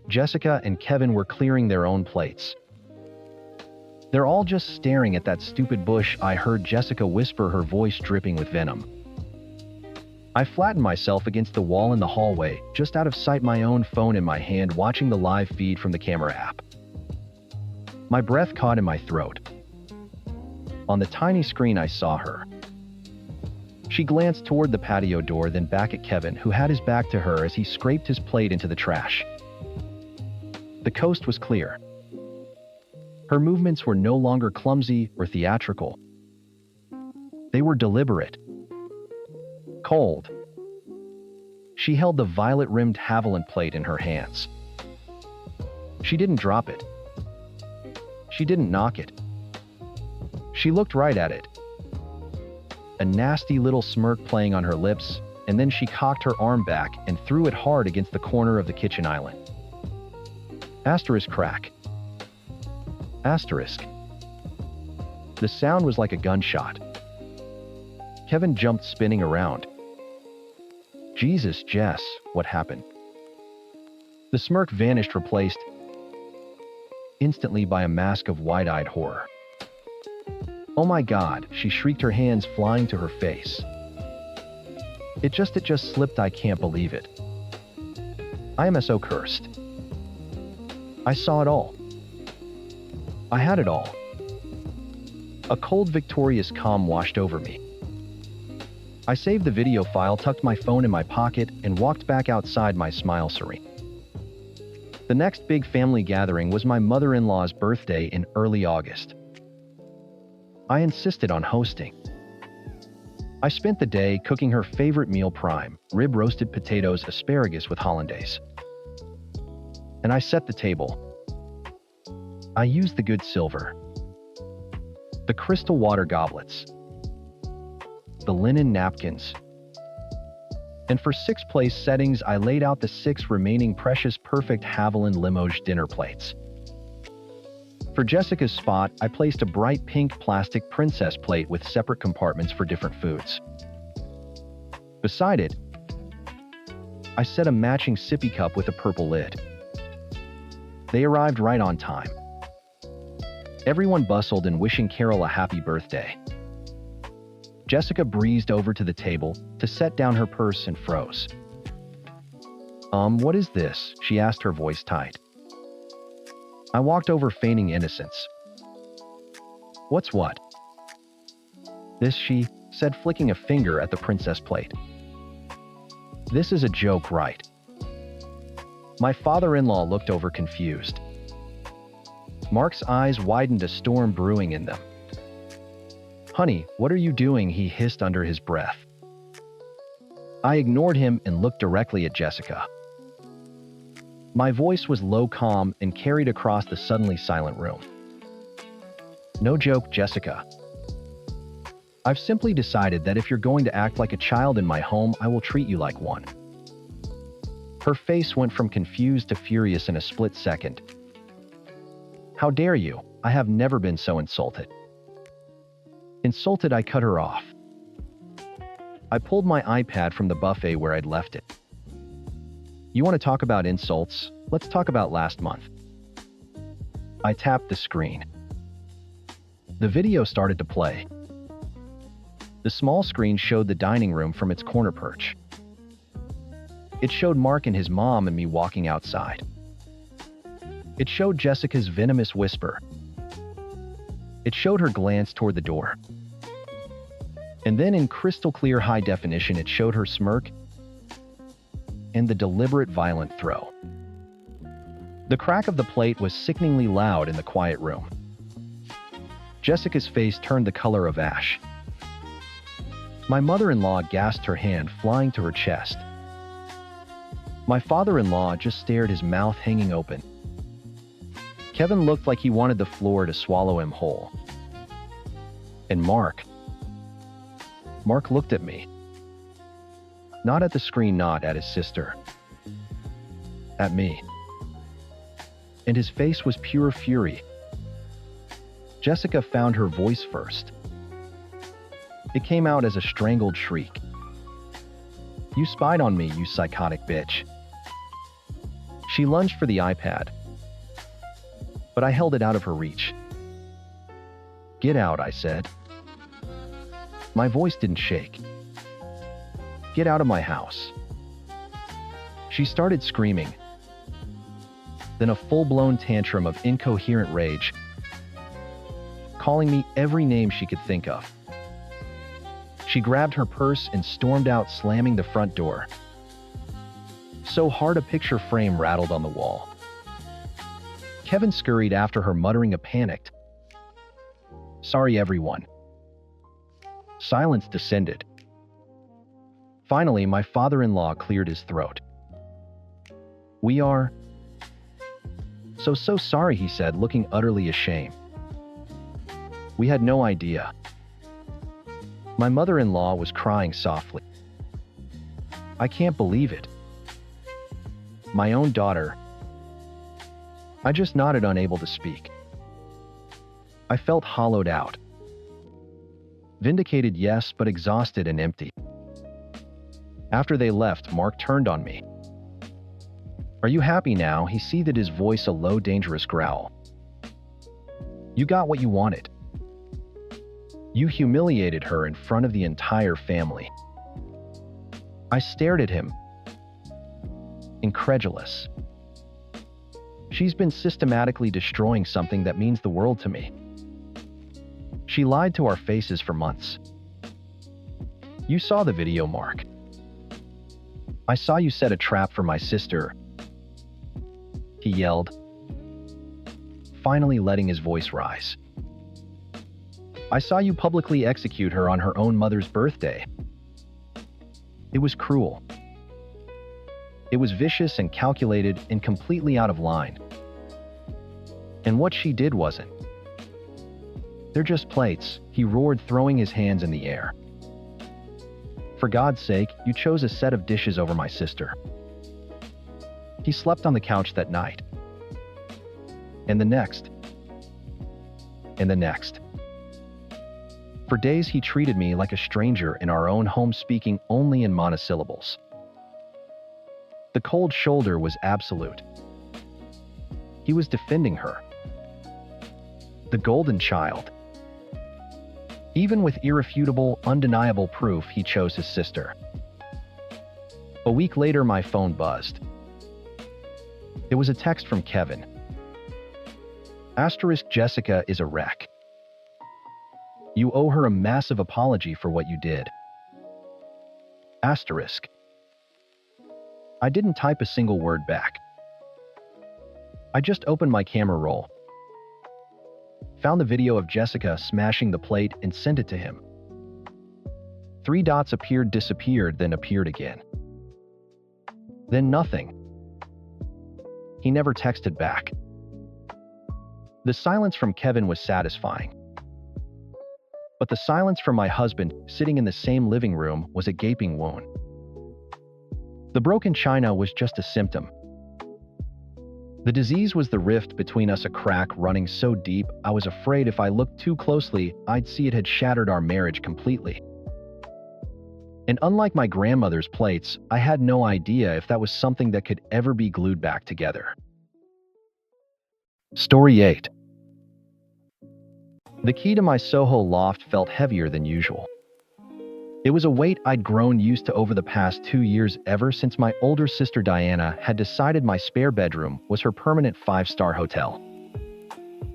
Jessica and Kevin were clearing their own plates. They're all just staring at that stupid bush, I heard Jessica whisper, her voice dripping with venom. I flattened myself against the wall in the hallway, just out of sight, my own phone in my hand, watching the live feed from the camera app. My breath caught in my throat. On the tiny screen, I saw her. She glanced toward the patio door, then back at Kevin, who had his back to her as he scraped his plate into the trash. The coast was clear. Her movements were no longer clumsy or theatrical. They were deliberate. Cold. She held the violet-rimmed Haviland plate in her hands. She didn't drop it. She didn't knock it. She looked right at it. A nasty little smirk playing on her lips, and then she cocked her arm back and threw it hard against the corner of the kitchen island. Asterisk crack. Asterisk. The sound was like a gunshot. Kevin jumped, spinning around. Jesus, Jess, what happened? The smirk vanished, replaced instantly by a mask of wide-eyed horror. Oh my God, she shrieked, her hands flying to her face. It just slipped, I can't believe it. I am so cursed. I saw it all. I had it all. A cold, victorious calm washed over me. I saved the video file, tucked my phone in my pocket, and walked back outside, my smile serene. The next big family gathering was my mother-in-law's birthday in early August. I insisted on hosting. I spent the day cooking her favorite meal, prime rib, roasted potatoes, asparagus with hollandaise. And I set the table. I used the good silver, the crystal water goblets, the linen napkins, And for 6th-place settings, I laid out the 6 remaining Precious Perfect Haviland Limoges dinner plates. For Jessica's spot, I placed a bright pink plastic princess plate with separate compartments for different foods. Beside it, I set a matching sippy cup with a purple lid. They arrived right on time. Everyone bustled in wishing Carol a happy birthday. Jessica breezed over to the table to set down her purse and froze. What is this?" she asked, her voice tight. I walked over, feigning innocence. "What's what?" "This," she said, flicking a finger at the princess plate. "This is a joke, right?" My father-in-law looked over, confused. Mark's eyes widened, a storm brewing in them. "Honey, what are you doing?" he hissed under his breath. I ignored him and looked directly at Jessica. My voice was low, calm, and carried across the suddenly silent room. "No joke, Jessica. I've simply decided that if you're going to act like a child in my home, I will treat you like one." Her face went from confused to furious in a split second. "How dare you? I have never been so insulted." Insulted, I cut her off. I pulled my iPad from the buffet where I'd left it. "You want to talk about insults? Let's talk about last month." I tapped the screen. The video started to play. The small screen showed the dining room from its corner perch. It showed Mark and his mom and me walking outside. It showed Jessica's venomous whisper. It showed her glance toward the door. And then in crystal clear high definition, it showed her smirk and the deliberate violent throw. The crack of the plate was sickeningly loud in the quiet room. Jessica's face turned the color of ash. My mother-in-law gasped, her hand flying to her chest. My father-in-law just stared, his mouth hanging open. Kevin looked like he wanted the floor to swallow him whole. And Mark looked at me. Not at the screen, not at his sister. At me. And his face was pure fury. Jessica found her voice first. It came out as a strangled shriek. "You spied on me, you psychotic bitch." She lunged for the iPad, but I held it out of her reach. "Get out," I said. My voice didn't shake. "Get out of my house." She started screaming. Then a full-blown tantrum of incoherent rage, calling me every name she could think of. She grabbed her purse and stormed out, slamming the front door so hard a picture frame rattled on the wall. Kevin scurried after her, muttering a panicked, "Sorry, everyone." Silence descended. Finally, my father-in-law cleared his throat. "We are so sorry," he said, looking utterly ashamed. "We had no idea." My mother-in-law was crying softly. "I can't believe it. My own daughter." I just nodded, unable to speak. I felt hollowed out. Vindicated, yes, but exhausted and empty. After they left, Mark turned on me. "Are you happy now?" he seethed, his voice a low, dangerous growl. "You got what you wanted. You humiliated her in front of the entire family." I stared at him, incredulous. She's been systematically destroying something that means the world to me. She lied to our faces for months. "You saw the video, Mark. I saw you set a trap for my sister," he yelled, finally letting his voice rise. "I saw you publicly execute her on her own mother's birthday. It was cruel. It was vicious and calculated and completely out of line. And what she did wasn't. They're just plates," he roared, throwing his hands in the air. For God's sake, you chose a set of dishes over my sister. He slept on the couch that night. And the next. And the next. For days he treated me like a stranger in our own home, speaking only in monosyllables. The cold shoulder was absolute. He was defending her. The golden child. Even with irrefutable, undeniable proof, he chose his sister. A week later, my phone buzzed. It was a text from Kevin. * Jessica is a wreck. You owe her a massive apology for what you did. *. I didn't type a single word back. I just opened my camera roll, found the video of Jessica smashing the plate, and sent it to him. 3 dots appeared, disappeared, then appeared again. Then nothing. He never texted back. The silence from Kevin was satisfying. But the silence from my husband, sitting in the same living room, was a gaping wound. The broken china was just a symptom. The disease was the rift between us, a crack running so deep I was afraid if I looked too closely, I'd see it had shattered our marriage completely. And unlike my grandmother's plates, I had no idea if that was something that could ever be glued back together. Story 8. The key to my Soho loft felt heavier than usual. It was a weight I'd grown used to over the past 2 years, ever since my older sister Diana had decided my spare bedroom was her permanent 5-star hotel.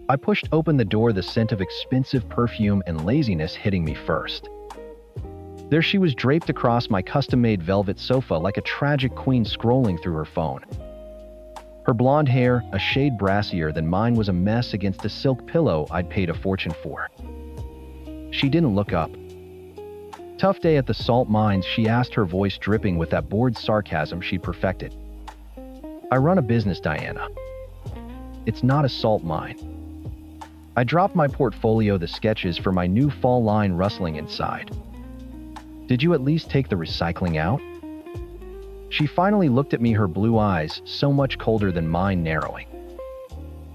I pushed open the door, the scent of expensive perfume and laziness hitting me first. There she was, draped across my custom-made velvet sofa like a tragic queen scrolling through her phone. Her blonde hair, a shade brassier than mine, was a mess against a silk pillow I'd paid a fortune for. She didn't look up. Tough day at the salt mines, she asked, her voice dripping with that bored sarcasm she'd perfected. I run a business, Diana. It's not a salt mine. I dropped my portfolio, the sketches for my new fall line rustling inside. Did you at least take the recycling out? She finally looked at me, her blue eyes so much colder than mine narrowing.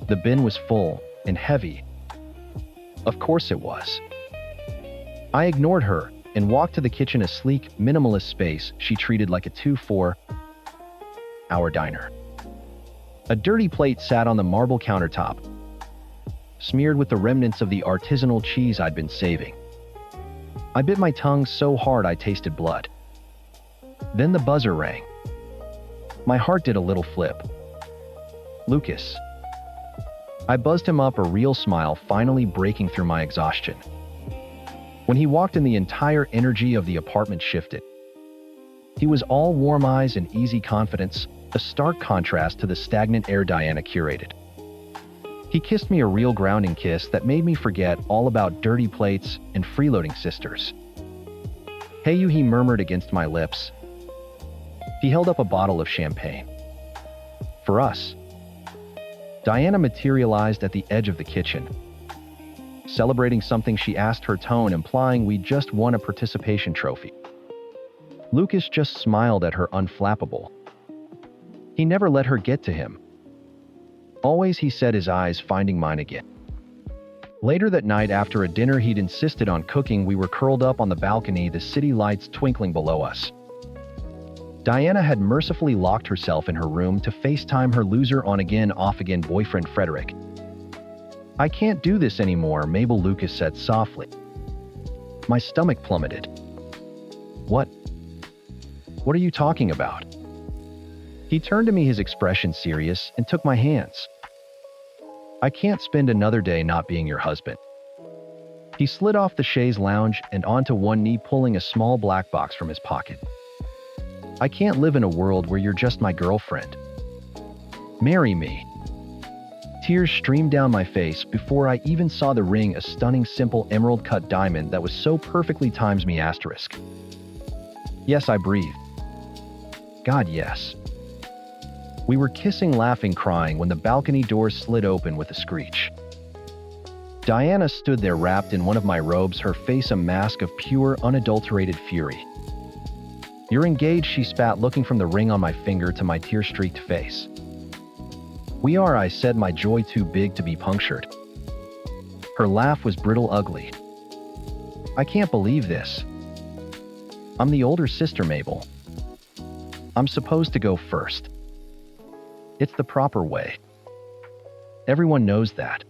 The bin was full and heavy. Of course it was. I ignored her and walked to the kitchen, a sleek, minimalist space she treated like a 2-4-hour diner. A dirty plate sat on the marble countertop, smeared with the remnants of the artisanal cheese I'd been saving. I bit my tongue so hard I tasted blood. Then the buzzer rang. My heart did a little flip. Lucas. I buzzed him up, a real smile finally breaking through my exhaustion. When he walked in, the entire energy of the apartment shifted. He was all warm eyes and easy confidence, a stark contrast to the stagnant air Diana curated. He kissed me, a real grounding kiss that made me forget all about dirty plates and freeloading sisters. Hey you, he murmured against my lips. He held up a bottle of champagne. For us. Diana materialized at the edge of the kitchen. Celebrating something, she asked, her tone implying we just won a participation trophy. Lucas just smiled at her, unflappable. He never let her get to him. Always, he said, his eyes finding mine again. Later that night, after a dinner he'd insisted on cooking, we were curled up on the balcony, the city lights twinkling below us. Diana had mercifully locked herself in her room to FaceTime her loser on again, off again boyfriend Frederick. I can't do this anymore, Mabel, Lucas said softly. My stomach plummeted. What? What are you talking about? He turned to me, his expression serious, and took my hands. I can't spend another day not being your husband. He slid off the chaise lounge and onto one knee, pulling a small black box from his pocket. I can't live in a world where you're just my girlfriend. Marry me. Tears streamed down my face before I even saw the ring, a stunning, simple emerald-cut diamond that was so perfectly times me. Yes, I breathed. God, yes. We were kissing, laughing, crying when the balcony doors slid open with a screech. Diana stood there wrapped in one of my robes, her face a mask of pure, unadulterated fury. "You're engaged," she spat, looking from the ring on my finger to my tear-streaked face. "We are," I said, my joy too big to be punctured. Her laugh was brittle, ugly. "I can't believe this. I'm the older sister, Mabel. I'm supposed to go first. It's the proper way. Everyone knows that."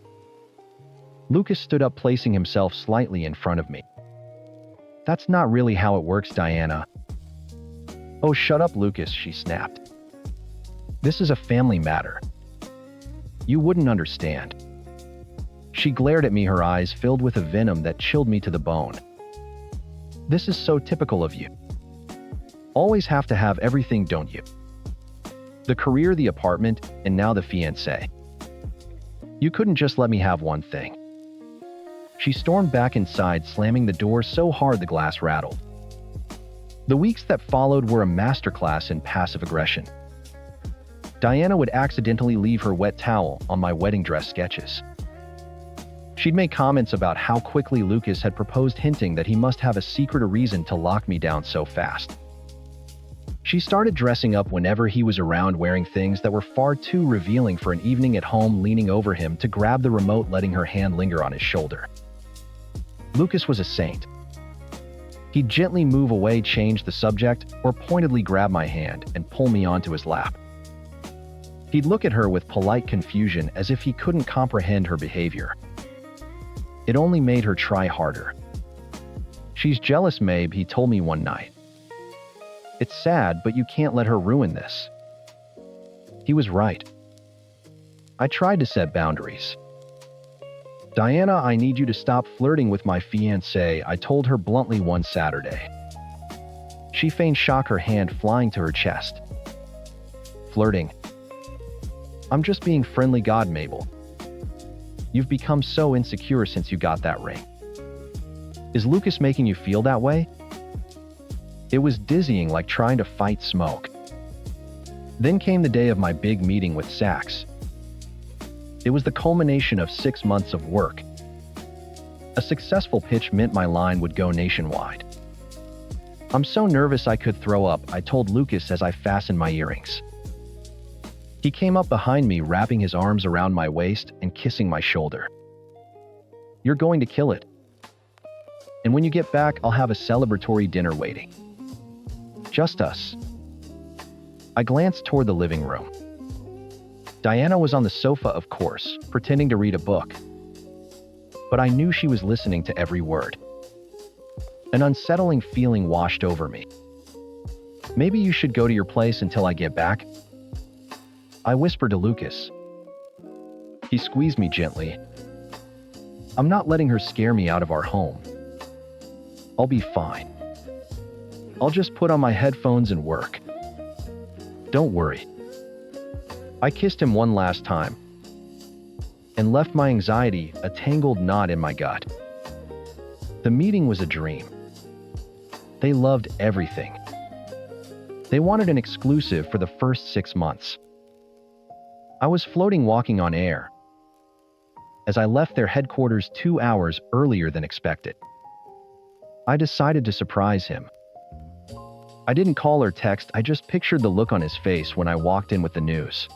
Lucas stood up, placing himself slightly in front of me. "That's not really how it works, Diana." "Oh, shut up, Lucas," she snapped. "This is a family matter. You wouldn't understand." She glared at me, her eyes filled with a venom that chilled me to the bone. "This is so typical of you. Always have to have everything, don't you? The career, the apartment, and now the fiancé. You couldn't just let me have one thing." She stormed back inside, slamming the door so hard the glass rattled. The weeks that followed were a masterclass in passive aggression. Diana would accidentally leave her wet towel on my wedding dress sketches. She'd make comments about how quickly Lucas had proposed, hinting that he must have a secret or reason to lock me down so fast. She started dressing up whenever he was around, wearing things that were far too revealing for an evening at home, leaning over him to grab the remote, letting her hand linger on his shoulder. Lucas was a saint. He'd gently move away, change the subject, or pointedly grab my hand and pull me onto his lap. He'd look at her with polite confusion, as if he couldn't comprehend her behavior. It only made her try harder. "She's jealous, Mabe," he told me one night. "It's sad, but you can't let her ruin this." He was right. I tried to set boundaries. "Diana, I need you to stop flirting with my fiancé," I told her bluntly one Saturday. She feigned shock, her hand flying to her chest. "Flirting? I'm just being friendly, God, Mabel. You've become so insecure since you got that ring. Is Lucas making you feel that way?" It was dizzying, like trying to fight smoke. Then came the day of my big meeting with Sachs. It was the culmination of 6 months of work. A successful pitch meant my line would go nationwide. "I'm so nervous I could throw up," I told Lucas as I fastened my earrings. He came up behind me, wrapping his arms around my waist and kissing my shoulder. "You're going to kill it. And when you get back, I'll have a celebratory dinner waiting. Just us." I glanced toward the living room. Diana was on the sofa, of course, pretending to read a book. But I knew she was listening to every word. An unsettling feeling washed over me. "Maybe you should go to your place until I get back," I whispered to Lucas. He squeezed me gently. "I'm not letting her scare me out of our home. I'll be fine. I'll just put on my headphones and work. Don't worry." I kissed him one last time and left my anxiety a tangled knot in my gut. The meeting was a dream. They loved everything. They wanted an exclusive for the first 6 months. I was floating, walking on air, as I left their headquarters 2 hours earlier than expected. I decided to surprise him. I didn't call or text, I just pictured the look on his face when I walked in with the news.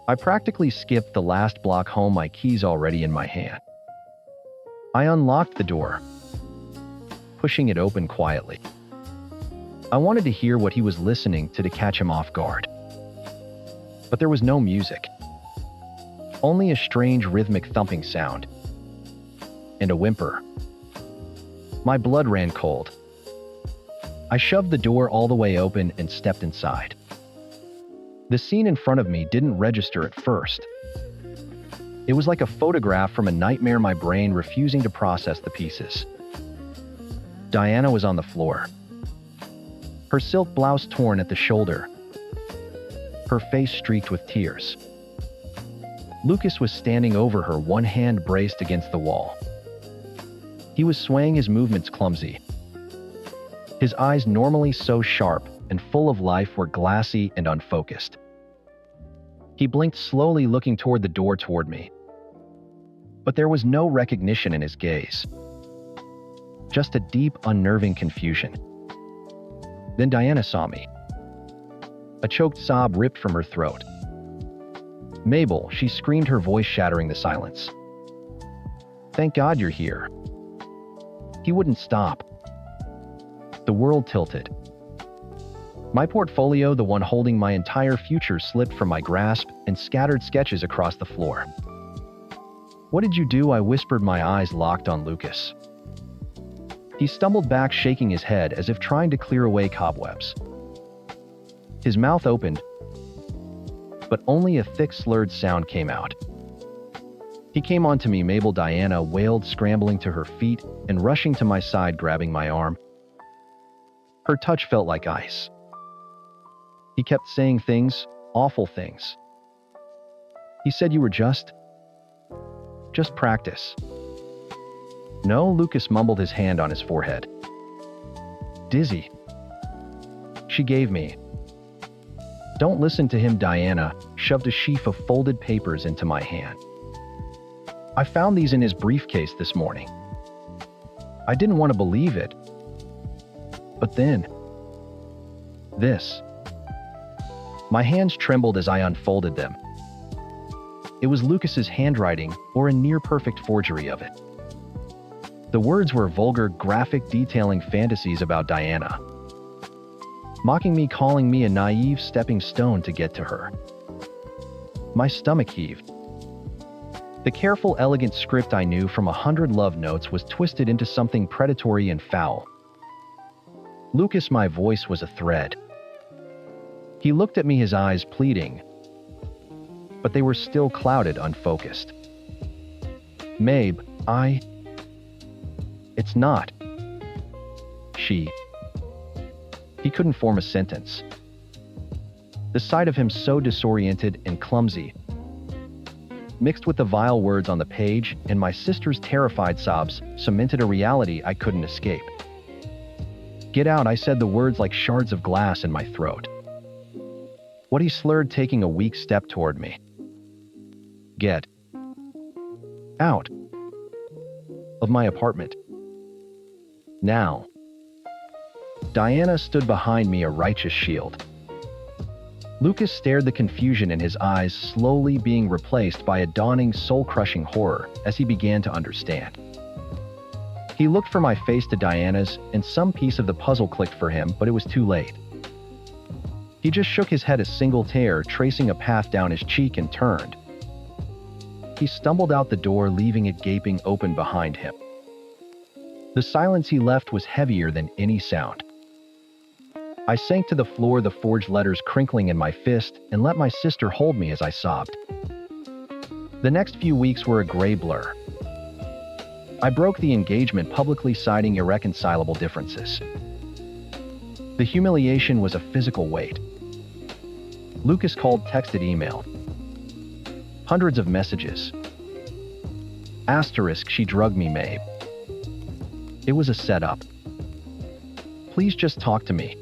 I practically skipped the last block home, my keys already in my hand. I unlocked the door, pushing it open quietly. I wanted to hear what he was listening to catch him off guard. But there was no music. Only a strange rhythmic thumping sound. And a whimper. My blood ran cold. I shoved the door all the way open and stepped inside. The scene in front of me didn't register at first. It was like a photograph from a nightmare, my brain refusing to process the pieces. Diana was on the floor. Her silk blouse torn at the shoulder. Her face streaked with tears. Lucas was standing over her, one hand braced against the wall. He was swaying, his movements clumsy. His eyes, normally so sharp and full of life, were glassy and unfocused. He blinked slowly, looking toward the door toward me. But there was no recognition in his gaze. Just a deep, unnerving confusion. Then Diana saw me. A choked sob ripped from her throat. "Mabel," she screamed, her voice shattering the silence. "Thank God you're here." He wouldn't stop. The world tilted. My portfolio, the one holding my entire future, slipped from my grasp and scattered sketches across the floor. "What did you do?" I whispered, my eyes locked on Lucas. He stumbled back, shaking his head as if trying to clear away cobwebs. His mouth opened, but only a thick, slurred sound came out. "He came onto me," Mabel, Diana wailed, scrambling to her feet and rushing to my side, grabbing my arm. Her touch felt like ice. "He kept saying things, awful things. He said you were just practice." "No," Lucas mumbled, his hand on his forehead. "Dizzy." She gave me. "Don't listen to him." Diana shoved a sheaf of folded papers into my hand. "I found these in his briefcase this morning." I didn't want to believe it. But then, this. My hands trembled as I unfolded them. It was Lucas's handwriting, or a near-perfect forgery of it. The words were vulgar, graphic, detailing fantasies about Diana, mocking me, calling me a naive stepping stone to get to her. My stomach heaved. The careful, elegant script I knew from 100 love notes was twisted into something predatory and foul. "Lucas," my voice was a thread. He looked at me, his eyes pleading, but they were still clouded, unfocused. "Mabe, it's not. She." He couldn't form a sentence. The sight of him so disoriented and clumsy, mixed with the vile words on the page and my sister's terrified sobs, cemented a reality I couldn't escape. "Get out," I said, the words like shards of glass in my throat. What, he slurred, taking a weak step toward me. "Get out of my apartment now." Diana stood behind me, a righteous shield. Lucas stared, the confusion in his eyes slowly being replaced by a dawning, soul-crushing horror as he began to understand. He looked from my face to Diana's, and some piece of the puzzle clicked for him, but it was too late. He just shook his head, a single tear tracing a path down his cheek, and turned. He stumbled out the door, leaving it gaping open behind him. The silence he left was heavier than any sound. I sank to the floor, the forged letters crinkling in my fist, and let my sister hold me as I sobbed. The next few weeks were a gray blur. I broke the engagement, publicly citing irreconcilable differences. The humiliation was a physical weight. Lucas called, texted, emailed. Hundreds of messages. Asterisk, she drugged me, Mabe. It was a setup. Please just talk to me.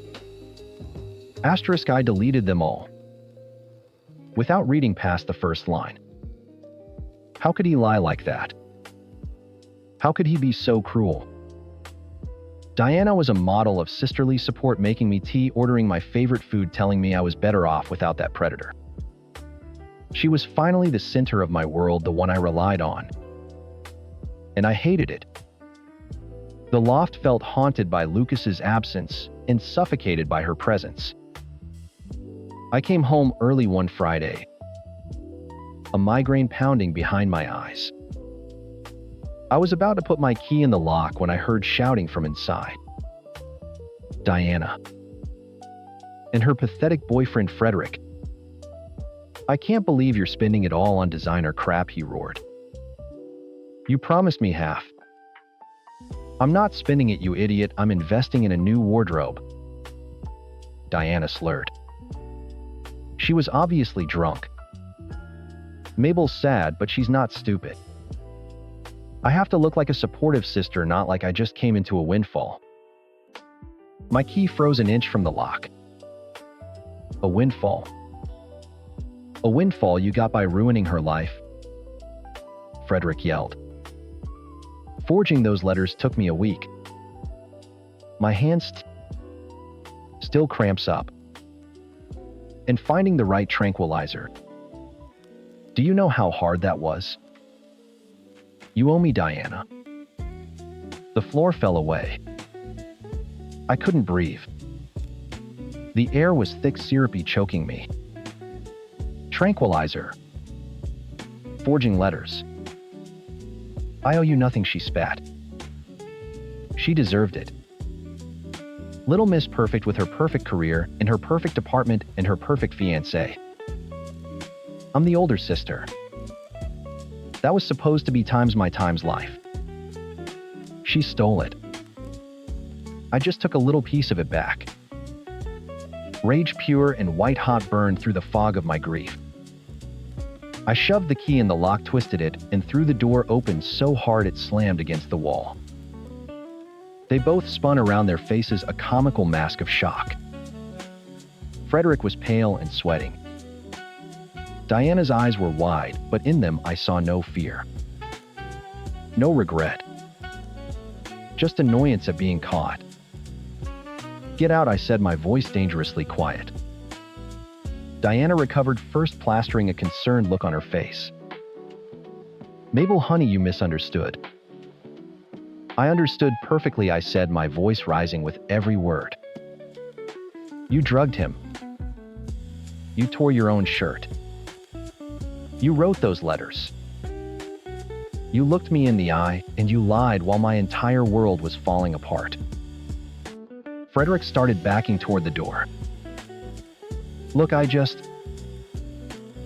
Asterisk, I deleted them all, without reading past the first line. How could he lie like that? How could he be so cruel? Diana was a model of sisterly support, making me tea, ordering my favorite food, telling me I was better off without that predator. She was finally the center of my world, the one I relied on. And I hated it. The loft felt haunted by Lucas's absence and suffocated by her presence. I came home early one Friday, a migraine pounding behind my eyes. I was about to put my key in the lock when I heard shouting from inside. Diana and her pathetic boyfriend Frederick. I can't believe you're spending it all on designer crap, he roared. You promised me half. I'm not spending it, you idiot. I'm investing in a new wardrobe. Diana slurred. She was obviously drunk. Mabel's sad, but she's not stupid. I have to look like a supportive sister, not like I just came into a windfall. My key froze an inch from the lock. A windfall. A windfall you got by ruining her life, Frederick yelled. Forging those letters took me a week. My hands still cramps up. And finding the right tranquilizer. Do you know how hard that was? You owe me, Diana. The floor fell away. I couldn't breathe. The air was thick, syrupy, choking me. Tranquilizer. Forging letters. I owe you nothing, she spat. She deserved it. Little Miss Perfect with her perfect career, in her perfect apartment, and her perfect fiancé. I'm the older sister. That was supposed to be my time's life. She stole it. I just took a little piece of it back. Rage pure and white-hot burned through the fog of my grief. I shoved the key in the lock, twisted it, and threw the door open so hard it slammed against the wall. They both spun around, their faces a comical mask of shock. Frederick was pale and sweating. Diana's eyes were wide, but in them I saw no fear. No regret. Just annoyance at being caught. Get out, I said, my voice dangerously quiet. Diana recovered first, plastering a concerned look on her face. Mabel, honey, you misunderstood. I understood perfectly, I said, my voice rising with every word. You drugged him. You tore your own shirt. You wrote those letters. You looked me in the eye, and you lied while my entire world was falling apart. Frederick started backing toward the door. Look,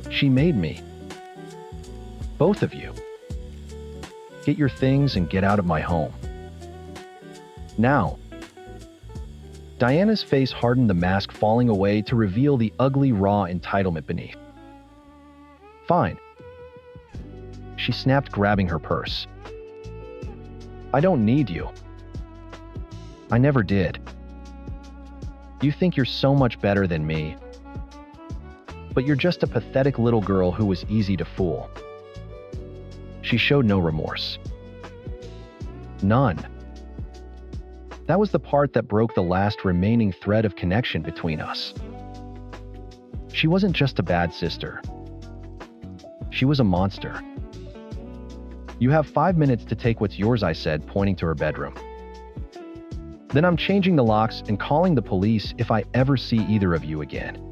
She made me. Both of you. Get your things and get out of my home. Now. Diana's face hardened, the mask falling away to reveal the ugly, raw entitlement beneath. Fine. She snapped, grabbing her purse. I don't need you. I never did. You think you're so much better than me. But you're just a pathetic little girl who was easy to fool. She showed no remorse. None. That was the part that broke the last remaining thread of connection between us. She wasn't just a bad sister. She was a monster. You have 5 minutes to take what's yours, I said, pointing to her bedroom. Then I'm changing the locks and calling the police if I ever see either of you again.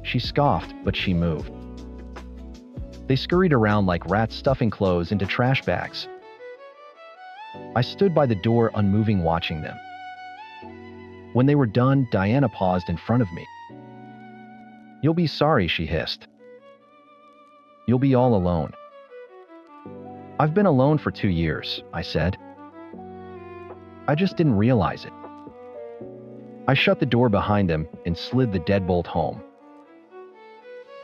She scoffed, but she moved. They scurried around like rats stuffing clothes into trash bags. I stood by the door, unmoving, watching them. When they were done, Diana paused in front of me. You'll be sorry, she hissed. You'll be all alone. I've been alone for 2 years, I said. I just didn't realize it. I shut the door behind them and slid the deadbolt home.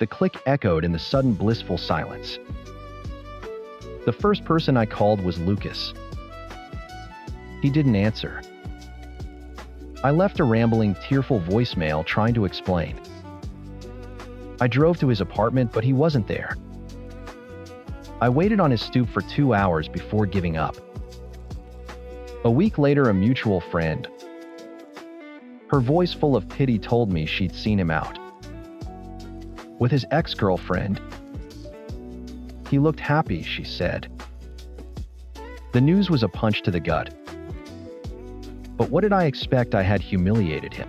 The click echoed in the sudden blissful silence. The first person I called was Lucas. He didn't answer. I left a rambling, tearful voicemail trying to explain. I drove to his apartment, but he wasn't there. I waited on his stoop for 2 hours before giving up. A week later, a mutual friend, her voice full of pity, told me she'd seen him out with his ex-girlfriend. He looked happy, she said. The news was a punch to the gut. But what did I expect? I had humiliated him.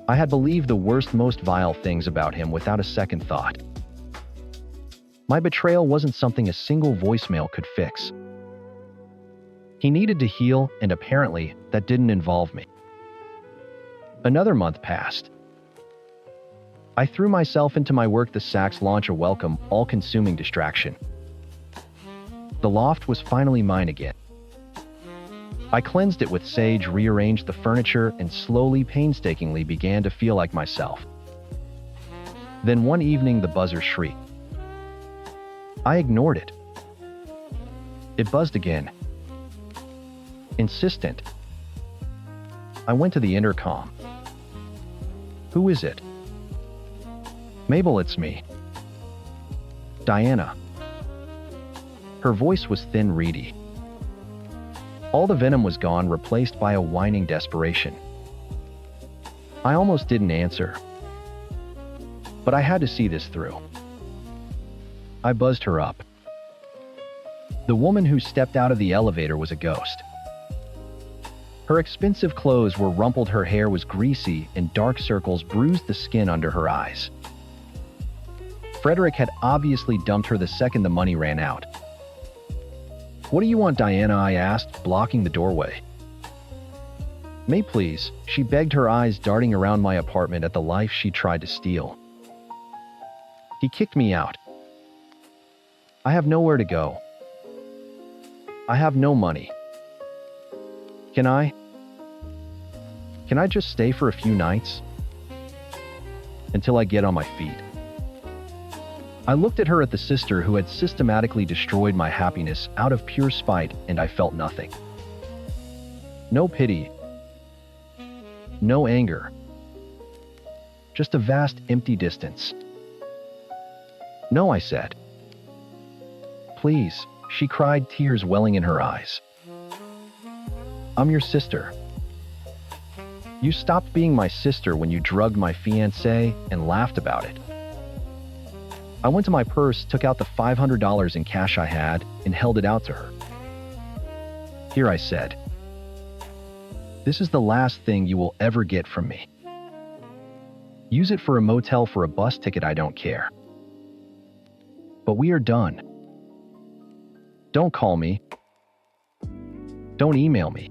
I had believed the worst, most vile things about him without a second thought. My betrayal wasn't something a single voicemail could fix. He needed to heal, and apparently that didn't involve me. Another month passed. I threw myself into my work, the Saks launch, a welcome, all-consuming distraction. The loft was finally mine again. I cleansed it with sage, rearranged the furniture, and slowly, painstakingly began to feel like myself. Then one evening, the buzzer shrieked. I ignored it. It buzzed again. Insistent. I went to the intercom. Who is it? Mabel, it's me. Diana. Her voice was thin, reedy. All the venom was gone, replaced by a whining desperation. I almost didn't answer, but I had to see this through. I buzzed her up. The woman who stepped out of the elevator was a ghost. Her expensive clothes were rumpled, her hair was greasy, and dark circles bruised the skin under her eyes. Frederick had obviously dumped her the second the money ran out. "What do you want, Diana?" I asked, blocking the doorway. "May, please," she begged, her eyes darting around my apartment at the life she tried to steal. "He kicked me out. I have nowhere to go. I have no money. Can I just stay for a few nights? Until I get on my feet." I looked at her, at the sister who had systematically destroyed my happiness out of pure spite, and I felt nothing. No pity. No anger. Just a vast, empty distance. "No," I said. "Please," she cried, tears welling in her eyes. "I'm your sister. You stopped being my sister when you drugged my fiancé and laughed about it." I went to my purse, took out the $500 in cash I had, and held it out to her. "Here," I said. "This is the last thing you will ever get from me. Use it for a motel, for a bus ticket, I don't care. But we are done. Don't call me. Don't email me.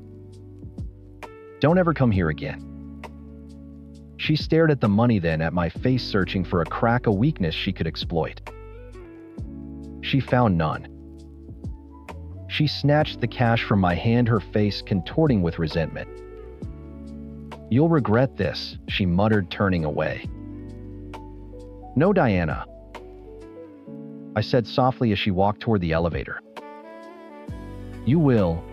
Don't ever come here again." She stared at the money, then at my face, searching for a crack, a weakness she could exploit. She found none. She snatched the cash from my hand, her face contorting with resentment. "You'll regret this," she muttered, turning away. "No, Diana," I said softly as she walked toward the elevator. "You will."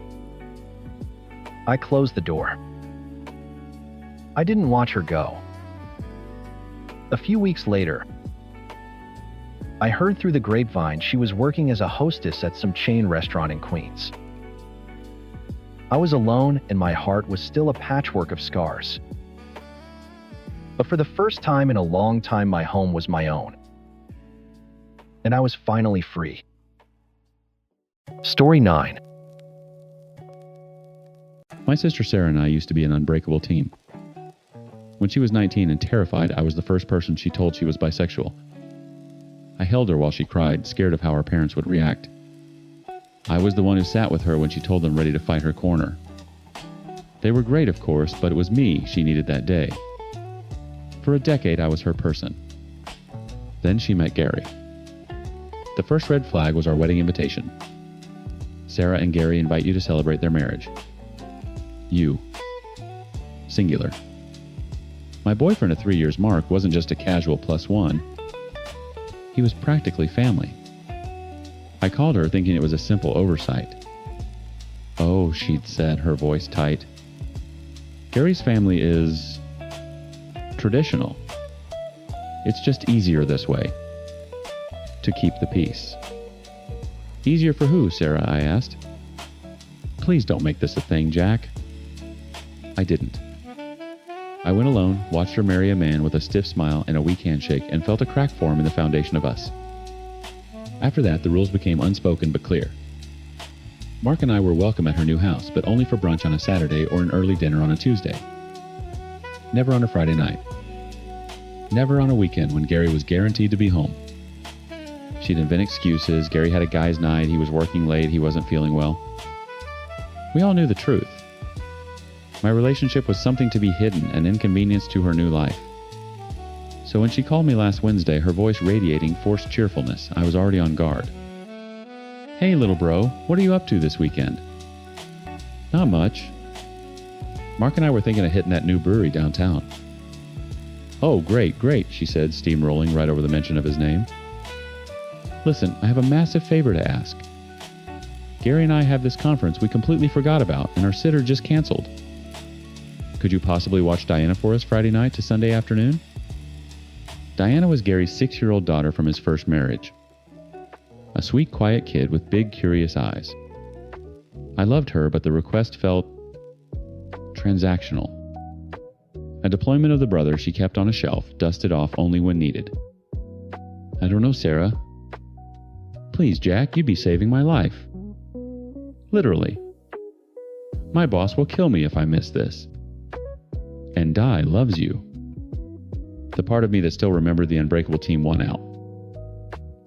I closed the door. I didn't watch her go. A few weeks later, I heard through the grapevine she was working as a hostess at some chain restaurant in Queens. I was alone, and my heart was still a patchwork of scars. But for the first time in a long time, my home was my own. And I was finally free. Story 9. My sister Sarah and I used to be an unbreakable team. When she was 19 and terrified, I was the first person she told she was bisexual. I held her while she cried, scared of how her parents would react. I was the one who sat with her when she told them, ready to fight her corner. They were great, of course, but it was me she needed that day. For a decade, I was her person. Then she met Gary. The first red flag was our wedding invitation. Sarah and Gary invite you to celebrate their marriage. You. Singular. My boyfriend at 3 years, Mark, wasn't just a casual +1. He was practically family. I called her thinking it was a simple oversight. "Oh," she'd said, her voice tight. "Gary's family is traditional. It's just easier this way. To keep the peace." "Easier for who, Sarah?" I asked. "Please don't make this a thing, Jack." I didn't. I went alone, watched her marry a man with a stiff smile and a weak handshake, and felt a crack form in the foundation of us. After that, the rules became unspoken but clear. Mark and I were welcome at her new house, but only for brunch on a Saturday or an early dinner on a Tuesday. Never on a Friday night. Never on a weekend when Gary was guaranteed to be home. She'd invent excuses. Gary had a guy's night, he was working late, he wasn't feeling well. We all knew the truth. My relationship was something to be hidden, an inconvenience to her new life. So when she called me last Wednesday, her voice radiating forced cheerfulness, I was already on guard. "Hey, little bro, what are you up to this weekend?" "Not much. Mark and I were thinking of hitting that new brewery downtown." "Oh, great," she said, steamrolling right over the mention of his name. "Listen, I have a massive favor to ask. Gary and I have this conference we completely forgot about, and our sitter just canceled. Could you possibly watch Diana for us Friday night to Sunday afternoon?" Diana was Gary's 6-year-old daughter from his first marriage. A sweet, quiet kid with big, curious eyes. I loved her, but the request felt transactional. A deployment of the brother she kept on a shelf, dusted off only when needed. I don't know, Sarah. Please, Jack, you'd be saving my life. Literally. My boss will kill me if I miss this. And Di loves you. The part of me that still remembered the Unbreakable team won out.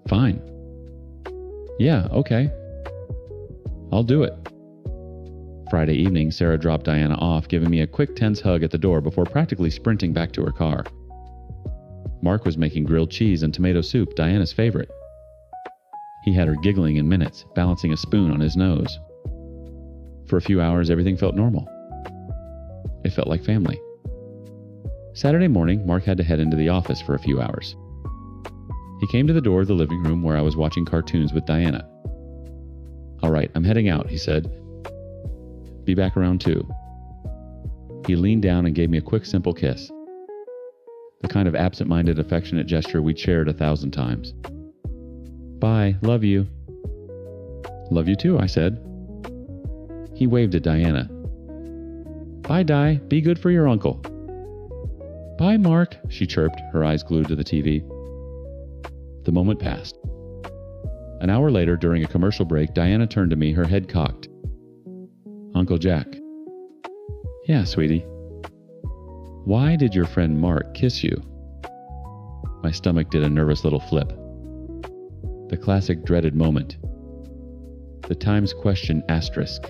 Fine. Yeah, okay. I'll do it. Friday evening, Sarah dropped Diana off, giving me a quick tense hug at the door before practically sprinting back to her car. Mark was making grilled cheese and tomato soup, Diana's favorite. He had her giggling in minutes, balancing a spoon on his nose. For a few hours, everything felt normal. It felt like family. Saturday morning, Mark had to head into the office for a few hours. He came to the door of the living room where I was watching cartoons with Diana. All right, I'm heading out, he said. Be back around 2. He leaned down and gave me a quick, simple kiss. The kind of absent-minded, affectionate gesture we'd shared 1,000 times. Bye, love you. Love you too, I said. He waved at Diana. Bye, Di, be good for your uncle. Bye, Mark, she chirped, her eyes glued to the TV. The moment passed. An hour later, during a commercial break, Diana turned to me, her head cocked. Uncle Jack. Yeah, sweetie. Why did your friend Mark kiss you? My stomach did a nervous little flip. The classic dreaded moment. The Times question asterisk.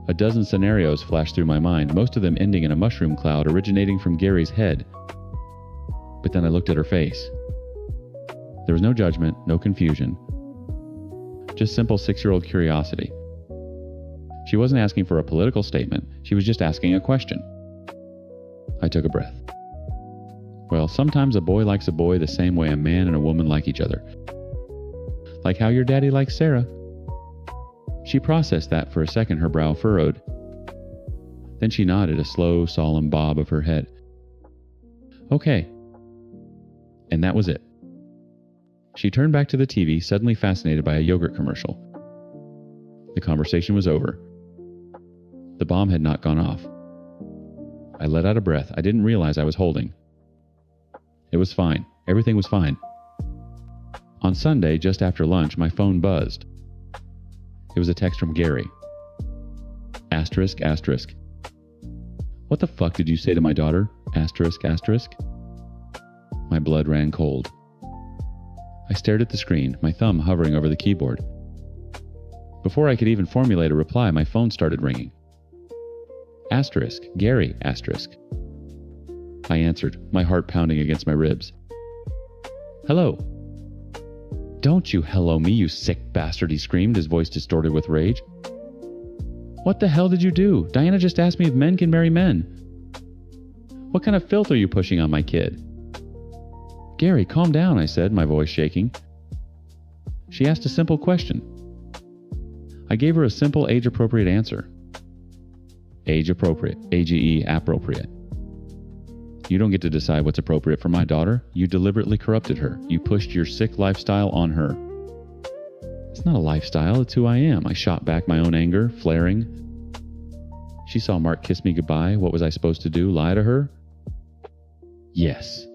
A dozen scenarios flashed through my mind, most of them ending in a mushroom cloud originating from Gary's head. But then I looked at her face. There was no judgment, no confusion. Just simple 6-year-old curiosity. She wasn't asking for a political statement, she was just asking a question. I took a breath. Well, sometimes a boy likes a boy the same way a man and a woman like each other. Like how your daddy likes Sarah. She processed that for a second, her brow furrowed. Then she nodded, a slow, solemn bob of her head. Okay. And that was it. She turned back to the TV, suddenly fascinated by a yogurt commercial. The conversation was over. The bomb had not gone off. I let out a breath I didn't realize I was holding. It was fine. Everything was fine. On Sunday, just after lunch, my phone buzzed. It was a text from Gary. Asterisk, asterisk. What the fuck did you say to my daughter? Asterisk, asterisk. My blood ran cold. I stared at the screen, my thumb hovering over the keyboard. Before I could even formulate a reply, my phone started ringing. Asterisk, Gary, asterisk. I answered, my heart pounding against my ribs. Hello. Don't you hello me, you sick bastard, he screamed, his voice distorted with rage. What the hell did you do? Diana just asked me if men can marry men. What kind of filth are you pushing on my kid? Gary, calm down, I said, my voice shaking. She asked a simple question. I gave her a simple age-appropriate answer. Age-appropriate, AGE, appropriate. You don't get to decide what's appropriate for my daughter. You deliberately corrupted her. You pushed your sick lifestyle on her. It's not a lifestyle, it's who I am. I shot back my own anger, flaring. She saw Mark kiss me goodbye. What was I supposed to do? Lie to her? Yes.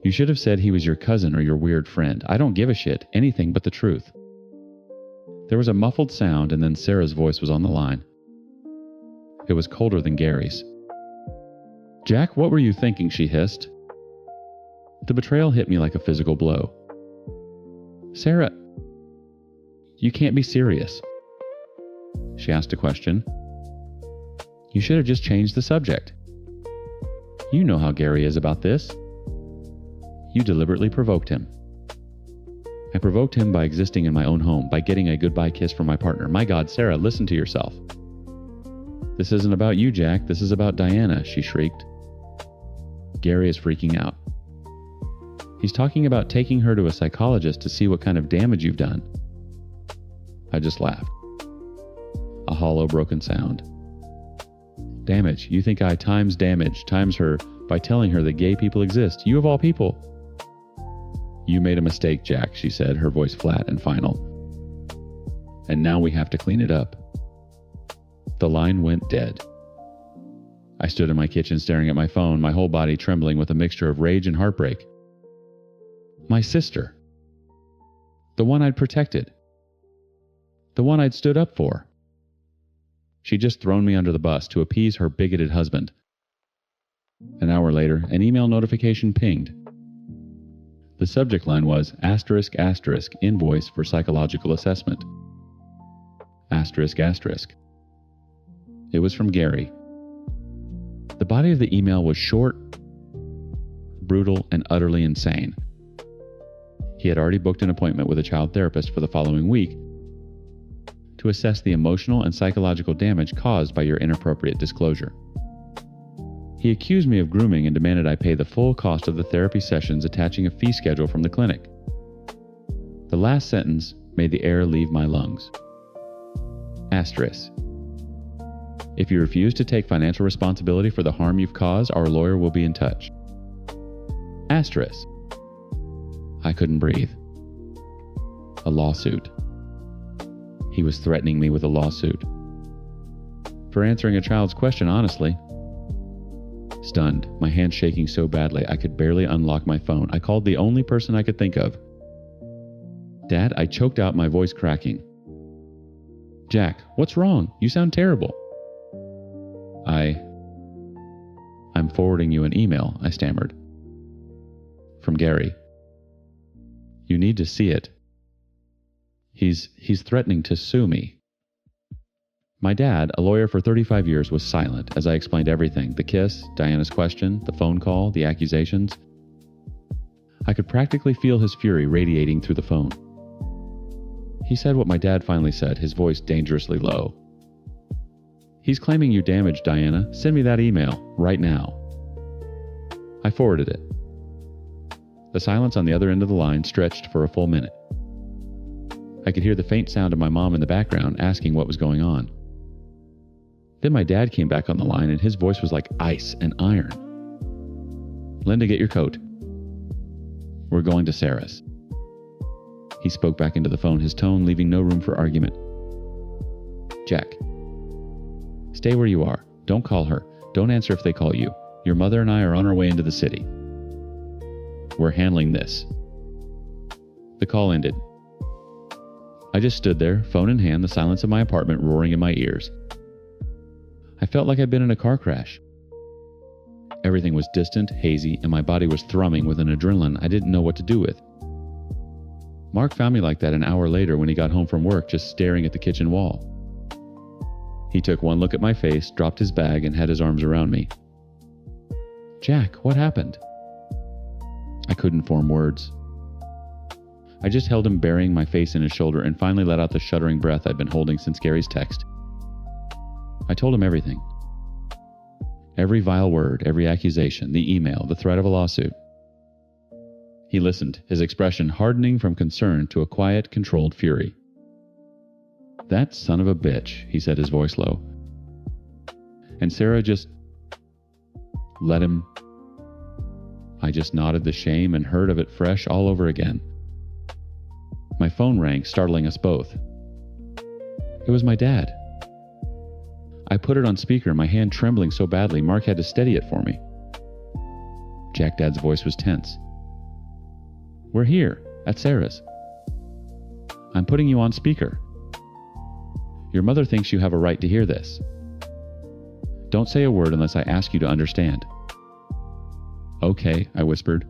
You should have said he was your cousin or your weird friend. I don't give a shit. Anything but the truth. There was a muffled sound, and then Sarah's voice was on the line. It was colder than Gary's. Jack, what were you thinking? She hissed. The betrayal hit me like a physical blow. Sarah, you can't be serious. She asked a question. You should have just changed the subject. You know how Gary is about this. You deliberately provoked him. I provoked him by existing in my own home, by getting a goodbye kiss from my partner. My God, Sarah, listen to yourself. This isn't about you, Jack. This is about Diana, she shrieked. Gary is freaking out. He's talking about taking her to a psychologist to see what kind of damage you've done. I just laughed. A hollow, broken sound. Damage. You think I times damage, times her, by telling her that gay people exist. You of all people. You made a mistake, Jack, she said, her voice flat and final. And now we have to clean it up. The line went dead. I stood in my kitchen staring at my phone, my whole body trembling with a mixture of rage and heartbreak. My sister. The one I'd protected. The one I'd stood up for. She'd just thrown me under the bus to appease her bigoted husband. An hour later, an email notification pinged. The subject line was **** invoice for psychological assessment. ***. It was from Gary. The body of the email was short, brutal, and utterly insane. He had already booked an appointment with a child therapist for the following week to assess the emotional and psychological damage caused by your inappropriate disclosure. He accused me of grooming and demanded I pay the full cost of the therapy sessions, attaching a fee schedule from the clinic. The last sentence made the air leave my lungs. Asterisk. If you refuse to take financial responsibility for the harm you've caused, our lawyer will be in touch. Asterisk. I couldn't breathe. A lawsuit. He was threatening me with a lawsuit. For answering a child's question honestly. Stunned, my hands shaking so badly I could barely unlock my phone, I called the only person I could think of. Dad, I choked out, my voice cracking. Jack, what's wrong? You sound terrible. I'm forwarding you an email, I stammered. From Gary. You need to see it. He's threatening to sue me. My dad, a lawyer for 35 years, was silent as I explained everything. The kiss, Diana's question, the phone call, the accusations. I could practically feel his fury radiating through the phone. He said what my dad finally said, his voice dangerously low. He's claiming you damaged Diana. Send me that email right now. I forwarded it. The silence on the other end of the line stretched for a full minute. I could hear the faint sound of my mom in the background asking what was going on. Then my dad came back on the line and his voice was like ice and iron. Linda, get your coat. We're going to Sarah's. He spoke back into the phone, his tone leaving no room for argument. Jack, stay where you are. Don't call her. Don't answer if they call you. Your mother and I are on our way into the city. We're handling this. The call ended. I just stood there, phone in hand, the silence of my apartment roaring in my ears. I felt like I'd been in a car crash. Everything was distant, hazy, and my body was thrumming with an adrenaline I didn't know what to do with. Mark found me like that an hour later when he got home from work, just staring at the kitchen wall. He took one look at my face, dropped his bag, and had his arms around me. Jack, what happened? I couldn't form words. I just held him, burying my face in his shoulder, and finally let out the shuddering breath I'd been holding since Gary's text. I told him everything. Every vile word, every accusation, the email, the threat of a lawsuit. He listened, his expression hardening from concern to a quiet, controlled fury. That son of a bitch, he said, his voice low. And Sarah just let him. I just nodded, the shame and hurt of it fresh all over again. My phone rang, startling us both. It was my dad. I put it on speaker, my hand trembling so badly Mark had to steady it for me. Jack Dad's voice was tense. We're here, at Sarah's. I'm putting you on speaker. Your mother thinks you have a right to hear this. Don't say a word unless I ask you to understand. Okay, I whispered.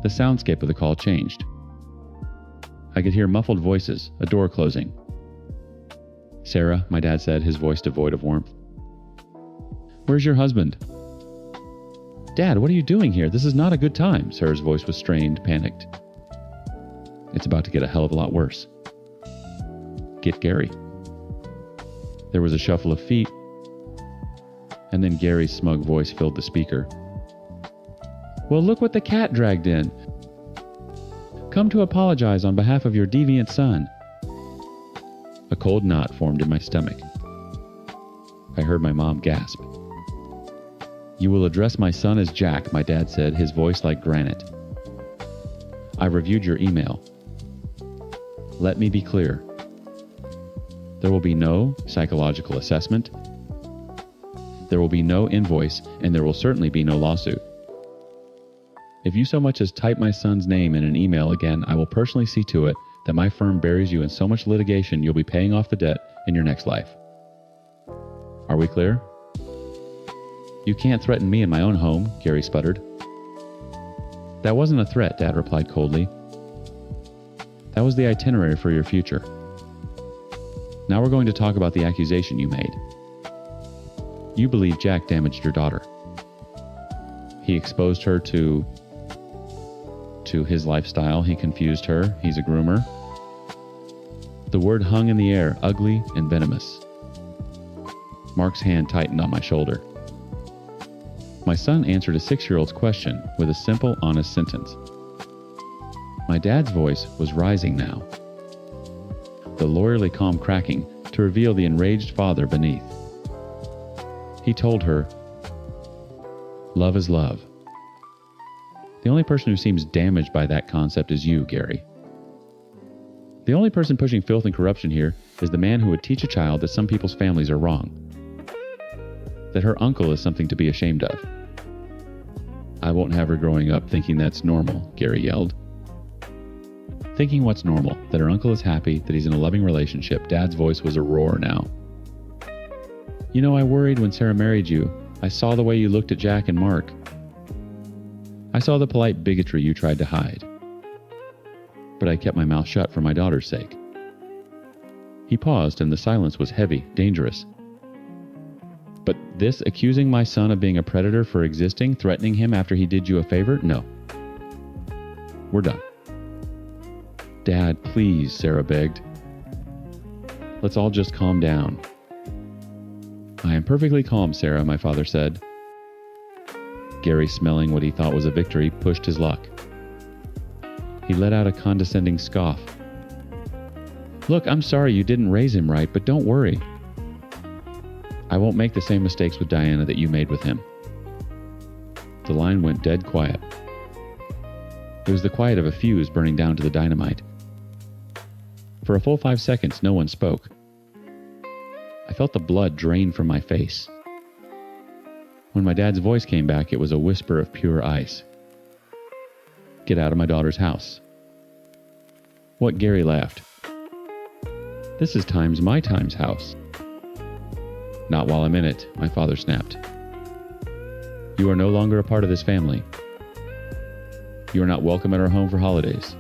The soundscape of the call changed. I could hear muffled voices, a door closing. Sarah, my dad said, his voice devoid of warmth. Where's your husband? Dad, what are you doing here? This is not a good time. Sarah's voice was strained, panicked. It's about to get a hell of a lot worse. Get Gary. There was a shuffle of feet, and then Gary's smug voice filled the speaker. Well, look what the cat dragged in. Come to apologize on behalf of your deviant son. A cold knot formed in my stomach. I heard my mom gasp. You will address my son as Jack, my dad said, his voice like granite. I reviewed your email. Let me be clear. There will be no psychological assessment. There will be no invoice, and there will certainly be no lawsuit. If you so much as type my son's name in an email again, I will personally see to it that my firm buries you in so much litigation you'll be paying off the debt in your next life. Are we clear? You can't threaten me in my own home, Gary sputtered. That wasn't a threat, Dad replied coldly. That was the itinerary for your future. Now we're going to talk about the accusation you made. You believe Jack damaged your daughter. He exposed her to his lifestyle. He confused her. He's a groomer. The word hung in the air, ugly and venomous. Mark's hand tightened on my shoulder. My son answered a 6-year-old's question with a simple, honest sentence. My dad's voice was rising now, the lawyerly calm cracking to reveal the enraged father beneath. He told her, love is love. The only person who seems damaged by that concept is you, Gary. The only person pushing filth and corruption here is the man who would teach a child that some people's families are wrong, that her uncle is something to be ashamed of. I won't have her growing up thinking that's normal, Gary yelled. Thinking what's normal, that her uncle is happy, that he's in a loving relationship. Dad's voice was a roar now. You know, I worried when Sarah married you. I saw the way you looked at Jack and Mark. I saw the polite bigotry you tried to hide. But I kept my mouth shut for my daughter's sake. He paused, and the silence was heavy, dangerous. But this accusing my son of being a predator for existing, threatening him after he did you a favor? No. We're done. Dad, please, Sarah begged. Let's all just calm down. I am perfectly calm, Sarah, my father said. Gary, smelling what he thought was a victory, pushed his luck. He let out a condescending scoff. Look, I'm sorry you didn't raise him right, but don't worry. I won't make the same mistakes with Diana that you made with him. The line went dead quiet. It was the quiet of a fuse burning down to the dynamite. For a full 5 seconds, no one spoke. I felt the blood drain from my face. When my dad's voice came back, it was a whisper of pure ice. Get out of my daughter's house. What? Gary laughed. This is my time's house. Not while I'm in it, my father snapped. You are no longer a part of this family. You are not welcome at our home for holidays.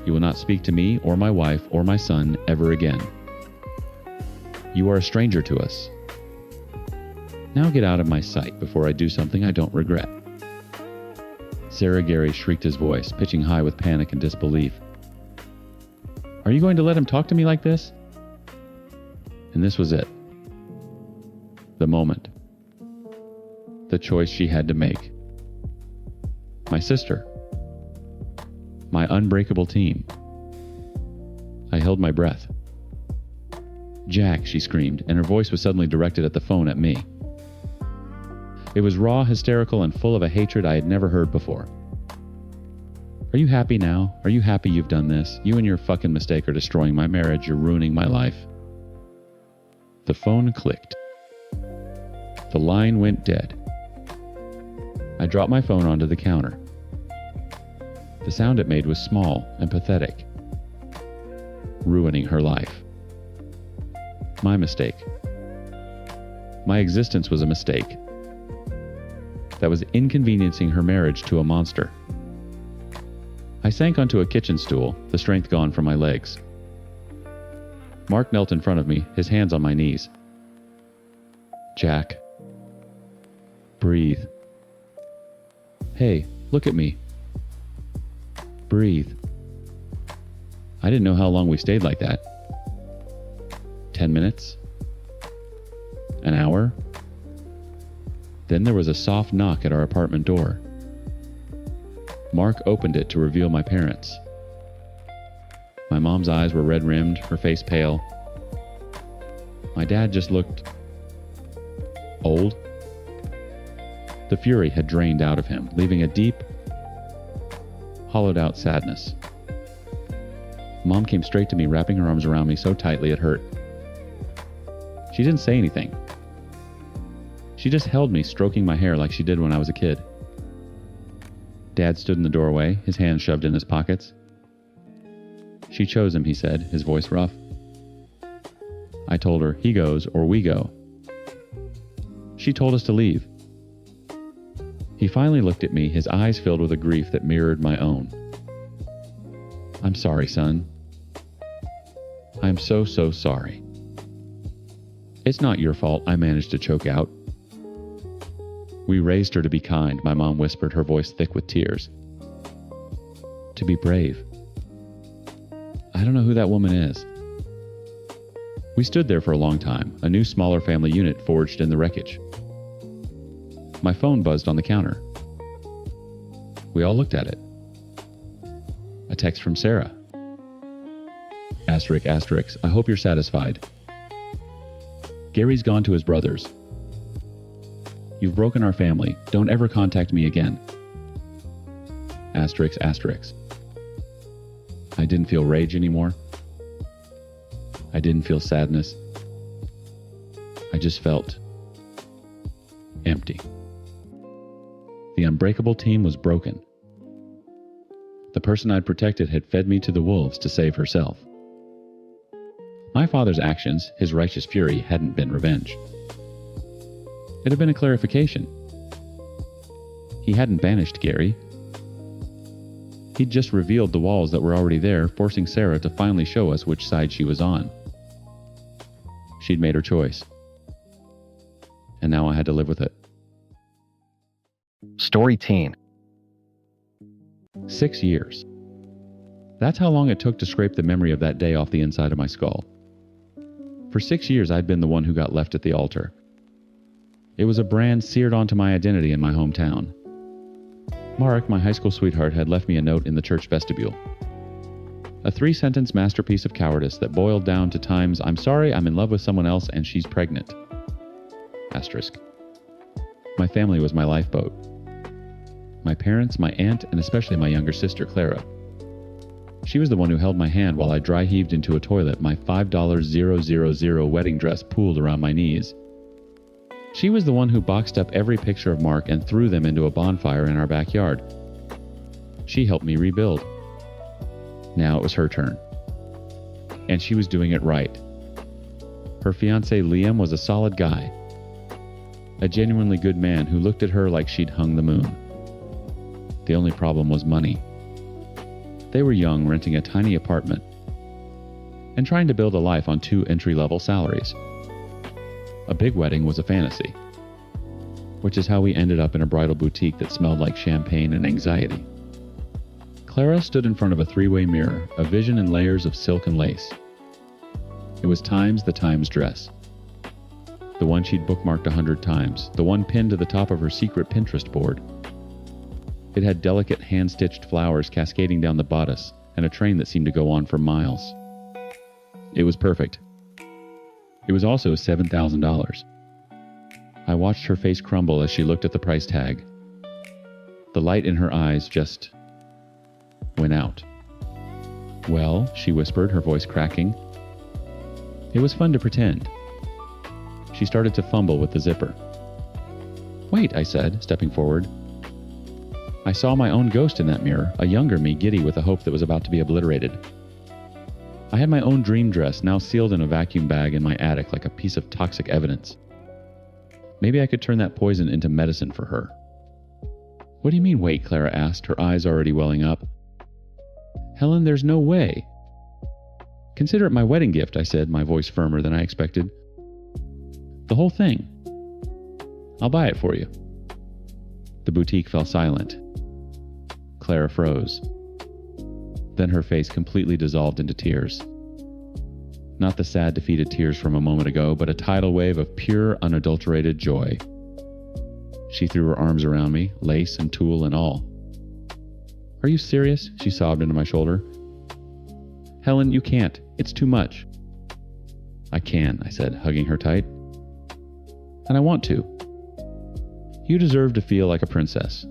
You will not speak to me or my wife or my son ever again. You are a stranger to us. Now get out of my sight before I do something I don't regret. Sarah Gary shrieked his voice, pitching high with panic and disbelief. Are you going to let him talk to me like this? And this was it. The moment. The choice she had to make. My sister. My unbreakable team. I held my breath. Jack, she screamed, and her voice was suddenly directed at the phone at me. It was raw, hysterical, and full of a hatred I had never heard before. Are you happy now? Are you happy you've done this? You and your fucking mistake are destroying my marriage. You're ruining my life. The phone clicked. The line went dead. I dropped my phone onto the counter. The sound it made was small and pathetic. Ruining her life. My mistake. My existence was a mistake. That was inconveniencing her marriage to a monster. I sank onto a kitchen stool, the strength gone from my legs. Mark knelt in front of me, his hands on my knees. Jack. Breathe. Hey, look at me. Breathe. I didn't know how long we stayed like that. 10 minutes? An hour? Then there was a soft knock at our apartment door. Mark opened it to reveal my parents. My mom's eyes were red-rimmed, her face pale. My dad just looked old. The fury had drained out of him, leaving a deep, hollowed-out sadness. Mom came straight to me, wrapping her arms around me so tightly it hurt. She didn't say anything. She just held me, stroking my hair like she did when I was a kid. Dad stood in the doorway, his hands shoved in his pockets. She chose him, he said, his voice rough. I told her, he goes or we go. She told us to leave. He finally looked at me, his eyes filled with a grief that mirrored my own. I'm sorry, son. I'm so sorry. It's not your fault, I managed to choke out. We raised her to be kind, my mom whispered, her voice thick with tears. To be brave. I don't know who that woman is. We stood there for a long time, a new smaller family unit forged in the wreckage. My phone buzzed on the counter. We all looked at it. A text from Sarah. Asterisk, asterisk, I hope you're satisfied. Gary's gone to his brother's. You've broken our family. Don't ever contact me again. Asterisk, asterisk. I didn't feel rage anymore. I didn't feel sadness. I just felt empty. The unbreakable team was broken. The person I'd protected had fed me to the wolves to save herself. My father's actions, his righteous fury, hadn't been revenge. It had been a clarification. He hadn't banished Gary. He'd just revealed the walls that were already there, forcing Sarah to finally show us which side she was on. She'd made her choice. And now I had to live with it. Story teen. 6 years. That's how long it took to scrape the memory of that day off the inside of my skull. For 6 years, I'd been the one who got left at the altar. It was a brand seared onto my identity in my hometown. Mark, my high school sweetheart, had left me a note in the church vestibule. A 3-sentence masterpiece of cowardice that boiled down to times, I'm sorry, I'm in love with someone else and she's pregnant. Asterisk. My family was my lifeboat. My parents, my aunt, and especially my younger sister, Clara. She was the one who held my hand while I dry heaved into a toilet, my $5,000 wedding dress pooled around my knees. She was the one who boxed up every picture of Mark and threw them into a bonfire in our backyard. She helped me rebuild. Now it was her turn. And she was doing it right. Her fiancé Liam was a solid guy. A genuinely good man who looked at her like she'd hung the moon. The only problem was money. They were young, renting a tiny apartment, and trying to build a life on 2 entry-level salaries. A big wedding was a fantasy, which is how we ended up in a bridal boutique that smelled like champagne and anxiety. Clara stood in front of a 3-way mirror, a vision in layers of silk and lace. It was the Times dress. The one she'd bookmarked 100 times, the one pinned to the top of her secret Pinterest board. It had delicate hand-stitched flowers cascading down the bodice and a train that seemed to go on for miles. It was perfect. It was also $7,000. I watched her face crumble as she looked at the price tag. The light in her eyes just went out. Well, she whispered, her voice cracking. It was fun to pretend. She started to fumble with the zipper. Wait, I said, stepping forward. I saw my own ghost in that mirror, a younger me giddy with a hope that was about to be obliterated. I had my own dream dress, now sealed in a vacuum bag in my attic like a piece of toxic evidence. Maybe I could turn that poison into medicine for her. What do you mean, wait? Clara asked, her eyes already welling up. Helen, there's no way. Consider it my wedding gift, I said, my voice firmer than I expected. The whole thing. I'll buy it for you. The boutique fell silent. Clara froze. Then her face completely dissolved into tears. Not the sad, defeated tears from a moment ago, but a tidal wave of pure, unadulterated joy. She threw her arms around me, lace and tulle and all. Are you serious? She sobbed into my shoulder. Helen, you can't. It's too much. I can, I said, hugging her tight. And I want to. You deserve to feel like a princess.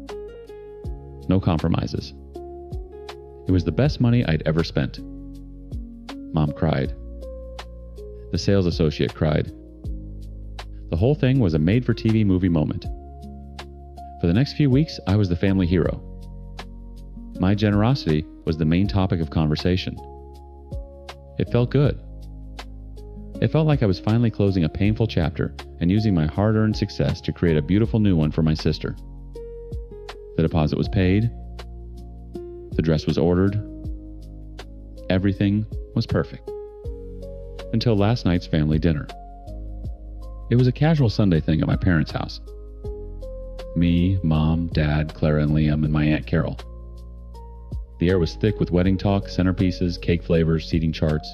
No compromises. It was the best money I'd ever spent. Mom cried. The sales associate cried. The whole thing was a made-for-TV movie moment. For the next few weeks, I was the family hero. My generosity was the main topic of conversation. It felt good. It felt like I was finally closing a painful chapter and using my hard-earned success to create a beautiful new one for my sister. The deposit was paid. The dress was ordered. Everything was perfect. Until last night's family dinner. It was a casual Sunday thing at my parents' house. Me, Mom, Dad, Clara, and Liam, and my Aunt Carol. The air was thick with wedding talk, centerpieces, cake flavors, seating charts.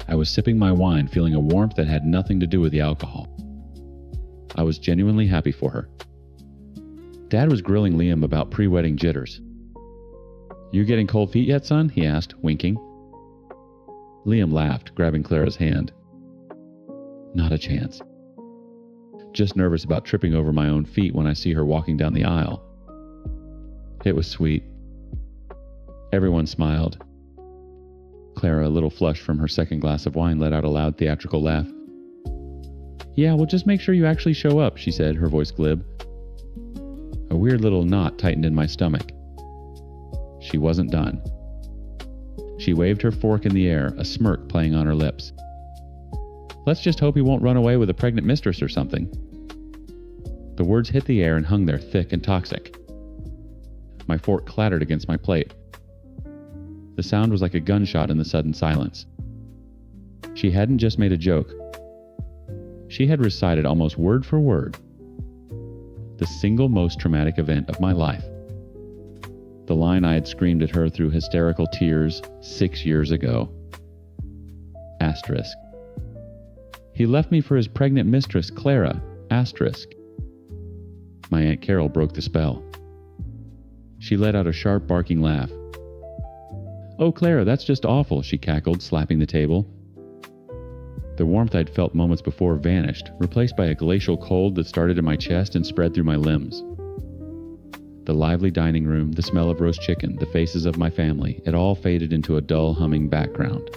I was sipping my wine, feeling a warmth that had nothing to do with the alcohol. I was genuinely happy for her. Dad was grilling Liam about pre-wedding jitters. "You getting cold feet yet, son?" he asked, winking. Liam laughed, grabbing Clara's hand. "Not a chance. Just nervous about tripping over my own feet when I see her walking down the aisle." It was sweet. Everyone smiled. Clara, a little flushed from her second glass of wine, let out a loud theatrical laugh. "Yeah, well, just make sure you actually show up," she said, her voice glib. A weird little knot tightened in my stomach. She wasn't done. She waved her fork in the air, a smirk playing on her lips. "Let's just hope he won't run away with a pregnant mistress or something." The words hit the air and hung there thick and toxic. My fork clattered against my plate. The sound was like a gunshot in the sudden silence. She hadn't just made a joke. She had recited almost word for word the single most traumatic event of my life. The line I had screamed at her through hysterical tears 6 years ago. Asterisk. "He left me for his pregnant mistress, Clara." Asterisk. My Aunt Carol broke the spell. She let out a sharp barking laugh. "Oh, Clara, that's just awful," she cackled, slapping the table. The warmth I'd felt moments before vanished, replaced by a glacial cold that started in my chest and spread through my limbs. The lively dining room, the smell of roast chicken, the faces of my family, it all faded into a dull humming background.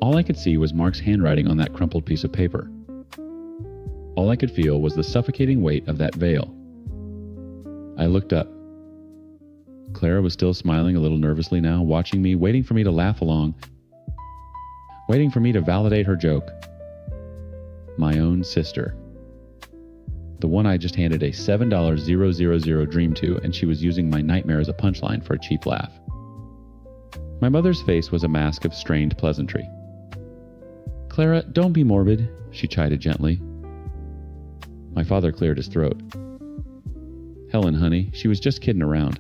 All I could see was Mark's handwriting on that crumpled piece of paper. All I could feel was the suffocating weight of that veil. I looked up. Clara was still smiling a little nervously now, watching me, waiting for me to laugh along, waiting for me to validate her joke. My own sister. The one I just handed a $7,000 dream to, and she was using my nightmare as a punchline for a cheap laugh. My mother's face was a mask of strained pleasantry. "Clara, don't be morbid," she chided gently. My father cleared his throat. "Helen, honey, she was just kidding around."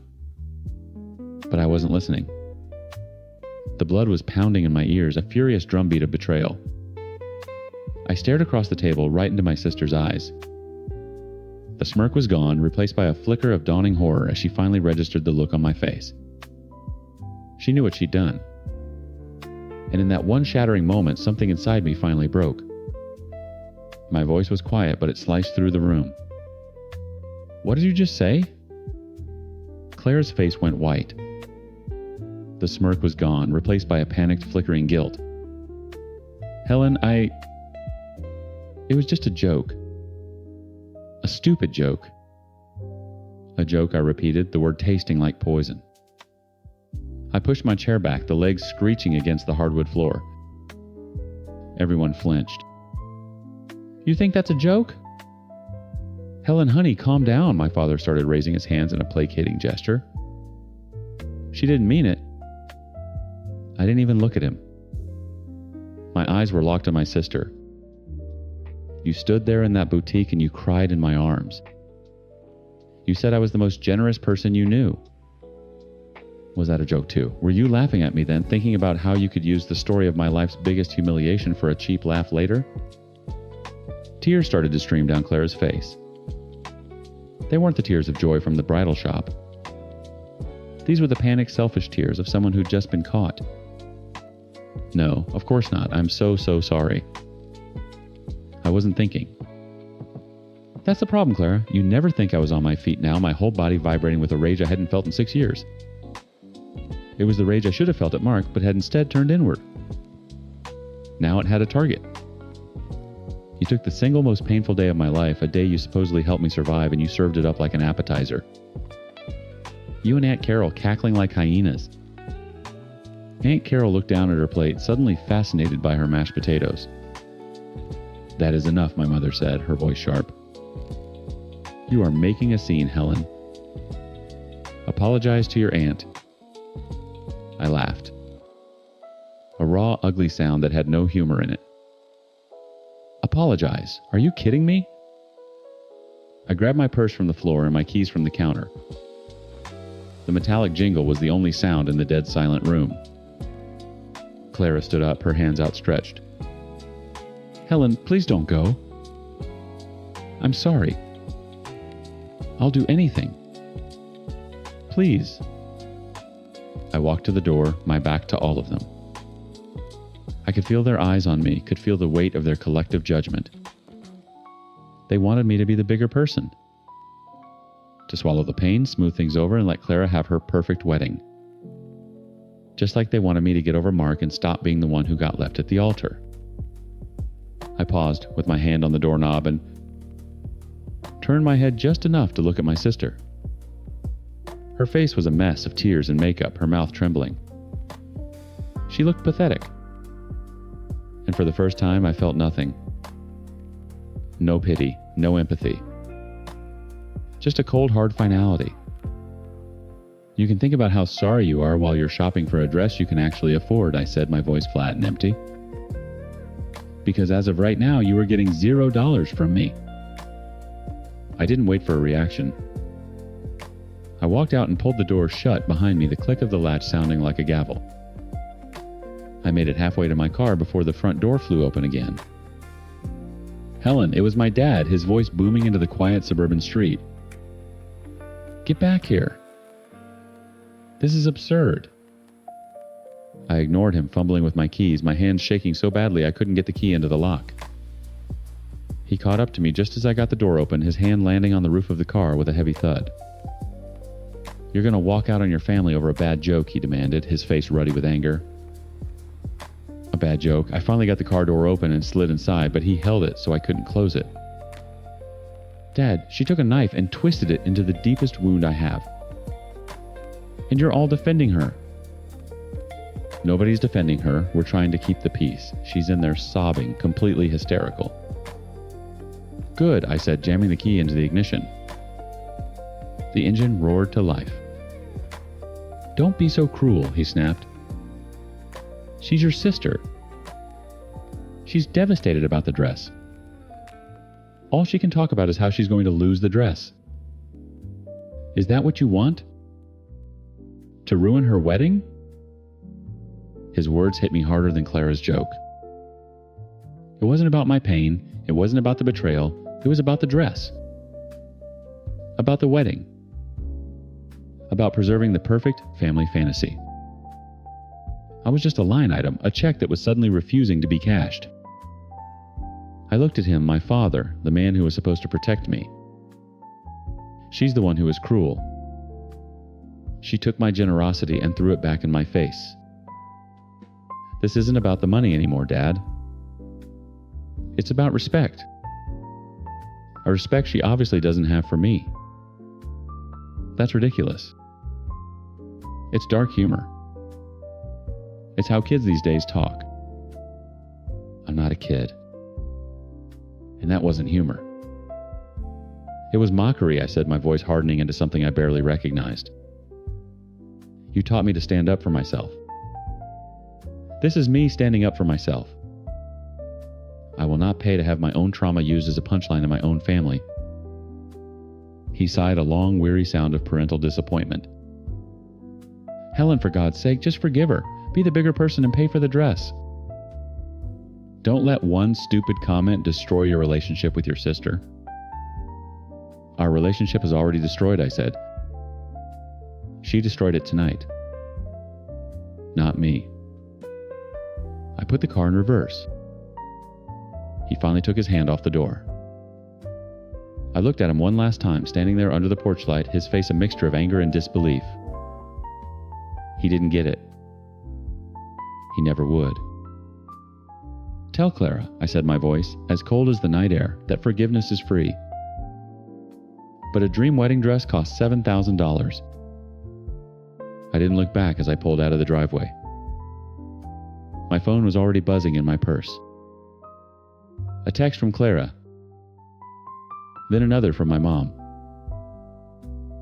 But I wasn't listening. The blood was pounding in my ears, a furious drumbeat of betrayal. I stared across the table right into my sister's eyes. The smirk was gone, replaced by a flicker of dawning horror as she finally registered the look on my face. She knew what she'd done. And in that one shattering moment, something inside me finally broke. My voice was quiet, but it sliced through the room. "What did you just say?" Clara's face went white. The smirk was gone, replaced by a panicked, flickering guilt. "Helen, It was just a joke. A stupid joke." "A joke," I repeated, the word tasting like poison. I pushed my chair back, the legs screeching against the hardwood floor. Everyone flinched. "You think that's a joke?" "Helen, honey, calm down," my father started, raising his hands in a placating gesture. "She didn't mean it." I didn't even look at him. My eyes were locked on my sister. "You stood there in that boutique and you cried in my arms. You said I was the most generous person you knew." Was that a joke too? Were you laughing at me then, thinking about how you could use the story of my life's biggest humiliation for a cheap laugh later? Tears started to stream down Clara's face. They weren't the tears of joy from the bridal shop. These were the panicked, selfish tears of someone who'd just been caught. "No, of course not. I'm so sorry." I wasn't thinking. "That's the problem, Clara. You never think I was on my feet now, my whole body vibrating with a rage I hadn't felt in 6 years. It was the rage I should have felt at Mark, but had instead turned inward. Now it had a target. You took the single most painful day of my life, a day you supposedly helped me survive, and you served it up like an appetizer. You and Aunt Carol cackling like hyenas. Aunt Carol looked down at her plate, suddenly fascinated by her mashed potatoes. That is enough, my mother said, her voice sharp. You are making a scene, Helen. Apologize to your aunt. I laughed. A raw, ugly sound that had no humor in it. Apologize? Are you kidding me? I grabbed my purse from the floor and my keys from the counter. The metallic jingle was the only sound in the dead silent room. Clara stood up, her hands outstretched. Helen, please don't go. I'm sorry. I'll do anything. Please. I walked to the door, my back to all of them. I could feel their eyes on me, could feel the weight of their collective judgment. They wanted me to be the bigger person. To swallow the pain, smooth things over, and let Clara have her perfect wedding. Just like they wanted me to get over Mark and stop being the one who got left at the altar. I paused, with my hand on the doorknob, and turned my head just enough to look at my sister. Her face was a mess of tears and makeup, her mouth trembling. She looked pathetic. And for the first time, I felt nothing. No pity, no empathy. Just a cold, hard finality. You can think about how sorry you are while you're shopping for a dress you can actually afford, I said, my voice flat and empty. Because as of right now, you are getting $0 from me. I didn't wait for a reaction. I walked out and pulled the door shut behind me, the click of the latch sounding like a gavel. I made it halfway to my car before the front door flew open again. Helen, it was my dad, his voice booming into the quiet suburban street. Get back here. This is absurd. I ignored him, fumbling with my keys, my hands shaking so badly I couldn't get the key into the lock. He caught up to me just as I got the door open, his hand landing on the roof of the car with a heavy thud. You're gonna walk out on your family over a bad joke, he demanded, his face ruddy with anger. A bad joke. I finally got the car door open and slid inside, but he held it so I couldn't close it. Dad, she took a knife and twisted it into the deepest wound I have. And you're all defending her. Nobody's defending her. We're trying to keep the peace. She's in there sobbing, completely hysterical. Good, I said, jamming the key into the ignition. The engine roared to life. Don't be so cruel, he snapped. She's your sister. She's devastated about the dress. All she can talk about is how she's going to lose the dress. Is that what you want? To ruin her wedding? His words hit me harder than Clara's joke. It wasn't about my pain. It wasn't about the betrayal. It was about the dress. About the wedding. About preserving the perfect family fantasy. I was just a line item, a check that was suddenly refusing to be cashed. I looked at him, my father, the man who was supposed to protect me. She's the one who was cruel. She took my generosity and threw it back in my face. This isn't about the money anymore, Dad. It's about respect. A respect she obviously doesn't have for me. That's ridiculous. It's dark humor. It's how kids these days talk. I'm not a kid. And that wasn't humor. It was mockery, I said, my voice hardening into something I barely recognized. You taught me to stand up for myself. This is me standing up for myself. I will not pay to have my own trauma used as a punchline in my own family. He sighed a long, weary sound of parental disappointment. Helen, for God's sake, just forgive her. Be the bigger person and pay for the dress. Don't let one stupid comment destroy your relationship with your sister. Our relationship is already destroyed, I said. She destroyed it tonight. Not me. I put the car in reverse. He finally took his hand off the door. I looked at him one last time, standing there under the porch light, his face a mixture of anger and disbelief. He didn't get it. He never would. Tell Clara, I said, my voice as cold as the night air, that forgiveness is free. But a dream wedding dress cost $7,000. I didn't look back as I pulled out of the driveway. My phone was already buzzing in my purse. A text from Clara. Then another from my mom.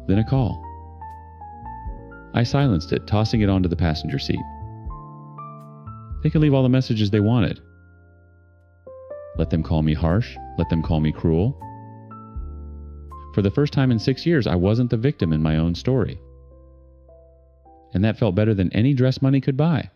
Then a call. I silenced it, tossing it onto the passenger seat. They could leave all the messages they wanted. Let them call me harsh. Let them call me cruel. For the first time in 6 years, I wasn't the victim in my own story. And that felt better than any dress money could buy.